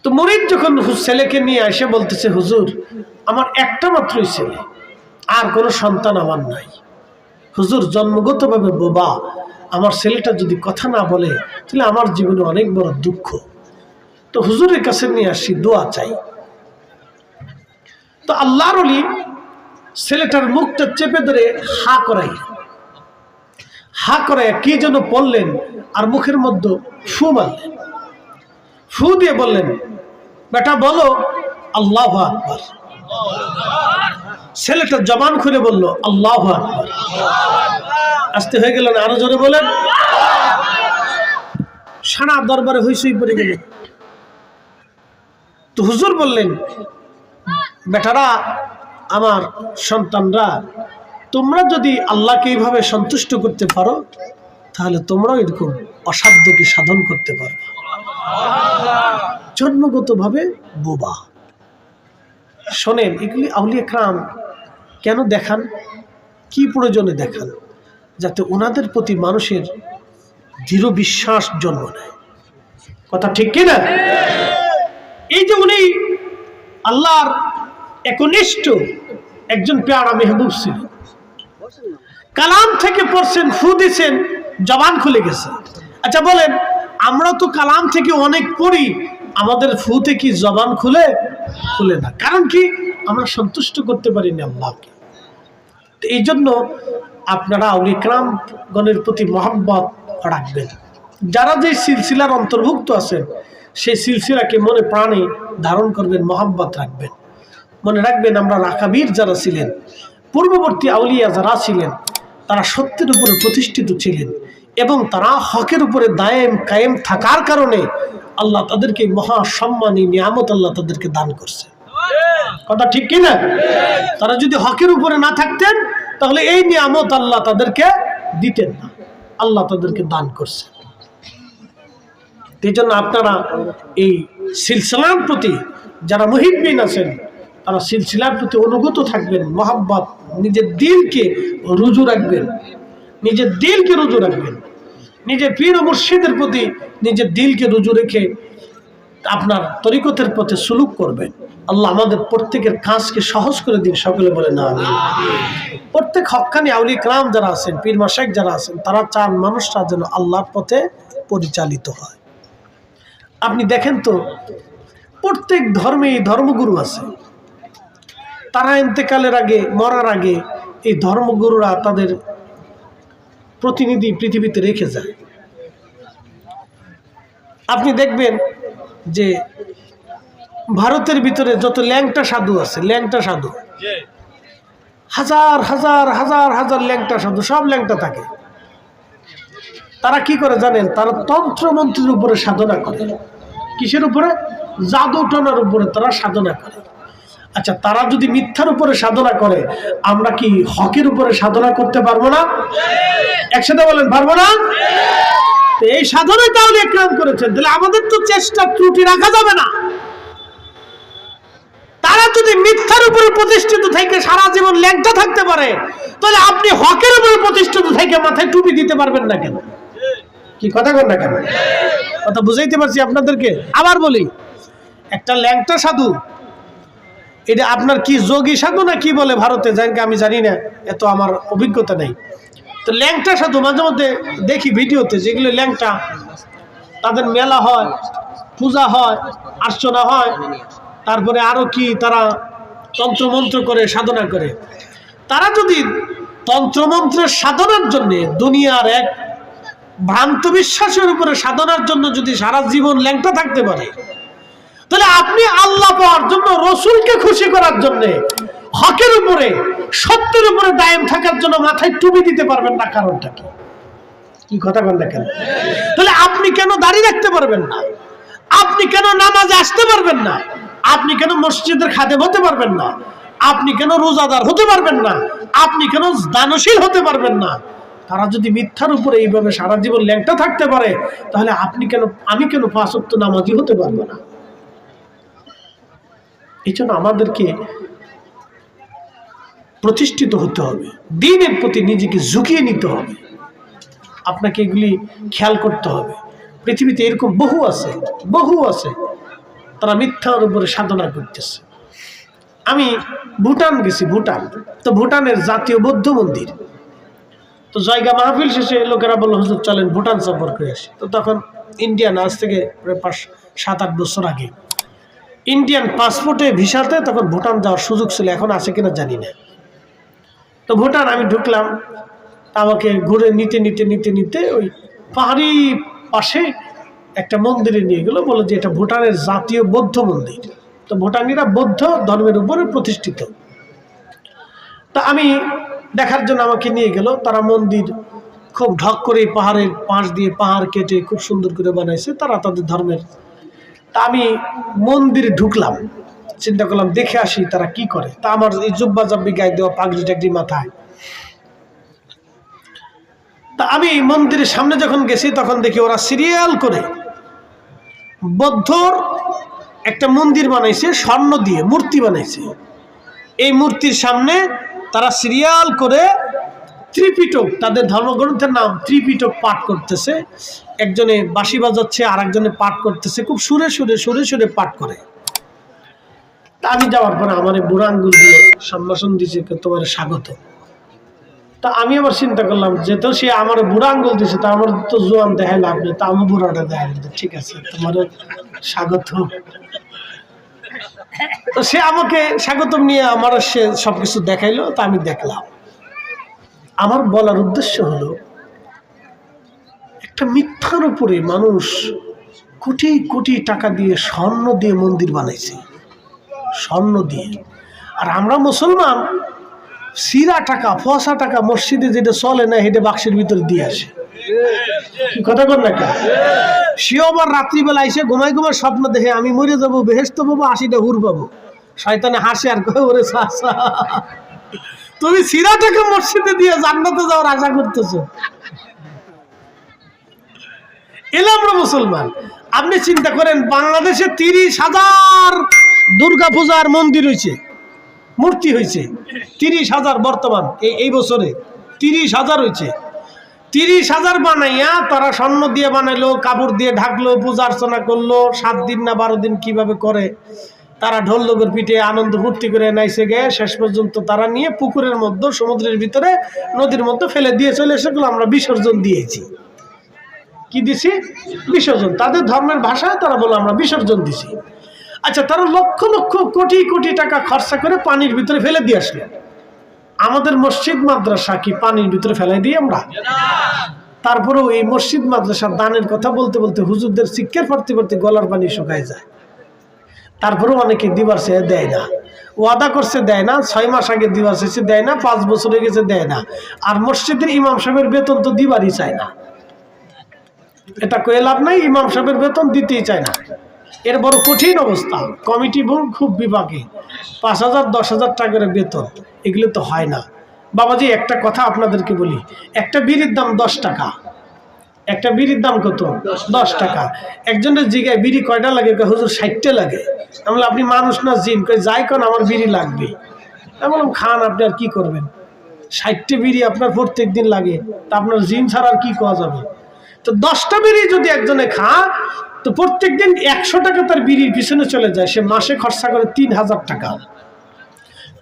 তো মুরিদ যখন ছেলেকে নিয়ে এসে বলতেছে, হুজুর আমার একটা মাত্রই ছেলে, আর কোনো সন্তান আমার নাই। হুজুর জন্মগতভাবে বোবা, আমার ছেলেটা যদি কথা না বলে তাহলে আমার জীবনে অনেক বড় দুঃখ। তো হুজুরের কাছে নিয়ে আসি, দোয়া চাই। তো আল্লাহর ওলি ছেলেটার মুখটা চেপে ধরে হা করাই কি যেন বললেন, আর মুখের মধ্যে ফু মারলেন। ফু দিয়ে বললেন, বেটা বলো আল্লাহু আকবার। ছেলেটা জবান খুলে বলল আল্লাহু আকবার। আসতে হয়ে গেল না? আরো জোরে বলেন। সারা দরবারে হইচই পড়ে গেল। তো হুজুর বললেন, বেটারা, আমার সন্তানরা, তোমরা যদি আল্লাহকে এইভাবে সন্তুষ্ট করতে পারো তাহলে তোমরাও এরকম অসাধ্যকে সাধন করতে পারবে। জন্মগতভাবে বোবা। শোনেন, এগুলি আউলিয়া কিরাম কেন দেখান, কি প্রয়োজনে দেখান? যাতে ওনাদের প্রতি মানুষের দৃঢ় বিশ্বাস জন্ম নেয়। কথা ঠিক কিনা? এই যে উনি আল্লাহর একনিষ্ঠ একজন পেয়ারা মেহবুব ছিলেন, কালাম থেকে পড়ছেন, ফু দিছেন, জবান খুলে গেছে। আচ্ছা বলেন, আমরা তো কালাম থেকে অনেক পড়ি, আমাদের ফুতে কি জবান খুলে না? কারণ কি? আমরা সন্তুষ্ট করতে পারিনি আল্লাহকে। এই জন্য আপনারা আউলিয়া কিরাম গণের প্রতি মহব্বত রাখবেন। যারা যে সিলসিলার অন্তর্ভুক্ত আছেন সেই সিলসিলাকে মনে প্রাণে ধারণ করবেন, মহব্বত রাখবেন। মনে রাখবেন, আমরা রাকাবীর যারা ছিলেন, পূর্ববর্তী আউলিয়া যারা ছিলেন, তারা সত্যের উপরে প্রতিষ্ঠিত ছিলেন এবং তারা হকের উপরে দায়েম কায়েম থাকার কারণে আল্লাহ তাদেরকে মহা সম্মানী নিয়ামত আল্লাহ তাদেরকে দান করছে। কথা ঠিক কিনা? তারা যদি হকের উপরে না থাকতেন তাহলে এই নিয়ামত আল্লাহ তাদেরকে দিতেন না। আল্লাহ তাদেরকে দান করছে। এই জন্য আপনারা এই সিলসিলার প্রতি যারা মুহিব্বিন আছেন তারা সিলসিলার প্রতি অনুগত থাকবেন, মহাব্বত, নিজের দিলকে রুজু রাখবেন, নিজের দিলকে রুজু রাখবেন, নিজের পীর ও মুর্শিদের প্রতি নিজের দিলকে রুজু রেখে আপনার তরিকতের পথে সুলুক করবেন। আল্লাহ আমাদের প্রত্যেকের কাজকে সহজ করে দিন, সকলে বলে না আমিন। প্রত্যেক হক্কানি আউলিয়া কেরাম যারা আছেন, পীর মাশায়েখ যারা আছেন, তারা চান মানুষরা যেন আল্লাহর পথে পরিচালিত হয়। আপনি দেখেন তো প্রত্যেক ধর্মেই ধর্মগুরু আছে, তারা ইন্তেকালের আগে, মরার আগে এই ধর্মগুরুরা তাদের প্রতিনিধি পৃথিবীতে রেখে যায়। আপনি দেখবেন যে ভারতের ভিতরে যত ল্যাংটা সাধু আছে, ল্যাংটা সাধু হাজার হাজার হাজার হাজার ল্যাংটা সাধু, সব ল্যাংটা থাকে। তারা কি করে জানেন? তারা তন্ত্রমন্ত্রের উপরে সাধনা করে। কিসের উপরে? জাদু টনার উপরে তারা সাধনা করে। আচ্ছা, তারা যদি মিথ্যার উপরে সাধনা করে, আমরা কি হকের উপরে সাধনা করতে পারবো না? একসাথে বলেন, পারবো না? এই সাধনা তাহলে একরাম করেছেন, তাহলে আমাদের তো চেষ্টা ত্রুটি রাখা যাবে না। তারা যদি মিথ্যার উপরে প্রতিষ্ঠিত থেকে সারা জীবন ল্যাংটা থাকতে পারে, তাহলে আপনি হকের উপরে প্রতিষ্ঠিত থেকে মাথায় টুপি দিতে পারবেন না কেন? কি কথা বল না কেন? কথা বুঝাইতে পারছি আপনাদেরকে? আবার বলি, একটা ল্যাংটা সাধু, এটা আপনার কি যোগী সাধু না কি বলে ভারতে, জানি আমি জানি না, এত আমার অভিজ্ঞতা নেই। তো ল্যাংটা সাধু মাঝে মধ্যে দেখি ভিডিওতে, যেগুলো ল্যাংটা, তাদের মেলা হয়, পূজা হয়, আর্চনা হয়, তারপরে আরো কি তারা তন্ত্রমন্ত্র করে, সাধনা করে। তারা যদি তন্ত্রমন্ত্রের সাধনার জন্য, দুনিয়ার এক ভ্রান্ত বিশ্বাসের উপরে সাধনার জন্য যদি সারা জীবন ল্যাংটা থাকতে পারে, তাহলে আপনি আল্লাহ পাওয়ার জন্য, রসুলকে খুশি করার জন্য, হকের উপরে, সত্যের উপরে দায়েম থাকার জন্য মাথায় টুপি দিতে পারবেন না। কারণটা কি? কি কথা বল না কেন? তাহলে আপনি কেন দাঁড়িয়ে রাখতে পারবেন না? আপনি কেন নামাজে আসতে পারবেন না? আপনি কেন মসজিদের খাদেম হতে পারবেন না? আপনি কেন রোজাদার হতে পারবেন না? আপনি কেন দানশীল হতে পারবেন না? তারা যদি মিথ্যার উপরে এইভাবে সারা জীবন ল্যাংটা থাকতে পারে, তাহলে আপনি কেন, আমি কেন 5 ওয়াক্ত নামাজি হতে পারবো না? এই জন্য আমাদেরকে প্রতিষ্ঠিত হতে হবে, দ্বীনের প্রতি নিজেকে ঝুঁকিয়ে নিতে হবে। আপনাকে এগুলি খেয়াল করতে হবে। পৃথিবীতে এরকম বহু আছে, বহু আছে, তারা মিথ্যার উপরে সাধনা করতেছে। আমি ভুটান গেছি, ভুটান তো ভুটানের জাতীয় বৌদ্ধ মন্দির, তো জায়গা মাহফিল শেষে লোকেরা বললো, হুজুর চলেন ভুটান সফর করে আসি। তো তখন ইন্ডিয়ান, আজ থেকে প্রায় 7-8 বছর আগে ইন্ডিয়ান পাসপোর্টে, ভিসাতে তখন ভুটান যাওয়ার সুযোগ ছিল, এখন আছে কিনা জানি না। তো ভুটান আমি ঢুকলাম, আমাকে ঘুরে নিতে নিতে নিতে নিতে ওই পাহাড়ি পাশে একটা মন্দিরে নিয়ে গেল, বলে যে এটা ভুটানের জাতীয় বৌদ্ধ মন্দির। তো ভুটানিরা বৌদ্ধ ধর্মের উপরে প্রতিষ্ঠিত। তা আমি দেখার জন্য আমাকে নিয়ে গেল। তারা মন্দির খুব ঢক করে পাহাড়ের পাশ দিয়ে, পাহাড় কেটে খুব সুন্দর করে বানাইছে, তারা তাদের ধর্মের। তা আমি মন্দিরে ঢুকলাম, চিন্তা করলাম দেখে আসি তারা কি করে। তা আমার এই জুব্বা জাব্বি গায়ে দেওয়া, পাগড়ি টাগড়ি মাথায়। তা আমি মন্দিরের সামনে যখন গেছি, তখন দেখি ওরা সিরিয়াল করে বৌদ্ধর একটা মন্দির বানাইছে, স্বর্ণ দিয়ে মূর্তি বানাইছে। এই মূর্তির সামনে তারা সিরিয়াল করে ত্রিপিটক, তাদের ধর্মগ্রন্থের নাম ত্রিপিটক, পাঠ করতেছে। একজনে বাঁশি বাজাচ্ছে, আর একজনে পাঠ করতেছে, খুব সুরে সুরে সুরে সুরে পাঠ করে। তা আমি যাওয়ার পরে আমার এই বুড়া আঙ্গুল দিয়ে সম্ভাষণ দিয়েছে, তোমার স্বাগত। তা আমি আবার চিন্তা করলাম, যেহেতু সে আমার বুড়া আঙ্গুল দিয়েছে, তা আমার তো জোয়ান দেখাই লাভ নেই, তা আমি বুড়াটা দেখাই, ঠিক আছে তোমার স্বাগত। তো সে আমাকে স্বাগতম নিয়ে আমার সে সবকিছু দেখাইলো। তা আমি দেখলাম। আমার বলার উদ্দেশ্য হলো, একটা মিথ্যার উপরে মানুষ কোটি কোটি টাকা দিয়ে, স্বর্ণ দিয়ে মন্দির বানাইছে, স্বর্ণ দিয়ে। আর আমরা মুসলমান সিরা টাকা, ফসা টাকা মসজিদে যেটা চলে না, হেঁটে বাক্সের ভিতরে দিয়ে আসে। কি কথা বল না কেন? সে আবার রাত্রিবেলা এসে ঘুমাই ঘুমাই স্বপ্ন দেখে, আমি মরে যাবো, বেহেশত পাবো, 80টা হুর পাবো। শয়তানে হাসে আর কয়, ওরে চাচা তুমি সিরা টাকা মসজিদে দিয়ে জান্নাতে যাওয়ার আশা করতেছো। এলে আমরা মুসলমান। আপনি চিন্তা করেন, বাংলাদেশে 30,000 দুর্গা পূজার মন্দির হয়েছে, মূর্তি হয়েছে 30,000 বর্তমান এই বছরে 30,000 হয়েছে। 30,000 বানাইয়া তারা স্বর্ণ দিয়ে বানাইলো, কাপড় দিয়ে ঢাকলো, পূজা অর্চনা করলো, 7 দিন না 12 দিন কিভাবে করে তারা ঢোল লোকের পিঠে আনন্দ ফুর্তি করে নাইছে গে, শেষ পর্যন্ত তারা নিয়ে পুকুরের মধ্যে, সমুদ্রের ভিতরে, নদীর মধ্যে ফেলে দিয়ে চলে সেগুলো আমরা বিসর্জন দিয়েছি। কি দিছি? বিসর্জন। তাদের ধর্মের ভাষায় তারা বলে আমরা বিসর্জন দিছি। আচ্ছা, তারা লক্ষ লক্ষ কোটি কোটি টাকা খরচা করে পানির ভিতরে ফেলে দিয়ে আসলো। আমাদের মসজিদ মাদ্রাসা কি পানির ভিতরে ফেলাই দিই আমরা? তারপরেও এই মসজিদ মাদ্রাসার দানের কথা বলতে বলতে হুজুরদের শিক্ষার পড়তে পড়তে গলার পানি শুকায় যায়। তারপরেও অনেকে দিবার চেয়ে দেয় না, ওয়াদা করছে দেয় না, 6 মাস আগে দিবার চেয়েছে দেয় না, 5 বছর হয়ে গেছে দেয় না। আর মসজিদের ইমাম সাহেবের বেতন তো দিবারই চায় না। এটা কয়ে লাভ নাই, ইমাম সাহেবের বেতন দিতেই চায় না। এর বড় কঠিন অবস্থা। কমিটি খুব বিভাগে 5,000 10,000 টাকার বেতন, এগুলো তো হয় না। বাবাজি একটা কথা আপনাদেরকে বলি, একটা বিড়ির দাম 10 টাকা। একটা বিড়ির দাম কত? 10 টাকা। একজনের জিগায় বিড়ি কয়টা লাগে? হুজুর 60টা লাগে। আমি বললাম আপনি মানুষ না জিন? কই যাই কোন আমার বিড়ি লাগবে। আমি বললাম খান, আপনি আর কি করবেন? 60টা বিড়ি আপনার প্রত্যেক দিন লাগে, তা আপনার জিন ছাড়া আর কি খাওয়া যাবে? তো 10টা বিড়ি যদি একজনে খা, তো প্রত্যেক দিন 100 টাকা তার বিড়ির পিছনে চলে যায়। সে মাসে খরচা করে 3,000 টাকা।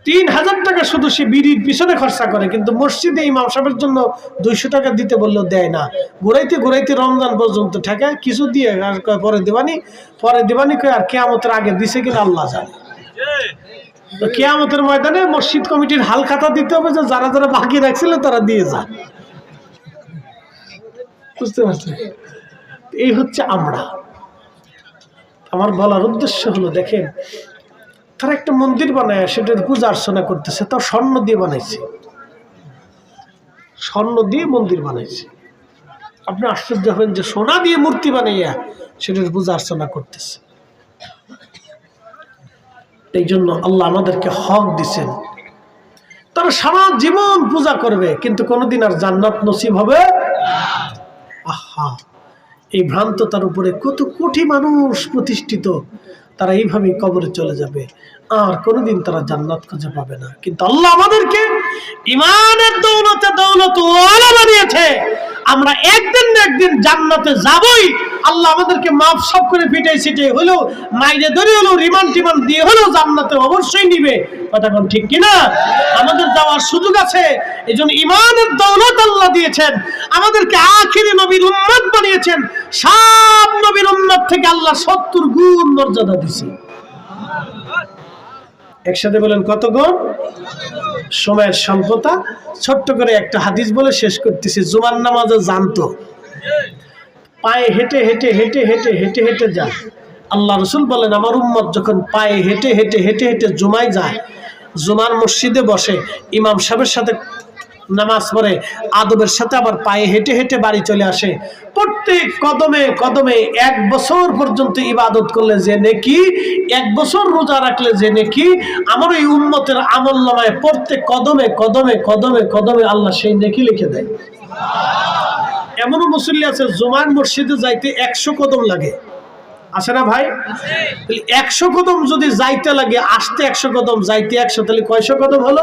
3,000 টাকা শুধু সে বিড়ির পিছনে খরচা করে, কিন্তু মসজিদে ইমাম সাহেবের জন্য 200 টাকা দিতে বললেও দেয় না। ঘুরাইতে ঘুরাইতে রমজান পর্যন্ত ঠেকায়, কিছু দিয়ে আর পরে দেবানি কয়, আর কিয়ামতের আগে দিছে কিনা আল্লাহ জানে। তো কিয়ামতের ময়দানে মসজিদ কমিটির হাল খাতা দিতে হবে যে যারা যারা বাকি রাখছিল তারা দিয়ে যান। বুঝতে পারছেন? এই হচ্ছে আমরা। আমার বলার উদ্দেশ্য হলো, দেখেন তারা একটা মন্দির বানায় সেটার পূজা অর্চনা করতেছে, তাও স্বর্ণ দিয়ে বানাইছে, স্বর্ণ দিয়ে মন্দির বানাইছে। আপনি আশ্চর্য হবেন যে সোনা দিয়ে মূর্তি বানাইয়া সেটার পূজা অর্চনা করতেছে। এই জন্য আল্লাহ আমাদেরকে হক দিছেন, তারা সারা জীবন পূজা করবে কিন্তু কোনোদিন আর জান্নাত নসিব হবে। আহা, এই ভ্রান্ততার উপরে কত কোটি মানুষ প্রতিষ্ঠিত, তারা এইভাবেই কবরে চলে যাবে, আর কোনোদিন তারা জান্নাত খুঁজে পাবে না। কিন্তু আল্লাহ আমাদেরকে ইমানের দৌলতে দৌলতওয়ালা বানিয়েছে। আমরা একদিন না একদিন জান্নাতে যাবই। আল্লাহ আমাদেরকে মাফ সব করে পিটাই ছিটে হলেও, মাইরে ধরে হলেও, রিমান্ড টিমান্ড দিয়ে হলেও জান্নাতে অবশ্যই নিবে। কথা কোন ঠিক কিনা? আমাদের যাওয়ার সুযোগ আছে। এই জন্য ইমানের দৌলত আল্লাহ দিয়েছেন, আমাদেরকে আখিরি নবীর উম্মত বানিয়েছেন। সব নবীর উম্মত থেকে আল্লাহ 70 গুণ মর্যাদা দিয়েছে। একসাথে বলেন কত গুণ? সময়ের স্বল্পতা, ছোট্ট করে একটা হাদিস বলে শেষ করতেছি। জুমার নামাজে জানতো, পায়ে হেঁটে হেঁটে হেঁটে হেঁটে হেঁটে হেঁটে যায়। আল্লাহ রসুল বলেন, আমার উম্মত যখন পায়ে হেঁটে হেঁটে হেঁটে হেঁটে জুমায় যায়, জুমার মসজিদে বসে, ইমাম সাহেবের সাথে নামাজ পড়ে, আদবের সাথে আবার পায়ে হেঁটে হেঁটে বাড়ি চলে আসে, প্রত্যেক কদমে কদমে 1 বছর পর্যন্ত ইবাদত করলে যে নেকি, 1 বছর রোজা রাখলে যে নেকি, আমার এই উম্মতের আমলনামায় প্রত্যেক কদমে কদমে কদমে কদমে আল্লাহ সেই নেকি লিখে দেয়। এমনও মুসল্লি আছে জুমার মসজিদে যাইতে 100 কদম লাগে, আছে না ভাই? 100 কদম যদি যাইতে লাগে, আসতে 100 কদম, যাইতে 100, তাহলে কয়শো কদম হলো?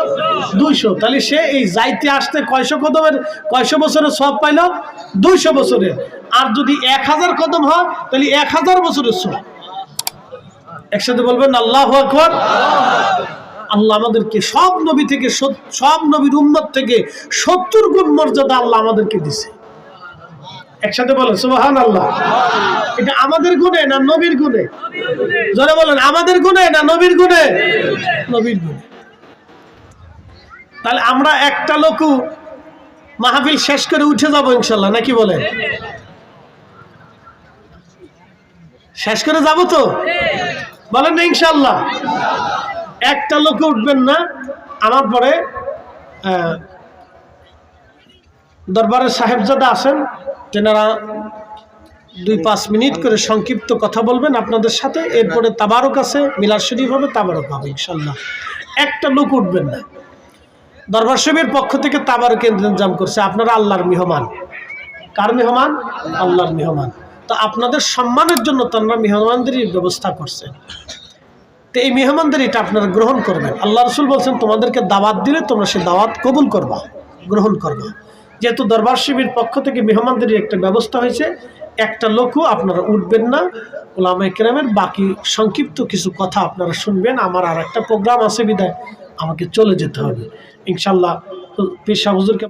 200। তাহলে সে এই যাইতে আসতে কয়শো কদমের, কয়শো বছরের সব পাইল? 200 বছরের। আর যদি 1000 কদম হয় তাহলে 1000 বছরের সব। একসাথে বলবেন আল্লাহু আকবার। আল্লাহ আমাদেরকে সব নবী থেকে, সব নবীর উম্মত থেকে 70 গুণ মর্যাদা আল্লাহ আমাদেরকে দিছে। একসাথে বলেন সুবহানাল্লাহ। এটা আমাদের গুণে না নবীর গুণে? জোরে বলেন, আমাদের গুণে না নবীর গুণে? নবীর গুণে। তাহলে আমরা একটা লোক মাহফিল শেষ করে উঠে যাব ইনশাল্লাহ, নাকি বলেন? শেষ করে যাব তো বলেন না ইনশাল্লাহ? একটা লোক উঠবেন না। আমার পরে দরবারের সাহেবজাদা আছেন, তেনারা 2-5 মিনিট করে সংক্ষিপ্ত কথা বলবেন আপনাদের সাথে। এরপরে তাবারক আছে, মিলাদ শরীফ হবে, তাবারক হবে ইনশাল্লাহ। একটা লোক উঠবেন না। দরবার শরীফের পক্ষ থেকে তাবারক ইন্তজাম করছে। আপনারা আল্লাহর মেহমান। কার মেহমান? আল্লাহর মেহমান। তো আপনাদের সম্মানের জন্য তারা মেহমানদারির ব্যবস্থা করছে। তো এই মেহমানদারিটা আপনারা গ্রহণ করবেন। আল্লাহ রসুল বলছেন তোমাদেরকে দাওয়াত দিলে তোমরা সেই দাওয়াত কবুল করবা, গ্রহণ করবা। যেহেতু দরবার শিবির পক্ষ থেকে মেহমানদারির একটা ব্যবস্থা হয়েছে, একটা লোকও আপনারা উঠবেন না। উলামায়ে কেরামের বাকি সংক্ষিপ্ত কিছু কথা আপনারা শুনবেন। আমার আর একটা প্রোগ্রাম আছে বিদায় আমাকে চলে যেতে হবে ইনশাল্লাহ। পীর সাহেব হুজুরকে